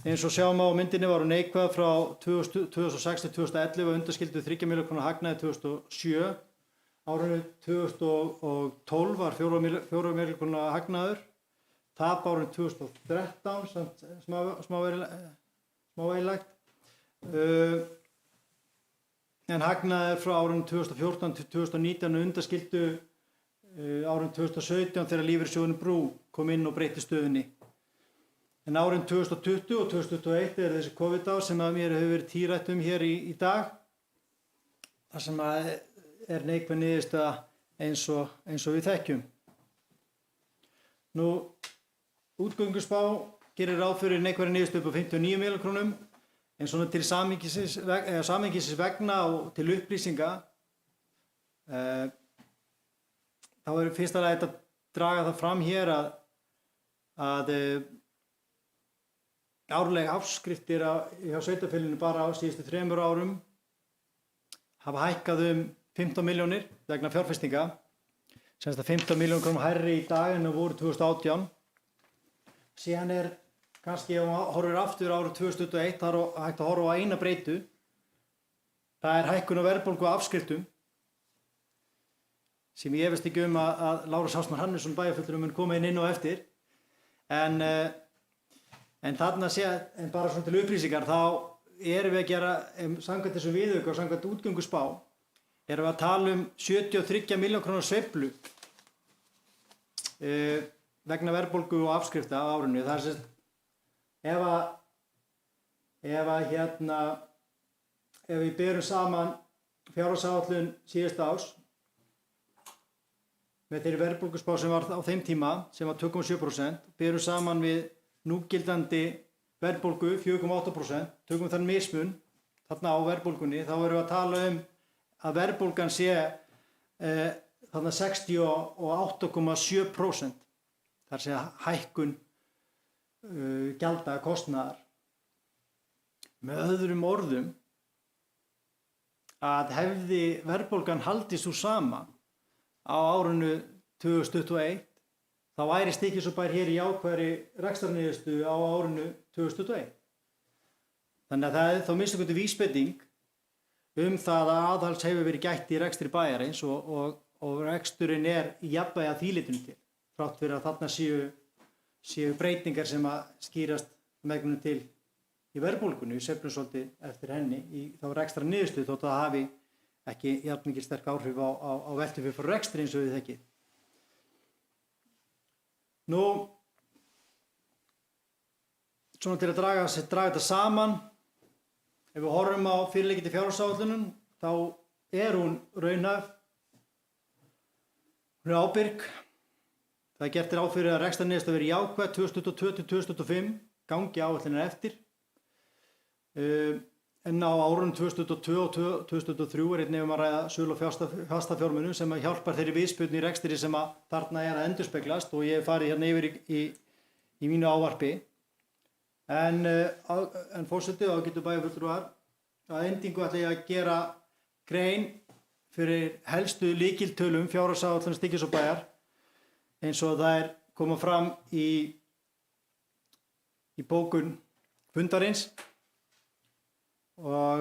Eins og sjá má á myndinni var hún neikvæð frá 2006 til 2011 og undanskildu 3 milljóna króna hagnaði 2007. Árinu 2012 var 4 milljóna króna hagnaður. Tap árinu 2013 samt smávægilegt. En hagnaður frá árinu 2014 til 2019 undanskildu árinu 2017 þegar lífeyrissjóðurinn Brú kom inn og breytti stöðunni. En árin 2020 og 2021 er þessi COVID-ár sem að mér hefur verið tírætt hér í dag. Það sem að er neikvæð niðurstaða eins og við þekkjum. Nú, útgönguspá gerir ráð fyrir neikvæðri niðurstöðu upp á 59 milljónum krónum. En svona til samhengisins vegna og til upplýsinga, þá er fyrst að þetta draga það fram hér að árlega afskriftir hjá sveitarfélaginu bara á síðustu 3 árum hafa hækkað 15 milljónir vegna fjárfestinga, sem að 15 milljónum krónum hærri í dag en það voru 2018. Síðan er kannski ef maður horfir aftur árið 2021 þá er hægt að horfa á eina breytu. Það er hækkun á verðbólgu og afskriftum sem ég efast ekki að Lárus Ásmar Hannesson bæjarfulltrúi mun koma inn á eftir. En bara svona til upplýsingar þá erum við að gera samkvæmt þessu viðauka og samkvæmt útgönguspá erum við að tala 73 milljóna króna sveiflu vegna verðbólgu og afskrifta á árinu. Það er ef við berum saman fjárhagsáætlun síðasta árs með þeirri verðbólguspá sem var á þeim tíma sem var 2,7%, berum saman við núgildandi verðbólgu 4,8%, tökum þann mismun þarna á verðbólgunni, þá erum við að tala að verðbólgan sé þarna 68,7%. Það sé hækkun gjalda kostnaðar. Með öðrum orðum að hefði verðbólgan haldið svo sama á árinu 2021 þá væri Stykkishólmsbær hér í jákvæðri rekstrarniðurstöðu á árinu 2021. Þannig að það er þá minnsta kosti vísbending það að aðhalds hefur verið gætt í rekstri bæjarins og reksturinn er í jafnvægi að því leytinu til. Þrátt fyrir að þarna séu breytingar sem að skýrast megnum til í verðbólgunni, við sveiflum svolítið eftir henni í þá rekstrarniðurstöðu þótt að það hafi ekki jafn mikil sterk áhrif á veltufé fyrir rekstri eins og við þekkið. Nú, svona til að draga þetta saman, ef við horfum á fyrirliggjandi fjárhagsáætlunum, þá er hún raunhæf, hún er ábyrg. Það er gert ráð fyrir að rekstrarniðurstaða verði jákvæð 2022 til 2025, gangi áætlunin eftir. En á árunum 2022 og 2023 er einnig að ræða sölu og fastafjármunum sem hjálpar þeirri viðspyrnu í rekstri sem að þarna er að endurspeglast og ég hef farið hérna yfir í mínu ávarpi. En forseti og ágætu bæjarfulltrúar, að endingu ætla ég að gera grein fyrir helstu lykiltölum fjárhagsáætlunar Stykkishólmsbæjar eins og það koma fram í bókun fundarins og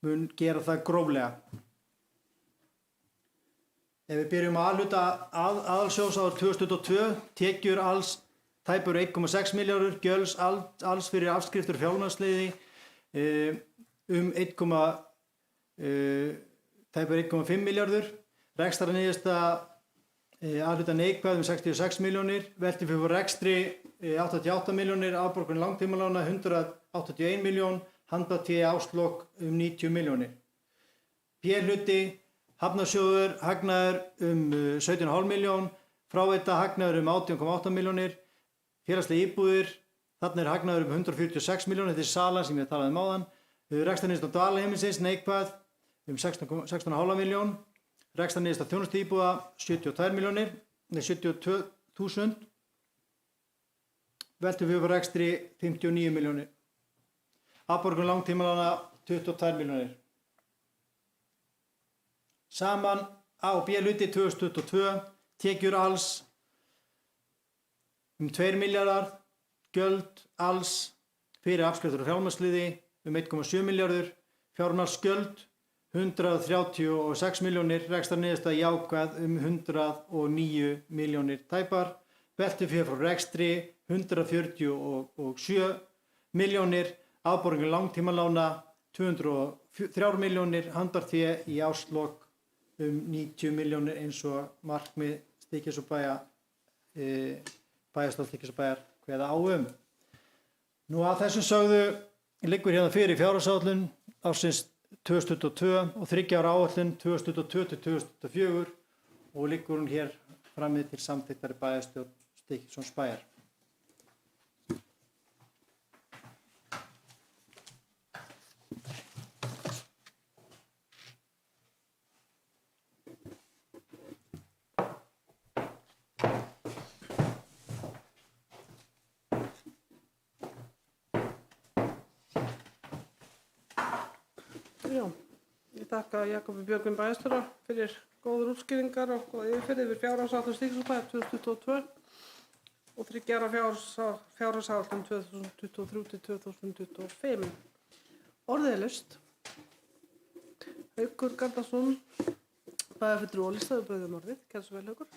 mun gera það gróflega. Ef við byrjum að A-hluta aðalsjóðs árið 2022, tekjur alls tæpur 1,6 milljarður, gjöls alls fyrir afskriftir fjármagnsliði tæpur 1,5 milljarður, rekstrarniðurstaða A-hluta neikvæð 66 milljónir, veltufé fyrir rekstri 88 milljónir, afborgun langtímalána 181 miljón, handafé árslok 90 milljónir. B-hluti, hafnarsjóður, hagnaður 17,5 miljón, fráveita hagnaður 18,8 milljónir, félagslega íbúðir, þarna er hagnaður 146 milljónir, þetta er salan sem ég talaði áðan, rekstrarniðurstaða dvalarheimilisins neikvæð 16,5 miljón, Rekstrarniðurstaða þjónustuíbúða 72.000. Veltufjárhæð rekstri 59 milljónir. Afborgun langtímalána 22 milljónir. Saman A og B hluti 2022, tekjur alls 2 milljarðar, gjöld alls fyrir afskriftir og fjármagnsliði 1,7 milljarður, fjármagnsgjöld 136 milljónir, rekstrarniðurstaða jákvæð 109 milljónir tæpar, veltufé frá rekstri 147 milljónir, afborgun langtímalána 203 milljónir, handarfé í árslok 90 milljónir eins og markmið Stykkis- og bæjarstjórn Stykkis- og bæjar kveða á Nú að þessum sögðu liggur hérna fyrir fjárhagsáætlun ársins 2022 og 3 ára áætlun 2022 til 2024 og liggur hún hér frammi til samþykktar í bæjarstjórn Stykkis- og bæjar. Já, ég þakka Jakobi Björgvin bæjarstjóra fyrir góðar útskýringar og góða yfirferð yfir fjárhagsáætlun Stykkis- og bæjar 2022 og 3 ára fjárhagsáætlun 2023 til 2025. Orðið er laust. Haukur Garðarsson, bæjarfulltrúi og listaðu bauðum orðið. Kæra svo vel, Haukur.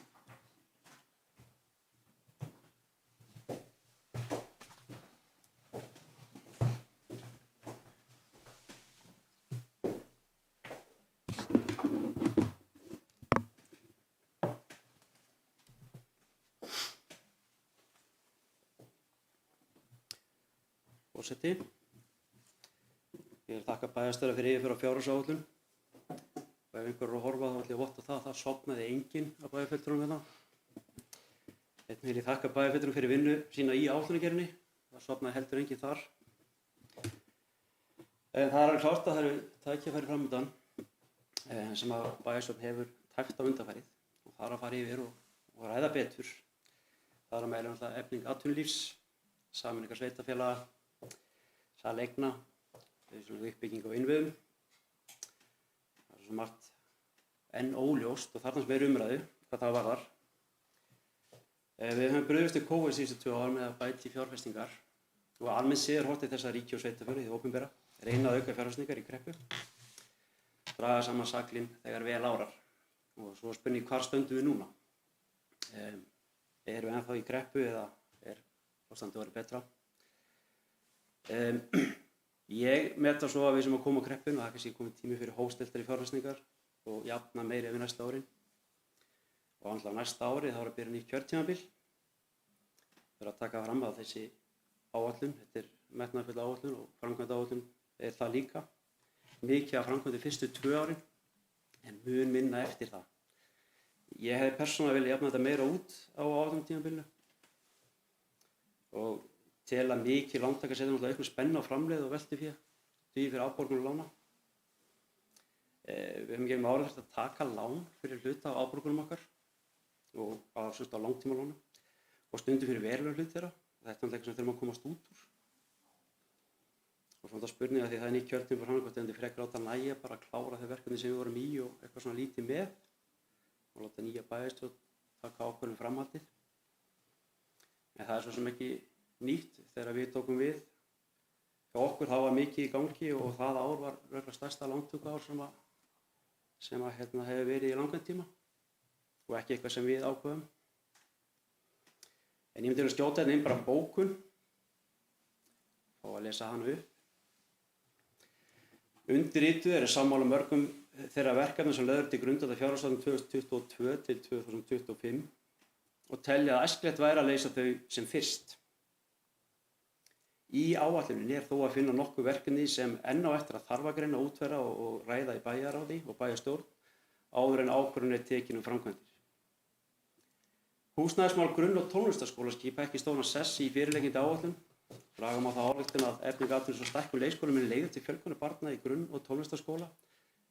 Forseti. Ég vil þakka bæjarstjóra fyrir yfirferð á fjárhagsáætlun. Og ef einhver er að horfa þá ætla ég að votta það sofnaði enginn af bæjarfulltrúum hérna. Einnig vil ég þakka bæjarfulltrúum fyrir vinnu sína í áætlunargerðinni. Það sofnaði heldur enginn þar. En það er alveg klárt að það eru tækifæri framundan sem að bæjarstjórn hefur tæpt á undanfærið og það er að fara yfir og ræða betur. Það er að meðal náttúrulega efling atvinnulífs, sameiningar sveitarfélaga, sala eigna, uppbygging á innviðum. Það er svo margt enn óljóst og þarna sem er umræðu hvað það varðar. Við höfum brugðist við COVID síðustu 2 ár með að bæta í fjárfestingar og almennt séð er horft til þess að ríki og sveitarfélög, hið opinbera, reyna að auka fjárfestingar í kreppu, draga saman saklinn þegar vel árar. Og svo spurning hvar stöndum við núna? Erum við ennþá í kreppu eða er ástandið orðið betra? Ég meta svo að við sem að koma á kreppun og það kannski komið tími fyrir hófstilltari fjárfestingar og jafna meiri yfir næsta árin. Og annars næsta ári þá er að byrja nýtt kjörtímabil. Það er að taka fram að þessi áætlun, þetta er metnaðarfull áætlun og framkvæmdaáætlun er það líka. Mikið af framkvæmdi fyrstu 2 árin en mun minna eftir það. Ég hefði persónulega viljað jafna þetta meira út á áætlunartímabilinu og tel að mikið lántakar setja náttúrulega aukna spennu á framleið og veltufé því fyrir afborgun og lána. Við höfum gegnum árið þurft að taka lán fyrir hluta á afborgunum okkar og á langtímalánum og stundum fyrir verulega hlut þeirra. Þetta er náttúrulega eitthvað sem þurfum að komast út úr. Og svona spurning að því það er nýtt kjörtímabil fyrir hann hvort þið frekar láta nægja bara að klára þau verkefni sem við vorum í og eitthvað svona lítið með og láta nýja bæjarstjórn taka ákvörðun framhaldið. En það er svo sem ekki nýtt þegar við tókum við. Hjá okkur þá var mikið í gangi og það ár var röglega stærsta lántökuár sem hefur verið í langan tíma og ekki eitthvað sem við ákveðum. En ég myndi að skjóta hérna inn bara bókun og að lesa hana upp. Undirrituð eru sammála mörgum þeirra verkefna sem lögðu til grundvallar fjárhagsáætlun 2022 til 2025 og telja að æskilegt væri að leysa þau sem fyrst. Í áætluninni er þó að finna nokkuð verkefni sem enn á eftir að þarf að greina útfæra og ræða í bæjarráði og bæjarstjórn áður en ákvörðun er tekin framkvæmdir. Húsnæðismál grunn- og tónlistarskóla skipa ekki stóran sess í fyrirliggjandi áætlun. Draga má það ályktun að efling atvinnulífs og stækkun leikskóla muni leiða til fjölgunar barna í grunn- og tónlistarskóla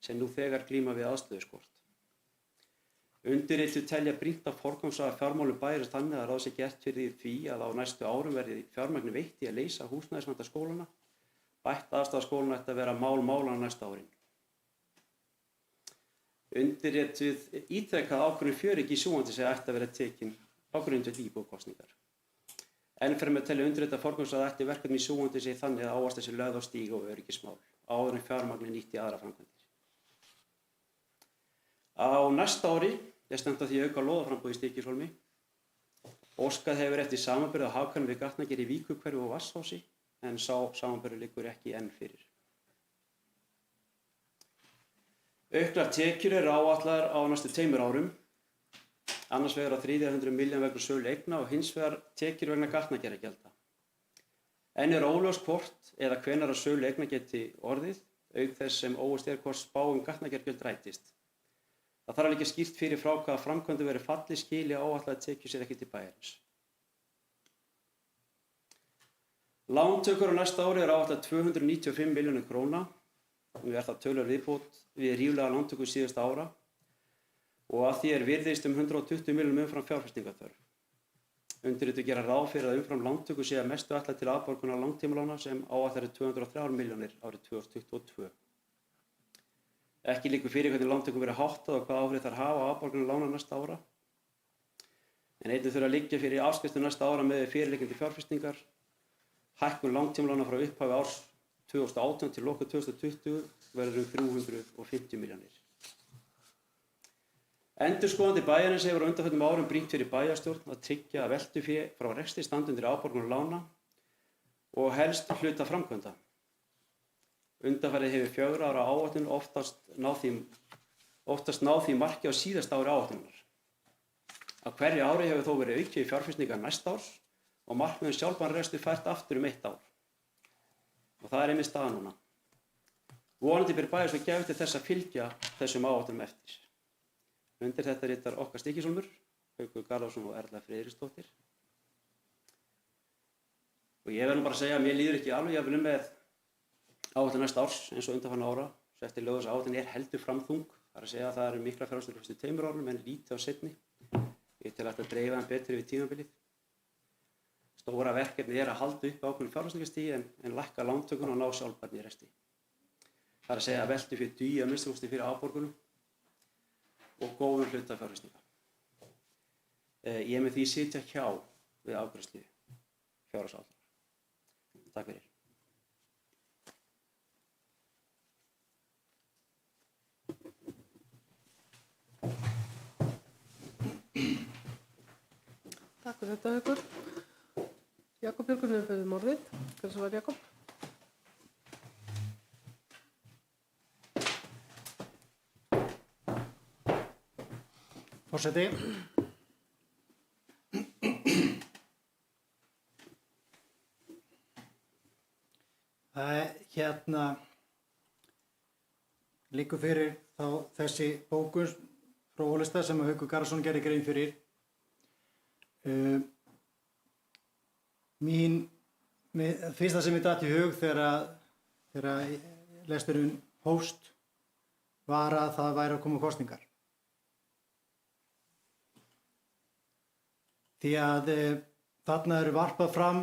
sem nú þegar glíma við aðstöðuskort. Undirrituð telja brýnt að forgangsraða fjármálum bæjarins þannig að ráð sé gert fyrir því að á næstu árum verði fjármagni veitt í að leysa húsnæðisvanda skólana. Bætt aðstaða skólana ætti að vera mál málanna næsta árin. Undirrituð ítrekað ákvörðun fjöryggi í Súgandissi ætti að vera tekin á grundvelli íbúakosningar. Enn fremur telja undirrituð að forgangsraða ætti verkefni í Súgandissi þannig að áhersla sé lögð á stíga og öryggismál áður en fjármagni nýtt í aðra framkvæmdir. Á næsta ári er stefnt að því að auka lóðaframboð í Stykkishólmi. Óskað hefur eftir samanburði á hagkvæmni við Gatnagerði í Víkurhverfi og Vatnsási, en sá samanburður liggur ekki enn fyrir. Auknar tekjur eru áætlaðar á næstu 2 árum, annars vegar á 300 milljónir vegna sölu eigna og hins vegar tekjur vegna gatnagerðargjalda. Enn er óljóst hvort eða hvenær að sölu eigna geti orðið, auk þess sem óvíst er hvort spá gatnagerðargjöld rætist. Það þarf að liggja skýrt fyrir frá hvaða framkvæmdir verið fallið skili áætlaðar tekjur sér ekki til bæjarins. Lántökur á næsta ári áætlað 295 milljónir króna. Nú er það töluverð viðbót við ríflega lántöku síðustu ára og að því er virðist 120 milljónum umfram fjárfestingarþörf. Undirrituð gera ráð fyrir að umfram lántöku sé að mestu ætlað til afborgunar langtímalána sem áætlað 203 milljónir árið 2022. Ekki liggur fyrir hvernig lántökum verið háttað og hvað áhrif þær hafa á afborgunar lána næsta ára. En einnig þurfa að liggja fyrir afskriftir næsta ára með fyrirliggjandi fjárfestingar. Hækkun langtímalána frá upphafi árs 2018 til loka 2020 verður 350 milljónir. Endurskoðandi bæjarins hefur á undanförnum árum brýnt fyrir bæjarstjórn að tryggja að veltufé frá rekstri standi undir afborgunar lána og helst hluta framkvæmda. Undanfarið hefur 4 ára áætlun oftast náð því marki á síðasta ári áætlunar. Á hverju ári hefur þó verið aukið fjárfestingar næsta árs og markmiðum sjálfbæran rekstur fært aftur 1 ár. Og það er einmitt staðan núna. Vonandi ber bæjarstjórn gefi til þess að fylgja þessum áætlunum eftir. Undir þetta ritar okkar Stykkishólmur, Haukur Garðarsson og Erla Friðriksdóttir. Og ég verð nú bara að segja að mér líður ekki alveg jafnvel með áætlun næsta árs eins og undanfarna ára. Svo eftir lögðs áætlun er heldur framþung. Það er að segja að það eru mikla fjárfestingar fyrstu 2 árum en lítið á seinni. Ég tel að dreifa þeim betur yfir tímabilið. Stóra verkefni er að halda upp ákveðnu fjárfestingarstigi en lækka lántökuna og ná sjálfbærni í rekstri. Það er að segja að veltu fyrir dugi að minnsta kosti fyrir afborgunum og góðum hluta fjárfestinga. Ég með því sitja hjá við afgreiðslu fjárhagsáætlunar. Takk fyrir. Takk fyrir þetta, Haukur. Jakob Björgvin hefur beðið orðið. Hversu var Jakob? Forseti. Liggur fyrir þá þessi bókun frá Ólista sem Haukur Garðarsson gerði grein fyrir. Fyrsta sem ég datt í hug þegar lesturinn hófst var að það væri að koma kosningar. Því að þarna eru varpað fram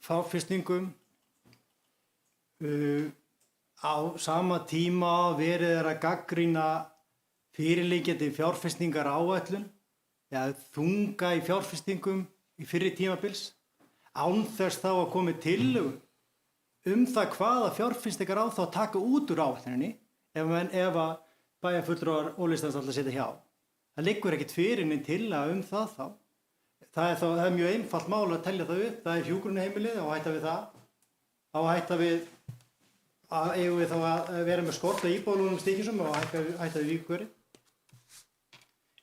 fjárfestingum á sama tíma verið er að gagnrýna fyrirliggjandi fjárfestingar áætlun eða þunga í fjárfestingum í fyrri tímabils án þess þá að komi tillögur það hvaða fjárfestingar á þá að taka út úr áætluninni ef að bæjarfulltrúar Ólistans ætla að setja hjá. Það liggur ekkert fyrir neinn tillaga það þá. Það er mjög einfalt mál að telja það upp. Það er hjúkrunarheimilið og hætta við það. Þá hætta við að vera með skort á íbúðalónum Stykkishólmi og hætta við Víkurhverfi.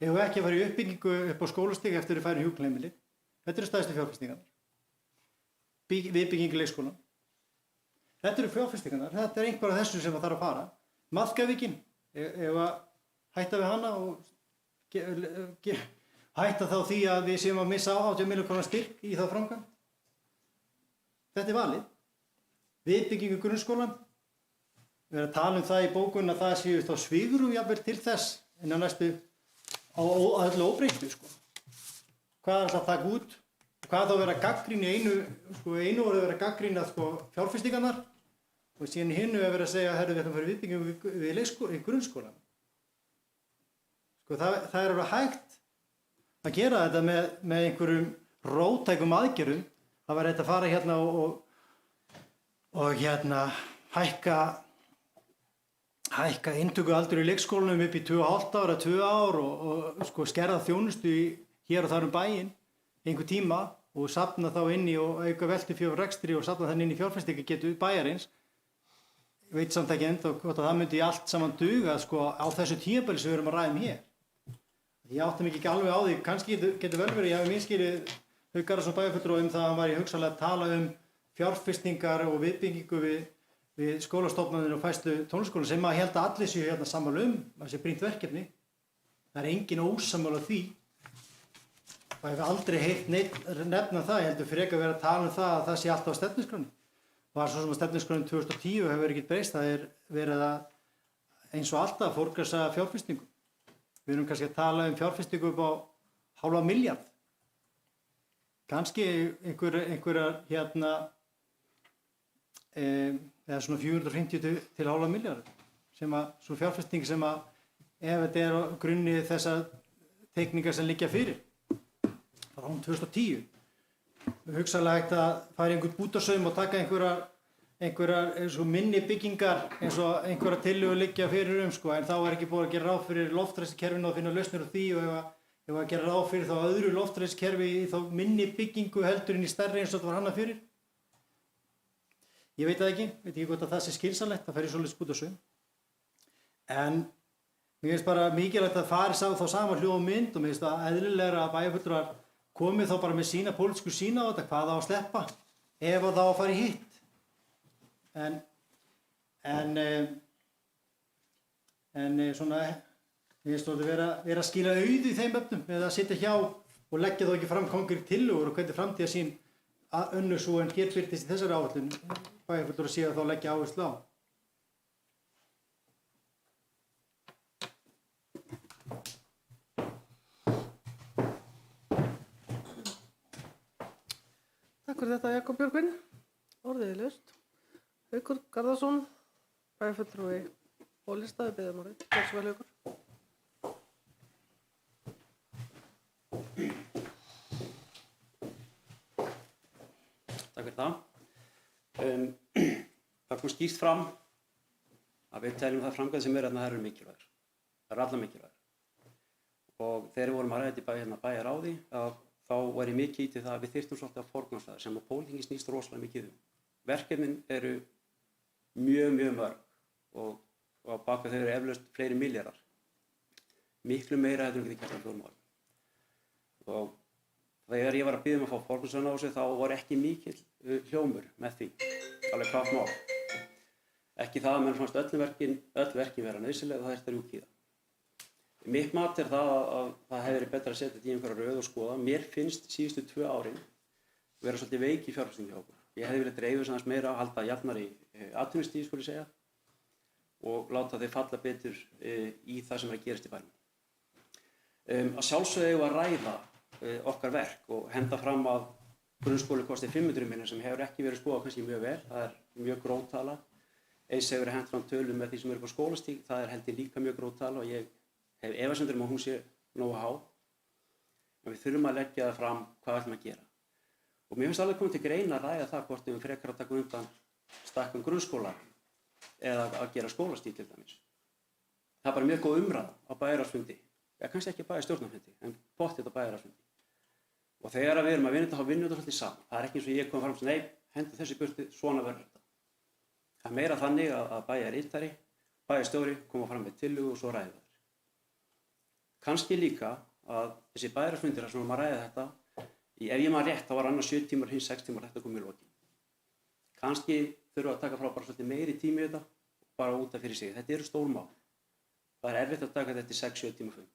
Eigum við ekki að fara í uppbyggingu upp á skólastig eftir að færa hjúkrunarheimilið. Þetta eru stærstu fjárfestingarnar. Viðbyggingu leikskólann. Þetta eru fjárfestingarnar. Þetta er einhver af þessu sem það þarf að fara. Maðkavíkin, ef að hætta við hana og hætta þá því að við séum að missa 80 milljóna króna styrk í það framkvæmd. Þetta er valið. Viðbyggingu grunnskólann. Við erum að tala það í bókunni að það séu þá svigrúm jafnvel til þess innan næstu öllu óbreyttu, sko. Hvað er alltaf að taka út? Hvað þá að vera gagnrýni einu voru að vera gagnrýni að sko fjárfestingarnar og síðan hinnu að vera að segja, herru, við ætlum að fara viðbyggingu í grunnskólan. Sko það er alveg hægt að gera þetta með einhverjum róttækum aðgerðum. Það var hægt að fara hérna og hérna hækka inntökualdur í leikskólanum upp í 2,5 ára, 2 ár og sko skerða þjónustu hér og þar bæinn einhver tíma og safna þá inn í og auka veltufjár rekstri og safna þannig inn í fjárfestingargetu bæjarins. Ég veit samt ekki ennþá hvort að það myndi allt saman duga sko á þessu tímabili sem við erum að ræða hér. Ég átti mig ekki alveg á því, kannski getur vel verið, ég hafi minnskilið Hauk Garðarsson bæjarfulltrúa það að hann var í hugsanlega að tala fjárfestingar og viðbyggingu við skólastofnanir og færslu tónlistarskóla sem að held að allir séu hérna sammála það sé brýnt verkefni. Það er engin ósammála því. Og ég hef aldrei heyrt nefna það, ég heldur frekar að vera að tala það að það sé alltaf á stefnuskránni. Var svo sem að stefnuskránni 2010 hefur ekkert breyst, það er verið að eins og alltaf forgrassa fjárfestingu. Við erum kannski að tala fjárfestingu upp á $0,5 milljarð. Kannski einhverjar hérna, eða svona 450 til $0,5 milljarð, sem að, svo fjárfesting sem að ef þetta er á grunni þessar teikningar sem liggja fyrir. Frá 2010. Við hugsaðlega hægt að fara í einhvern bútasaum og taka einhverjar minni byggingar eins og einhverja tillögur liggja fyrir sko, en þá er ekki búið að gera ráð fyrir loftræstikerfinu og finna lausnir á því og ef að gera ráð fyrir þá öðru loftræstikerfi í þá minni byggingu heldur en í stærri eins og þetta var hannað fyrir. Ég veit það ekki, veit ekki hvort að það sé skynsamlegt að fara í svoleiðis bútasaum. En mér finnst bara mikilvægt að fara þá sama hljóð og mynd og mér finnst það eðlilegra að bæjarfulltrúar komið þá bara með sína pólitísku sýn á þetta, hvað á að sleppa, ef það á að fara í hitt. En svona, mér finnst það vera að skila auðu í þeim öfnum, eða að sitja hjá og leggja þá ekki fram konkrétt tillögur og hvernig framtíðarsýn önnur svo en hér birtist í þessari áætlun, bæjarfulltrúar séu að þá leggja áherslu á. Takk fyrir þetta, Jakob Björgvin. Orðið er laust. Haukur Garðarsson, bæjarfulltrúi og listaði biðjum orðið. Gjörðu svo vel, Haukur. Takk fyrir það. Það kom skýrt fram að við teljum það framkvæmd sem þarna eru mikilvægar. Það eru allar mikilvægar. Og þegar við vorum að ræða þetta í bæjaráði þá var ég mikið í til það að við þyrftum svolítið að forgangsraða sem að pólitíkin snýst rosalega mikið Verkefnin eru mjög mörg og á bak við þau eru eflaust fleiri milljarðar. Miklu meira heldur en við getum gert á 4 árum. Og þegar ég var að biðja að fá forgangsröðun á þessu þá var ekki mikill hljómur með því, alveg klárt mál. Ekki það að mér fannst öll verkin vera nauðsynleg og það er rjúkið. Mitt mat er það að það hefði verið betra að setja þetta í einhverja röð og skoða. Mér finnst síðustu 2 árin vera svolítið veik í fjárfestingu hjá okkur. Ég hefði viljað dreifa þess meira að halda jafnari atvinnustig, skulle ég segja, og láta þau falla betur í það sem er að gerast í bænum. Að sjálfsögðu eigum við að ræða okkar verk og henda fram að grunnskóli kosti 500 milljónir sem hefur ekki verið skoðað kannski mjög vel. Það er mjög gróf tala. Eins hefur verið hent fram tölum með því sem eru upp á skólastig. Það er held ég líka mjög gróf tala og ég hef efasemdir að hún sé nógu há. En við þurfum að leggja það fram hvað við ætlum að gera. Og mér finnst alveg komið til greina að ræða það hvort við frekar að taka undan stækkun grunnskóla eða að gera skólastíg til dæmis. Það er bara mjög góð umræða á bæjarráðsfundi. Kannski ekki bæjarstjórnarfundi, en pottþétt á bæjarráðsfundi. Og þegar við erum að vinna þetta, þá vinnum við þetta svolítið saman. Það er ekki eins og ég kom fram og nei, hendur þessu burtu, svona verður þetta. Það er meira þannig að bæjarritari, bæjarstjóri koma fram með tillögu og svo ræða þær. Kannski líka að þessi bæjarráðsfundir sem við erum að ræða þetta, ef ég maður rétt, þá var annars 7 tímar, hins 6 tímar, þetta kom í lokin. Kannski þurfum við að taka frá bara svolítið meiri tími í þetta, bara út af fyrir sig. Þetta eru stór mál. Það er erfitt að taka þetta í 6-7 tíma fund.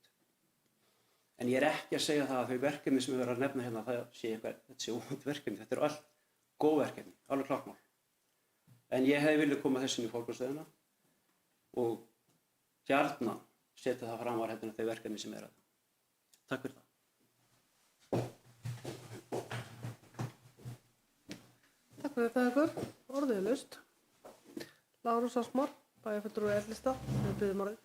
En ég er ekki að segja það að þau verkefni sem við verðum að nefna hérna, þetta sé óvænt verkefni. Þetta eru allt góð verkefni, alveg klart mál. En ég hefði viljað koma þessu inn í forgangsröðina og gjarnan setja það fram var hérna þau verkefni sem eru að. Takk fyrir það. Takk fyrir það ykkur. Orðið er laust. Lárus Ásmar, bæjarfulltrúi L-lista, við biðjum orðið.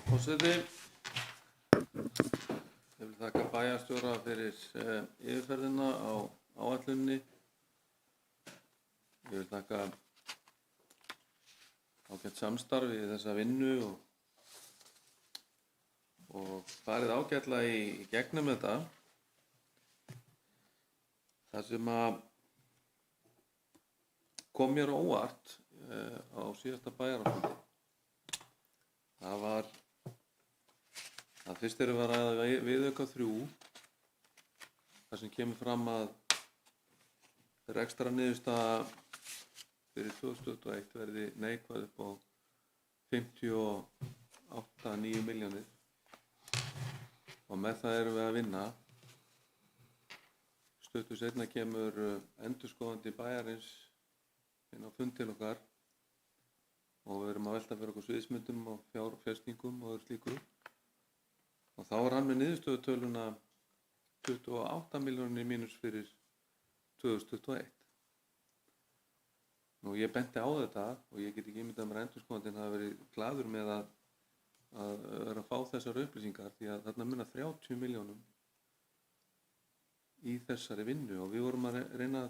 Forseti, ég vil þakka bæjarstjóra fyrir yfirferðina á áætlunni. Ég vil þakka ágætt samstarfi í þessa vinnu og farið ágætlega í gegnum þetta. Það sem að kom mér á óvart á síðasta bæjarfundi, það var að fyrst erum við að ræða viðauka 3, þar sem kemur fram að rekstrarniðurstaða fyrir 2021 verði neikvæð upp á 58,9 milljónir og með það erum við að vinna. Stuttu seinna kemur endurskoðandi bæjarins inn á fund til okkar og við erum að velta fyrir okkur sviðsmyndum og fjárfestingum og öðru slíku. Og þá var hann með niðurstöðutöluna 28 milljónir mínus fyrir 2021. Nú ég benti á þetta og ég get ekki ímyndað mér að endurskoðandinn hafi verið glaður með að vera að fá þessar upplýsingar því að þarna munar 30 milljónum í þessari vinnu og við vorum að reyna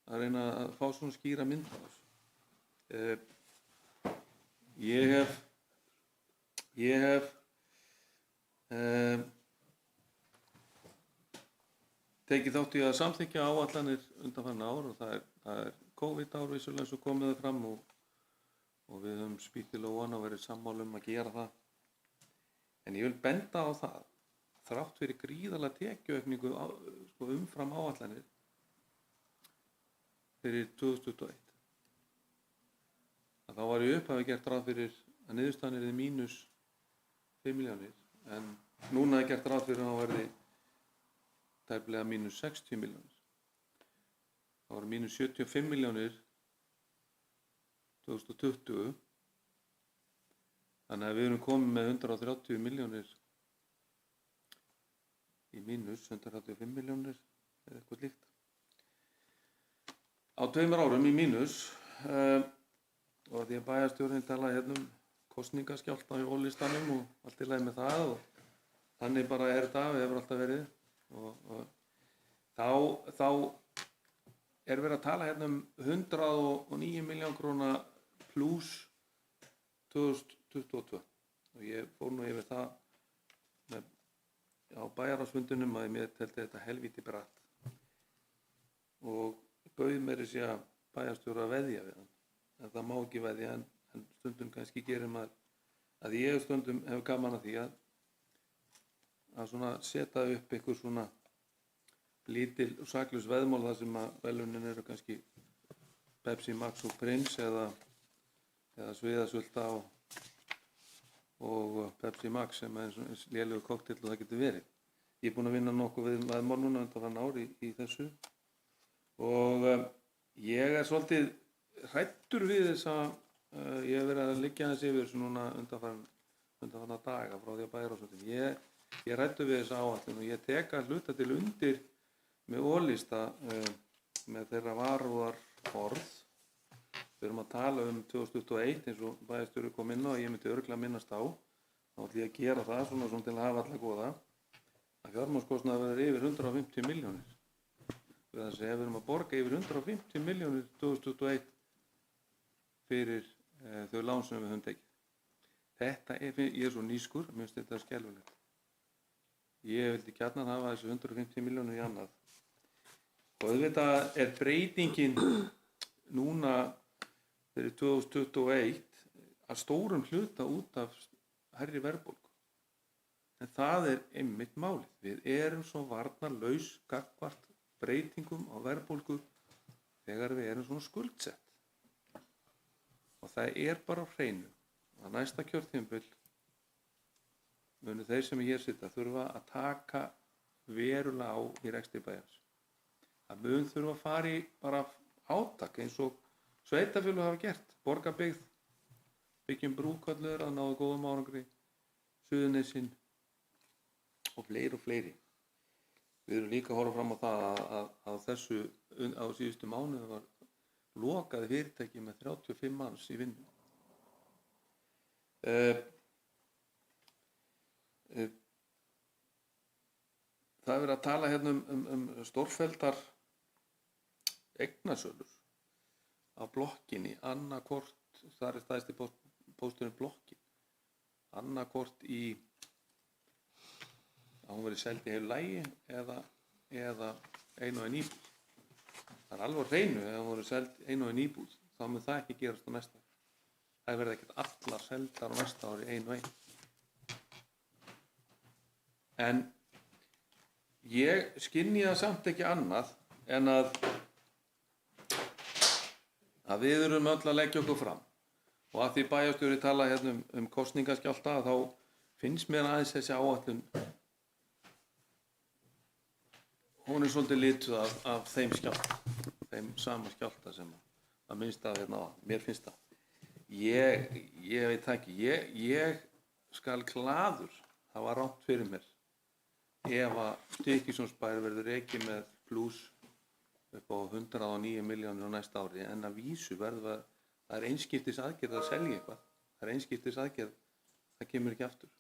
að fá svona skýra mynd á þessu. Ég hef tekið þátt í að samþykkja áætlanir undanfarin ár og það er COVID-ár vissulega eins og komið það fram og við höfum spýtt í lófana og verið sammála að gera það. En ég vil benda á það, þrátt fyrir gríðarlega tekjuaukningu umfram áætlanir fyrir 2021. Að þá var í upphafi gert ráð fyrir að niðurstaðan yrði mínus 5 milljónir en núna er gert ráð fyrir að það verði tæplega mínus 60 milljónir. Það voru mínus 75 milljónir 2020. Þannig að við erum komið með 130 milljónir í mínus, 135 milljónir eða eitthvað líkt. Á 2 árum í mínus og því að bæjarstjórinn talaði hérna kosningaskjálfta í Ólistanum og allt í lagi með það og þannig bara er þetta, við hefur alltaf verið og þá er verið að tala hérna 109 miljón króna pluss 2022 og ég fór nú yfir það á bæjarráðsfundinum að mér teldi þetta helvíti bratt og bauð mér þessi að bæjarstjóra að veðja við hann en það má ekki veðja en stundum kannski gerir maður að ég stundum hefur gaman að því að svona setja upp einhver svona lítil og saklaus veðmál þar sem að velunin eru kannski Pepsi Max og Prince eða Sviðasvölda og Pepsi Max sem er eins lélegur kokteil og það getur verið. Ég er búinn að vinna nokkuð við veðmál núna undanfarin ár í þessu og ég er svolítið hræddur við þess að ég hef verið að liggja þessi yfir þessu núna undanfarna daga frá því að bæjarráðsfundinum. Ég er hræddur við þessa áætlun og ég tek að hluta til undir með Ólista með þeirra varúðarorð. Við erum að tala 2021 eins og bæjarstjóri kom inn á og ég myndi örugglega minnast á. Þá ætla ég að gera það svona til að hafa alla góða. Að fjármagnskostnaður verður yfir 150 milljónir. Við þess að við erum að borga yfir 150 milljónir 2021 fyrir þau lán sem við höfum tekið. Þetta ég er svo nýskur, mér finnst þetta skelfilegt. Ég vildi gjarnan hafa þessu 150 milljónir í annað. Og auðvitað er breytingin núna fyrir 2021 að stórum hluta út af hærri verðbólgu. En það er einmitt málið. Við erum svo varnarlaus gagnvart breytingum á verðbólgu þegar við erum svona skuldsett. Og það er bara á hreinu að næsta kjörtímabil munu þeir sem hér sitja þurfa að taka verulega á í rekstri bæjarins. að mun þurfa að fara í bara átak eins og sveitarfélög hafa gert, Borgarbyggð, byggjum brúköllur að náðu góðum árangri, Suðurnesin og fleiri. Við erum líka að horfa fram á það að þessu á síðustu mánuði var lokaði fyrirtæki með 35 manns í vinnu. Það er verið að tala hérna um stórfelldar eignasölur á blokkinni, annarkvort, þar er stæðsti pósturinn blokkin, annarkvort að hún verið seld í heilu lagi eða einu og einn íbúð. Það er alveg á hreinu ef hún verið seld einu og einn íbúð, þá mun það ekki gerast á næsta ári. Það verði ekkert allar seldar á næsta ári einu og einn. En ég skynji það samt ekki annað en að við erum öll að leggja okkur fram. Og að því bæjarstjóri tala hérna um kosningaskjálfta, þá finnst mér aðeins þessi áætlun, hún er svolítið lituð af þeim skjálfta, þeim sama skjálfta sem að minnst að hérna á. Mér finnst það. Ég veit ekki, ég skal glaður hafa rangt fyrir mér ef að Stykkishólmsbær verður rekið með plús upp á 109 milljónir á næsta ári, en að vísu verður það er einskiptis aðgerð að selja eitthvað. Það er einskiptis aðgerð, það kemur ekki aftur.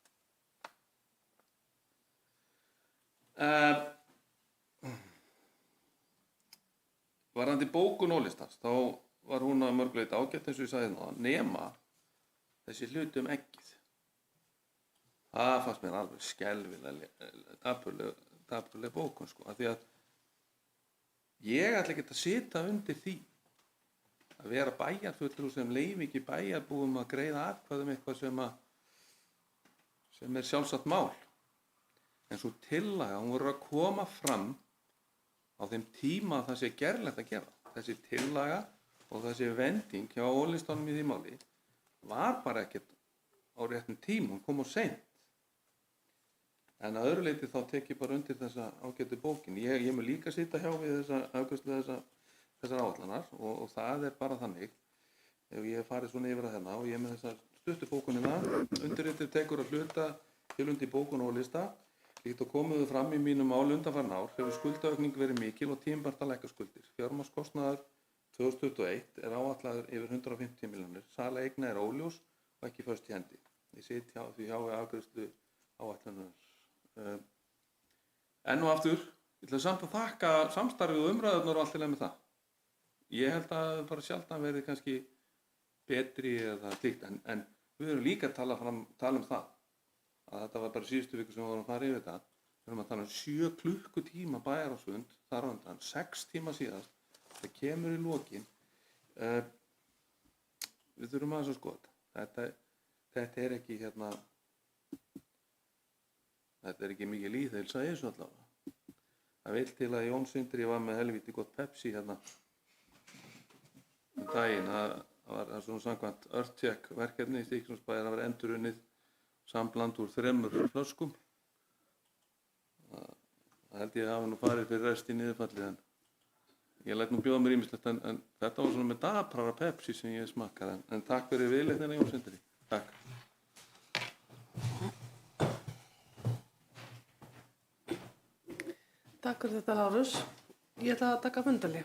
Varðandi bókun Ólistans, þá var hún að mörgu leyti ágætt eins og ég sagði það, nema þessi hluti eggið. Það fannst mér alveg skelfilega dapurleg bókun, sko, af því að ég ætla ekki að sitja undir því að vera bæjarfulltrúi sem leyfi ekki bæjarbúum að greiða atkvæði eitthvað sem er sjálfsagt mál. En svo tillaga, hún voru að koma fram á þeim tíma að það sé gerlegt að gera. Þessi tillaga og þessi vending hjá Ólistanum í því máli var bara ekkert á réttum tíma, hún kom á seint. En að öðru leyti þá tek ég bara undir þessa ágætu bókin. Ég mun líka sitja hjá við þessa afgreiðslu þessar áætlanar og það er bara þannig. Ef ég hef farið svona yfir að hérna og ég er með þessar stuttu bókunina, undirritið tekur að hluta til undir bókun og lista. Líkt og komuðu fram í mínum máli undanfarin ár hefur skuldaukning verið mikil og tímabært að lækka skuldir. Fjármagnskostnaður 2021 er áætlaður yfir 150 milljónir. Sala eigna er óljós og ekki föst í hendi. Ég sit hjá við afgreiðslu áætlunar. Enn og aftur, ég ætla samt að þakka samstarfið og umræðurnar og allt til með það. Ég held að bara sjaldan verði kannski betri eða slíkt, en við erum líka að tala um það, að þetta var bara síðustu viku sem við vorum að fara yfir þetta. Við erum að tala um 7 klukkutíma bæjarráðsfund, þar á undan, 6 tíma síðast, það kemur í lokin. Við þurfum aðeins að skoða þetta. Þetta er ekki Þetta er ekki mikið lýðheilsa í þessu allavega. Það vil til að Jón Sindri var með helvíti gott Pepsi hérna daginn. Það var svona samkvæmt Earthcheck verkefni í Stykkishólmsbæjar að vera endurunnið sambland úr 3 flöskum. Það held ég að hafa nú farið fyrir rest í niðurfallið, en ég læt nú bjóða mér ýmislegt, en þetta var svona með daprara Pepsi sem ég smakkaði. En takk fyrir viðleitnina, Jón Sindri. Takk. Takk fyrir þetta, Lárus. Ég ætla að taka fundarhlé.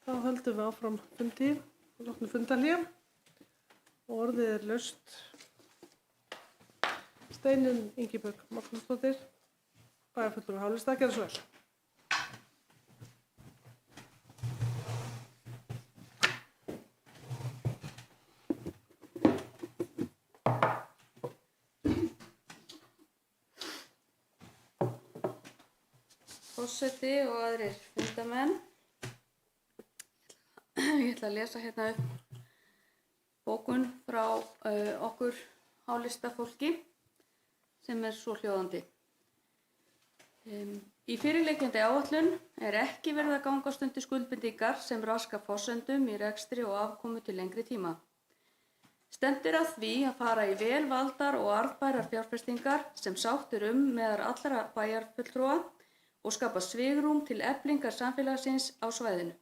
Þá höldum við áfram fundi og loknum fundarhlé og orðið er laust. Steinunn Ingibjörg Magnúsdóttir, bæjarfulltrúi Háleistad, gjörðu svo vel. Forseti og aðrir fundamenn. Ég ætla að lesa hérna upp bókun frá okkur Hálistafólki sem er svo hljóðandi. Í fyrirliggjandi áætlun er ekki verið að gangast undir skuldbindingar sem raska forsendum í rekstri og afkomu til lengri tíma. Stefnt er að því að fara í vel valdar og arðbærar fjárfestingar sem sátt er meðal allra bæjarfulltrúa og skapa svigrúm til eflingar samfélagsins á svæðinu.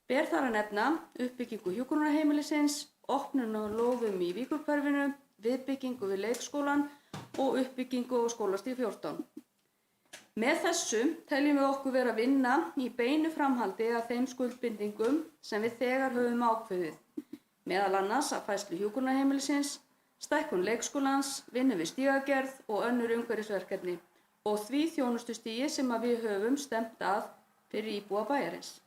Ber þar að nefna uppbyggingu hjúkrunarheimilisins, opnun á lóðum í Víkurhverfinu, viðbyggingu við leikskólann og uppbyggingu á skólastíg 14. Með þessu teljum við okkur vera að vinna í beinu framhaldi af þeim skuldbindingum sem við þegar höfum ákveðið, meðal annars að færslu hjúkrunarheimilisins, stækkun leikskólans, vinnu við stígagerð og önnur umhverfisverkefni og því þjónustustigi sem við höfum stefnt að fyrir íbúa bæjarins.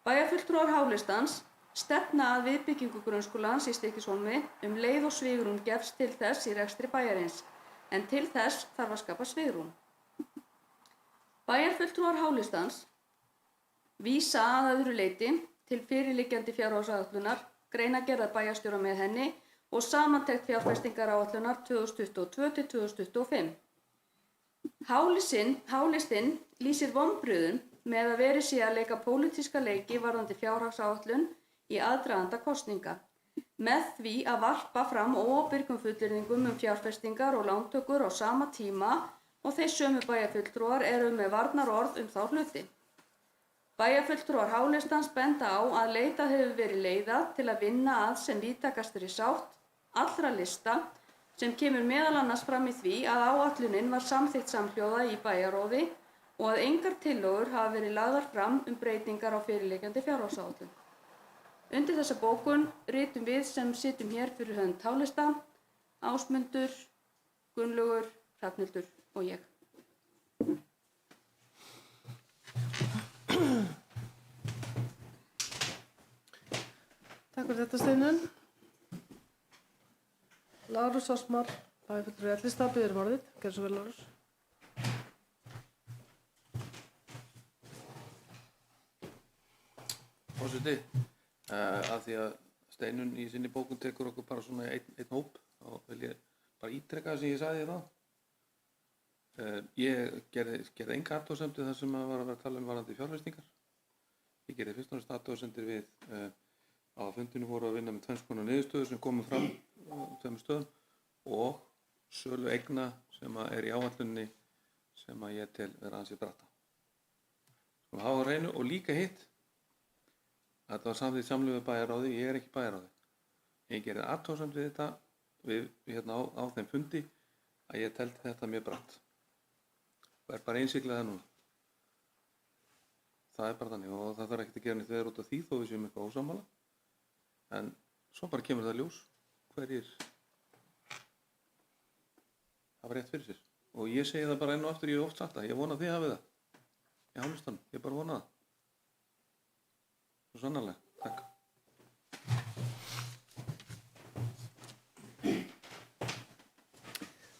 Bæjarfulltrúar Hálistans stefna að viðbyggingu grunnskólans í Stykkishólmi leið og svigrúm gefst til þess í rekstri bæjarins, en til þess þarf að skapa svigrúm. Bæjarfulltrúar Hálistans vísa að öðru leyti til fyrirliggjandi fjárhagsáætlunar, greinargerðar bæjarstjóra með henni og samantekt fjárfestingaráætlunar 2022 til 2025. Hálistinn lýsir vonbrigðum með að verið sé að leika pólitíska leiki varðandi fjárhagsáætlun í aðdraganda kosninga, með því að varpa fram óábyrgum fullyrðingum fjárfestingar og lántökur á sama tíma og þeir sömu bæjarfulltrúar eru með varnarorð þá hluti. Bæjarfulltrúar Hálistans benda á að leitað hefur verið leiða til að vinna að sem víðtækastri sátt allra lista sem kemur meðal annars fram í því að áætlunin var samþykkt samhljóða í bæjarráði og að engar tillögur hafa verið lagðar fram breytingar á fyrirliggjandi fjárhagsáætlun. Undir þessa bókun ritum við sem sitjum hér fyrir hönd Hálista, Ásmundur, Gunnlaugur, Hrafnhildur og ég. Takk fyrir þetta, Steinunn. Lárus Osmar, bæjarfulltrúi Ellistad, biður orðið. Gjörðu svo vel, Lárus. Forseti, af því að Steinunn í sinni bókun tekur okkur bara svona einn hóp, þá vil ég bara ítreka það sem ég sagði þá. Ég gerði enga athugasemdir þar sem var að vera að tala varðandi fjárfestingar. Ég gerði fyrst og næst athugasemdir við á fundinu voru að vinna með tvenns konar niðurstöður sem komum fram á tveimur stöðum og sölu eigna sem er í áætlunni sem ég tel vera ansi brata. Svo hafa á hreinu og líka hitt. Þetta var samþykkt samhljóða bæjarráði, ég er ekki bæjarráði. Ég gerði athugasemd við þetta hérna á þeim fundi að ég teldi þetta mjög bratt. Það bara einsiklega það núna. Það bara þannig og það þarf ekkert að gera neitt veður út af því þó við séum eitthvað ósammála. En svo bara kemur það ljós hverjir hafa rétt fyrir sér. Og ég segi það bara enn og aftur, ég hef oft sagt það, ég vona að þið hafið það. Í Hálistanum, ég bara vona það. Svo sannarlega, takk.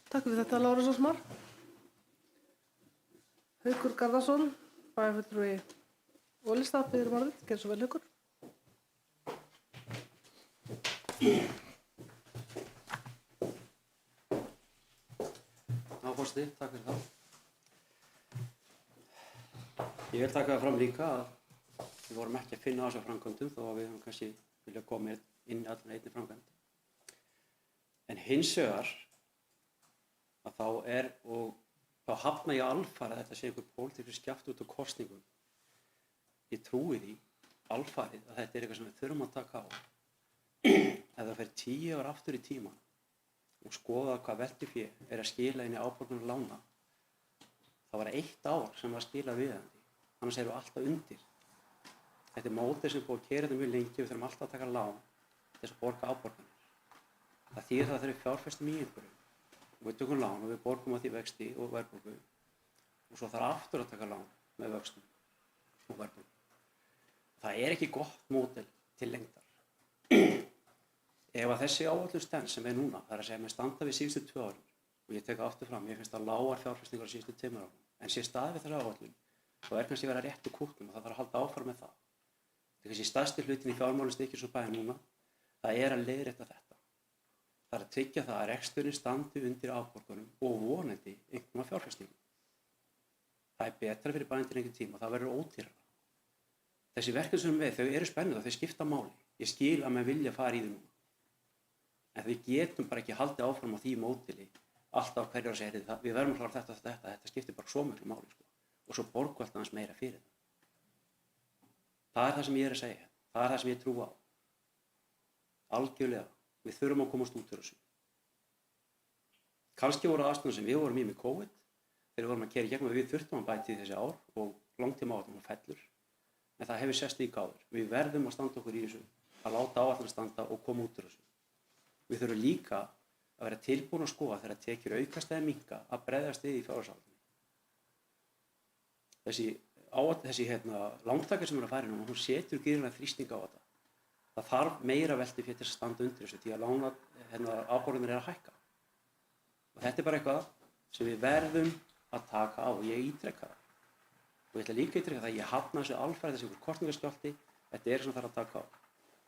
Takk fyrir þetta, Lárus Osmar. Haukur Garðarsson, bæjarfulltrúi Ólistad, biður orðið. Gjörðu svo vel, Haukur. Já, forseti, takk fyrir það. Ég vil taka það fram líka að við vorum ekki að finna á þessu framkvæmdum þó að við höfum kannski vilja koma inn í allan einni framkvæmd. En hins vegar að þá hafna ég alfarið að þetta sé einhver pólitískur skjaftur út á kosningum. Ég trúi því alfarið að þetta er eitthvað sem við þurfum að taka á. Ef það fer 10 ár aftur í tíman og skoða hvað veltufé er að skila inn í afborgunum lána, þá var 1 ár sem var skilað viðeigandi, annars erum við alltaf undir. Þetta er módel sem er búið að keyra þetta mjög lengi, við þurfum alltaf að taka lán til þess að borga afborganir. Það þýðir það að þegar við fjárfestum í einhverju og við tökum lán og við borgum á því vexti og verðbólgu og svo þarf aftur að taka lán með vöxtum og verðbólgu. Það er ekki gott módel til lengdar. Ef að þessi áætlun stenst sem er núna, það er að segja með standa við síðustu 2 árin og ég tek aftur fram, ég finnst það lágar fjárfestingar á síðustu 2 árum, en sé staðið við þessa áætlun, þá er kannski verið að rétta úr kútnum og það þarf að halda áfram með það. Það er kannski stærsti hlutin í fjármálum stykkir svo bæði núna, það er að leiðrétta þetta. Það er að tryggja það að reksturinn standi undir afborgunum og vonandi einhverjum fjárfestingum. Það er betra fyrir bæinn til einhvern tíma og það verður ódýrara. Þessi verkefni sem við, þau eru spennandi og þau skipta máli. Ég skil að maður vilja fara í þau núna. En við getum bara ekki haldið áfram á því módeli alltaf hverjar að segja það. Við verðum að klára þetta skiptir bara svo miklu máli sko. Og svo borgu alltaf aðeins meira fyrir það. Það er það sem ég er að segja. Það er það sem ég trú á. Algjörlega. Við þurfum að komast út úr þessu. Kannski voru aðstæðan sem við vorum í með COVID, þegar við vorum að keyra í gegnum, við þurftum að bæta í þessi ár og langtímaáætlun fellur. En það hefur sest líka áður. Við verðum að standa okkur í þessu, að láta áætlun standa og koma út úr þessu. Við þurfum líka að vera tilbúin að skoða þegar tekjur aukast eða minnka að bregðast við í fjárhagsáætlun. Þessi lántaka sem er að fara núna, hún setur gríðarlega þrýsting á þetta. Það þarf meira veltufé til að standa undir þessu því að afborganir er að hækka. Og þetta er bara eitthvað sem við verðum að taka á og ég ítreka það. Og ég ætla líka að ítreka það að ég hafna þessu alfarið þessi kosningaskjálfti, þetta er sem þarf að taka á.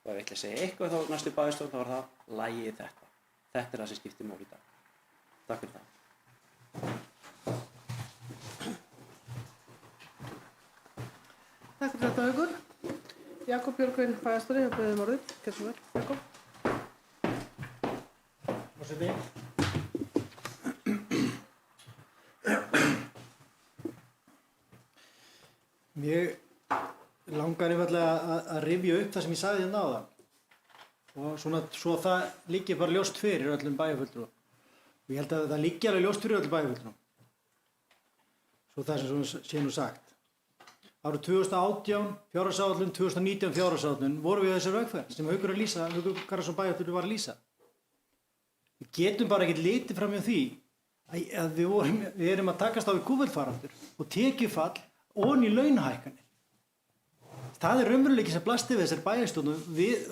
Og ef ég ætla að segja eitthvað þá næstu bæjarstjórn þá er það lagið þetta. Þetta er það sem skiptir máli í dag. Takk fyrir það. Takk fyrir þetta, Haukur. Jakob Björgvin bæjarstjóri hefur beðið orðið. Gjörðu svo vel, Jakob. Forseti. Mér langar einfaldlega að rifja upp það sem ég sagði hérna áðan. Og svo það liggi bara ljóst fyrir öllum bæjarfulltrúum. Og ég held að það liggi alveg ljóst fyrir öllum bæjarfulltrúum. Svo það sem sé nú sagt. Árið 2018 fjárhagsáætlun, 2019 fjárhagsáætlun vorum við á þessari vegferð sem Haukur Garðarsson bæjarfulltrúi var að lýsa. Við getum bara ekki litið fram hjá því að við erum að takast á við kúfveldfaraldur og tekjufall ofan í launahækkanir. Það er raunveruleiki sem blasti við þessari bæjarstjórn og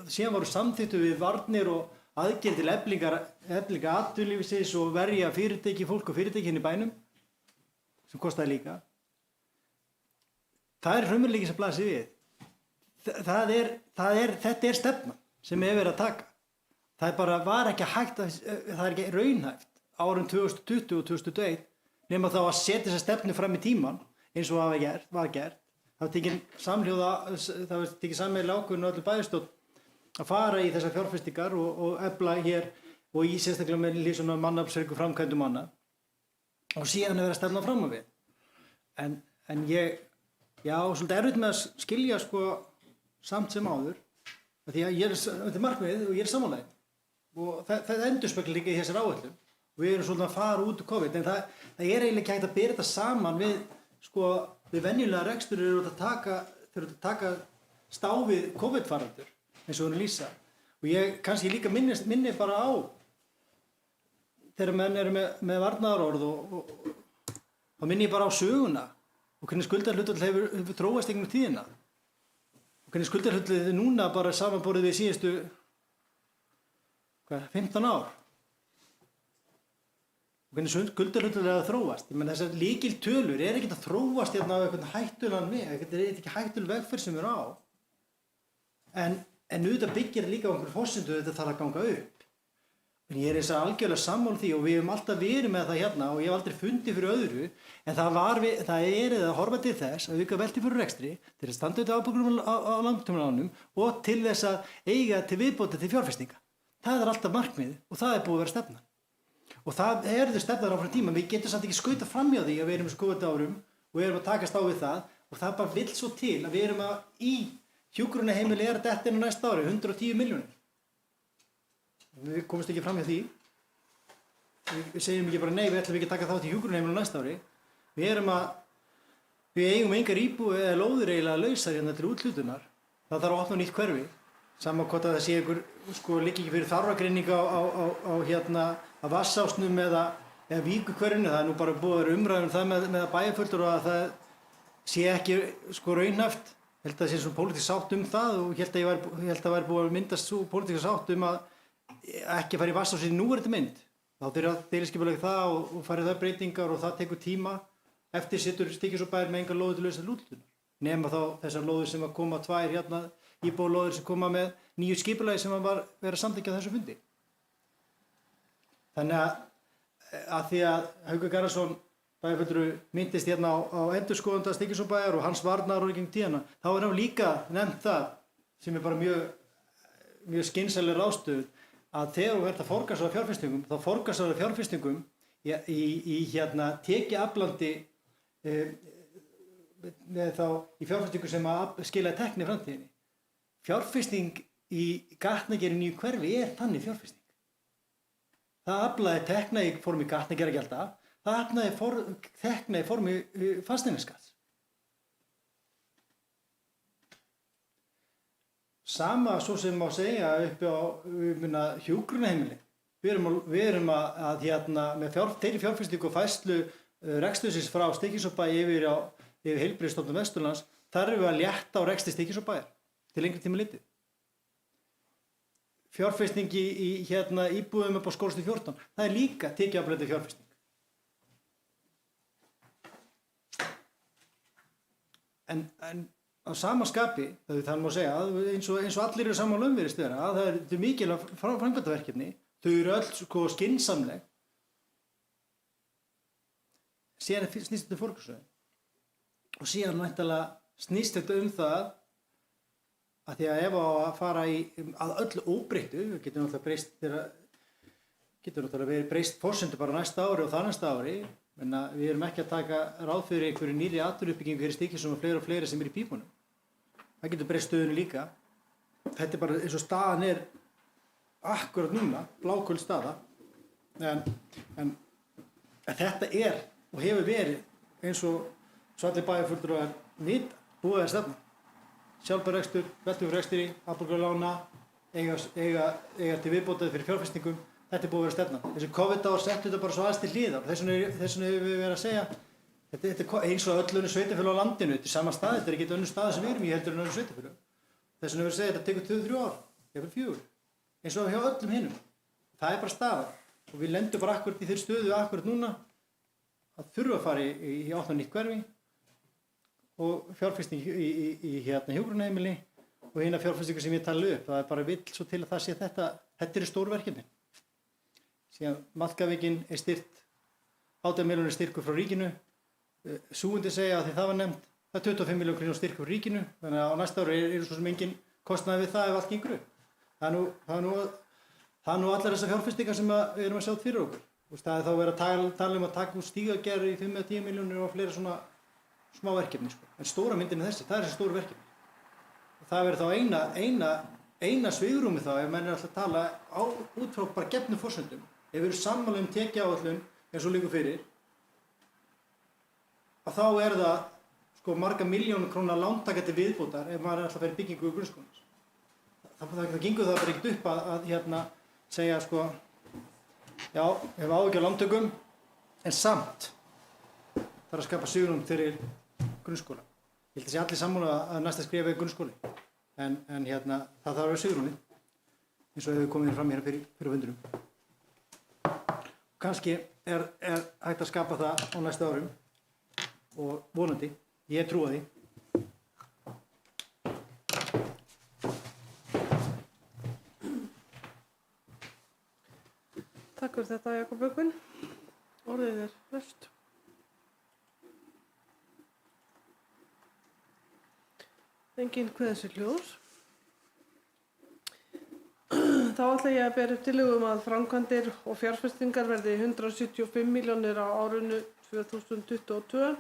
síðan voru samþykktu við varnir og aðgerð til eflingar atvinnulífsins og verja fólk og fyrirtæki hérna í bænum sem kostaði líka. Það er raunveruleiki sem blasti við. Þetta er stefnan sem við hefur verið að taka. Það bara var ekki hægt það er ekki raunhæft árum 2020 og 2021 nema þá að setja þessa stefnu fram í tíman eins og var gert. Það var tekið sameiginlega ákvörðun á öllu bæjarstjórn að fara í þessar fjárfestingar og efla hér og í sérstaklega með hliðsjón af mannaflsfreku framkvæmdum manna og síðan er verið að stefna fram á við. En ég svolítið erfitt með að skilja sko samt sem áður því að þetta er markmiðið og ég er sammála og það endurspeglar líka í þessari áætlun og við erum svolítið að fara út úr COVID en það er eiginlega ekki hægt að bera þetta saman við venjulega rekstur eru að taka stáfið COVID-faraldur eins og hún lýsa og ég kannski líka minni bara á þegar menn eru með varnaðarorð og þá minni ég bara á söguna og hvernig skuldarhlutfall hefur þróast gegnum tíðina og hvernig skuldarhlutfallið er núna bara samanborið við síðustu 15 ár og hvernig skuldarhlutfallið er að þróast. Ég menn þessar lykiltölur er ekkert að þróast hérna á einhvern hættulegan veg, þetta er ekki hættuleg vegferð sem er á en auðvitað byggir líka á einhverjum forsendu þetta þarf að ganga upp. En ég er þess að algjörlega sammála því og við hefum alltaf verið með það hérna og ég hef aldrei fundið fyrir öðru en það er að horfa til þess að auka velti fyrir rekstri til að standa auðvitað afborgunum á langtímalánum og til þess að eiga til viðbóti til fjárfestinga. Það er alltaf markmiðið og það er búið að vera stefnan. Og það er stefnan áfram tíma. Við getum samt ekki skauta fram hjá því að við erum með COVID árum og við erum að takast á við það og það bara vill svo til að við erum í hjúkrunarheimili er þetta inn á næsta ári 110 milljónir. Við komumst ekki fram hjá því. Við segjum ekki bara nei, við ætlum ekki að taka þátt í hjúkrunarheimilinu næsta ári. Við eigum engar íbúðir eða lóðir eiginlega lausar hérna til úthlutunar það þarf að opna nýtt hverfi, sama hvort að það sé einhver, sko, liggi ekki fyrir þarfagreining á að Vatnsásnum eða Víkurhverfinu. Það er nú bara búið að vera umræðum það með bæjarfulltrúa að það sé ekki, sko, raunhæft. Ég held að það sé svona pólitísk sátt það og ég held að væri búið að myndast svo pólitísk sátt að ekki fara í Vatnsás í núverandi mynd. Þá þurfa deiliskipulag það og farið það breytingar og það tekur tíma. Eftir situr Stykkishólmsbær með engar lóðir til lausar úthlutun. Nema þá þessar lóðir sem að koma tvær íbúðalóðir sem koma með nýju skipulagi sem var verið að samþykkja á þessu fundi. Þannig að því að Haukur Garðarsson bæjarfulltrúi myndist á endurskoðanda Stykkishólmsbæjar og hans varnaðarorð í gegnum tíðina, þá er hann líka nefnt það sem er bara mjög skynsamleg ráðstöfun að þegar þú ert að forgangsraða fjárfestingum, þá forgangsraða fjárfestingum í tekjuaflandi með þá í fjárfestingu sem að skila tekni í framtíðinni. Fjárfesting í gatnagerð í nýju hverfi er þannig fjárfesting. Það aflaði tekna í formi gatnagerðargjalda, það aflaði tekna í formi fasteignaskatts. Sama svo sem má segja uppi á hjúkrunarheimili. Við erum að með þeirri fjárfestingu og færslu rekstursins frá Stykkishólmsbæ yfir Heilbrigðisstofnun Vesturlands, þar erum við að létta á rekstri Stykkishólmsbæjar til lengri tíma litið. Fjárfesting í íbúðum upp á Skólavörðustíg 14, það er líka tekjuafleidd fjárfesting. En á sama skapi, það má segja, eins og allir eru sammála virðist vera, að það er mikilvæg framkvæmdaverkefni, þau eru öll sko skynsamleg, síðan snýst þetta forgangsröðun. Og síðan væntanlega snýst þetta það að því að ef á að fara að öllu óbreyttu, getur náttúrulega verið breyst forsendur bara næsta ári og það næsta ári, en við erum ekki að taka ráð fyrir einhverju nýrri atvinnuuppbyggingu hér í Stykkishólmi og fleiri sem er í pípunum. Það getur breyst stöðunni líka. Þetta er bara eins og staðan er akkurat núna, bláköld staða, en þetta er og hefur verið eins og svo allir bæjarfulltrúar vita, búið að stefna. Sjálfbær rekstur, velturekstur, afborgunarlána, eiga til viðbótaði fyrir fjárfestingum, þetta er búið að vera stefna. Þessi COVID-ár settu þetta bara svo aðeins til hliðar. Þess vegna hefur við verið að segja, þetta er eins og öll önnur sveitarfélög á landinu, þetta er sama stað, þetta er ekki önnur stað sem við erum í heldur en önnur sveitarfélög. Þess vegna hefur við að segja, þetta tekur 2-3 ár, jafnvel 4, eins og hjá öllum hinum. Það er bara staðar og við lendum bara akkurat í þeirri stöðu akkurat núna að þurfa að fara í opna nýtt hverfi og fjárfesting í hjúkrunarheimili og hina fjárfestingu sem ég tala upp. Það er bara vill svo til að það sé þetta eru stór verkefni. Síðan Malkavíkin er styrt, 18 milljónir styrkur frá ríkinu. Súgundi segja að því það var nefnt, það er 25 milljónir krónur styrkur frá ríkinu, þannig að á næsta ári er svo sem engin kostnaði við það ef allt gengur upp. Það er nú allar þessar fjárfestingar sem við erum að sjá fyrir okkur. Það er þá verið að tala um að taka úr stígagerð í 5-10 milljónir og fleiri svona smá verkefni, sko. En stóra myndin er þessi, það er þessi stóru verkefni. Og það verður þá eina svigrúmi þá ef menn er alltaf að tala út frá bara gefnum forsendum. Ef við erum sammála tekjuáætlun eins og liggur fyrir, að þá er það sko marga milljónir króna lántaka til viðbótar ef maður er alltaf að fara í byggingu í grunnskólans. Það gengur það bara ekkert upp að segja sko, já, ég hef áhyggjur af lántökum, en samt þarf að skapa svigrúm fyrir grunnskóla. Ég held að sé allir sammála að næsta skref er grunnskóli, en það þarf að vera svigrúmið, eins og hefur komið fram hér fyrir fundinum. Kannski er hægt að skapa það á næsta árum og vonandi, ég trúa því. Takk fyrir þetta, Jakob Björgvin. Orðið er laust. Enginn kveður sér hljóðs. Þá ætla ég að bera upp tillögu að framkvæmdir og fjárfestingar verði 175 milljónir á árinu 2022,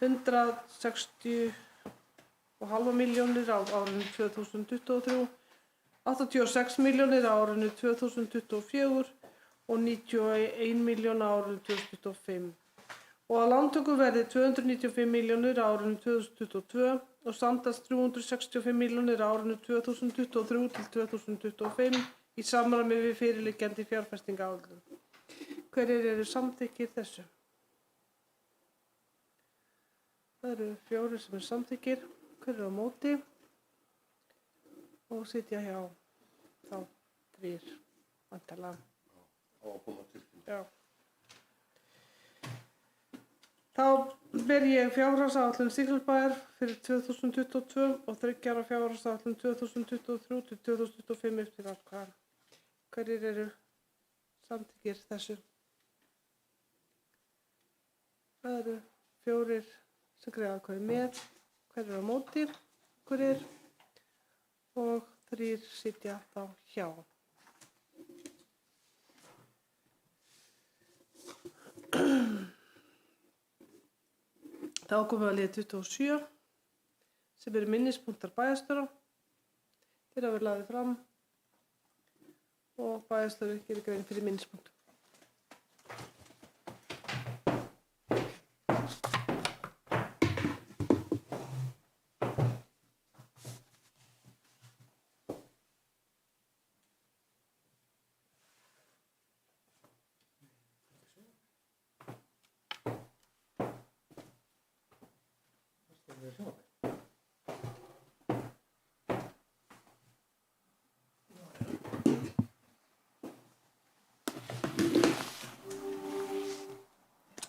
160,5 milljónir á árinu 2023, 86 milljónir á árinu 2024 og 91 milljón á árinu 2025. Og að lántöku verði 295 milljónir á árinu 2022, og samtals 365 milljónir á árinu 2023 til 2025 í samræmi við fyrirliggjandi fjárfestingaráætlun. Hverjir eru samþykkir þessu? Það eru 4 sem eru samþykkir. Hver eru á móti? Og sitja hjá þá 3 væntanlega. Á að koma til því. Já. Þá ber ég fjárhagsáætlun Siglufjarðarbæjar fyrir 2022 og 3 ára fjárhagsáætlun 2023 til 2025 eftir atkvæða. Hverjir eru samþykkir þessu? Það eru 4 sem greiða atkvæði með, hverjir eru á móti, hverjir og 3 sitja þá hjá. Þá komum við að liða 27 sem eru minnispunktar bæjarstjóra. Þeir hafa verið lagðir fram og bæjarstjóri gerir grein fyrir minnispunktum.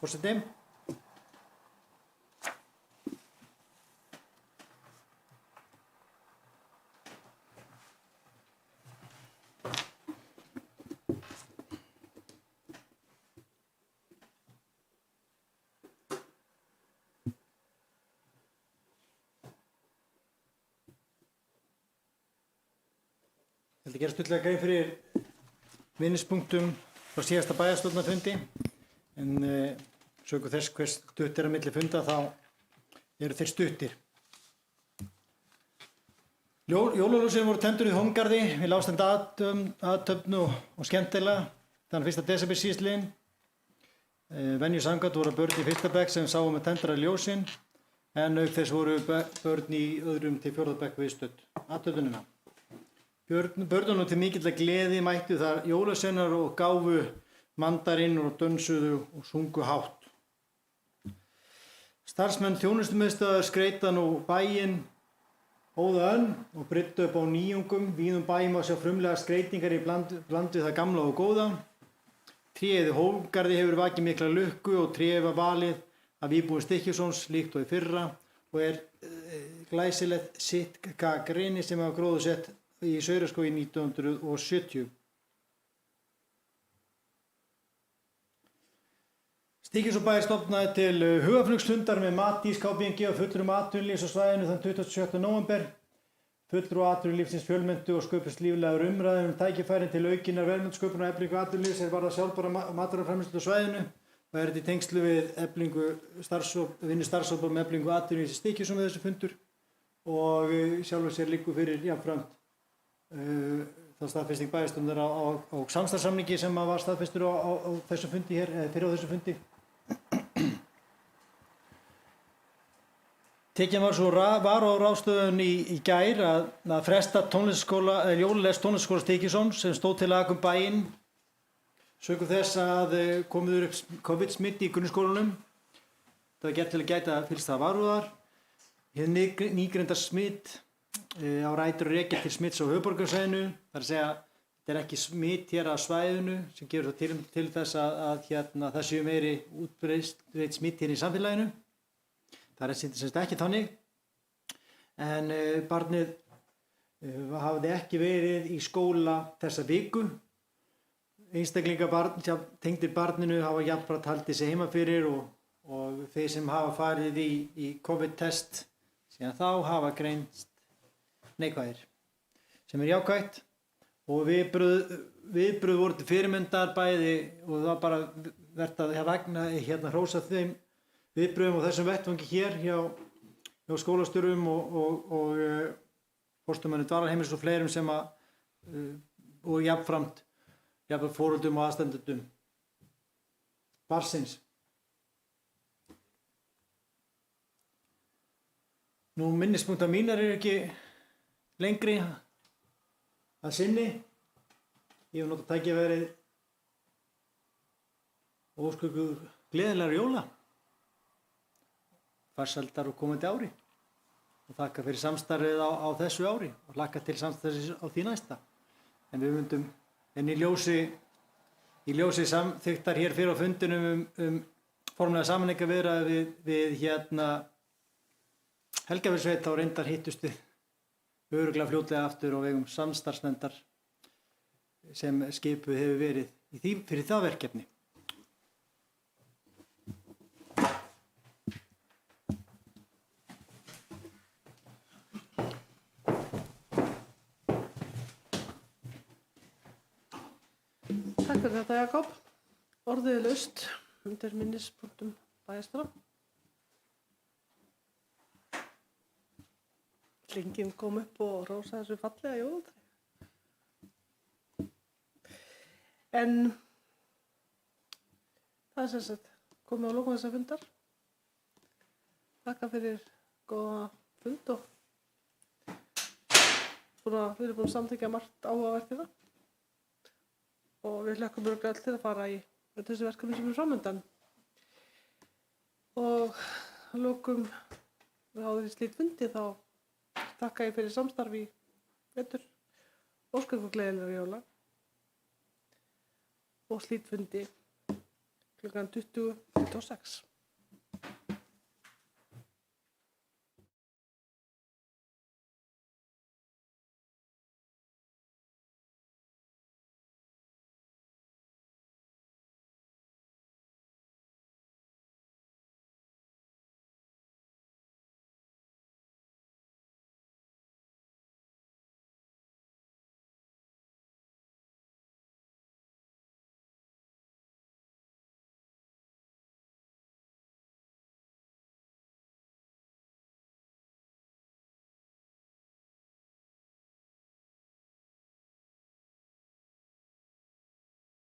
Forseti. Ég ætla að gera stuttlega grein fyrir minnispunktum frá síðasta bæjarstjórnarfundi en sökum þess hvers stutt er á milli funda þá eru þeir stuttir. Jólaljósin voru tendruð í Hómgarði við lágstemmda athöfn og skemmtilega þann 1. desember síðastliðinn. Venju samkvæmt voru börn í 1. bekk sem sáu með tendraði ljósin en auk þess voru börn í 2. til 4. bekk viðstödd athöfnina. Börnunum til mikilla gleði mættu þar jólasveinar og gáfu mandarinn og dönsuðu og sungu hátt. Starfsmenn þjónustumiðstöðvar skreyta nú bæinn óða önn og bryddu upp á nýjungum. Víðum bæjum að sjá frumlega skreytingar í bland við það gamla og góða. Tréð í Hómgarði hefur vakið mikla lukku og tréð var valið af íbúum Stykkishólms líkt og í fyrra og er glæsilegt sitkagrini sem hafa gróðursett í Sauraskógi 1970. Stykkishólmsbær stofnaði til hugarflugsstundar með Matís KBNG og fulltrúum atvinnulífs á svæðinu þann 27. nóvember. Fulltrúar atvinnulífsins fjölmenntu og sköpust líflegar umræður tækifærin til aukinnar verðmætasköpunar og eflingu atvinnulífs er varðar sjálfbæra matvælaframleiðslu á svæðinu og er þetta í tengslu við eflingu vinnu starfshópa með eflingu atvinnulífs í Stykkishólmi þessu fundur og sjálfur sér liggur fyrir jafnframt það staðfesting bæjarstjórnar á samstarfssamningi sem var staðfestur á þessum fundi hér, fyrir á þessum fundi. Tekin var svo var á ráðstöfun í gær að fresta jólalest tónlistarskóla Stykkishólms sem stóð til að aka bæinn sökum þess að komið upp COVID-smitt í grunnskólanum. Það var gert til að gæta fyllsta varúðar. Hið nýgreinda smitt á rætur og rekja til smitts á höfuðborgarsvæðinu. Það er að segja, þetta er ekki smitt hér á svæðinu sem gefur það til þess að það séu meiri útbreitt smitt hér í samfélaginu. Það er semst ekki þannig. En barnið hafði ekki verið í skóla þessa viku. Einstaklingar tengdir barninu hafa jafnframt haldið sig heima fyrir og þeir sem hafa farið í COVID-test síðan þá hafa greinst neikvæðir, sem er jákvætt og viðbrögð voru til fyrirmyndar bæði og það var bara vert að hrósa þeim viðbrögðum á þessum vettvangi hér hjá skólastjórum og forstöðumanni dvalarheimilis og fleirum sem og jafnframt foreldrum og aðstandendum barnsins. Nú minnispunktar mínar eru ekki lengri að sinni. Ég hef notað tækifærið og óska ykkur gleðilegra jóla, farsældar og komandi ári og þakka fyrir samstarfið á þessu ári og hlakka til samstarfið á því næsta. En við myndum, en í ljósi samþykktar hér fyrir á fundinum formlega sameiningarviðræður við Helgafellssveit, þá reyndar hittust við örugglega fljótlega aftur á vegum samstarfsnefndar sem skipuð hefur verið fyrir það verkefni. Takk fyrir þetta, Jakob. Orðið er laust undir minnispunktum bæjarstjóra. Lingin kom upp og rósa þessu fallega jólatræ. En það er sem sagt komið á lokum þessa fundar. Þakka fyrir góða fund og við erum búin að samþykkja margt áhugavert í það. Og við hlökkum örugglega öll til að fara í þessi verkefni sem er framöndan. Og að lokum við áður í slít fundi þá þakka ég fyrir samstarfi í vetur, óska ykkur gleðilegra jóla og slít fundi klukkan 20:26.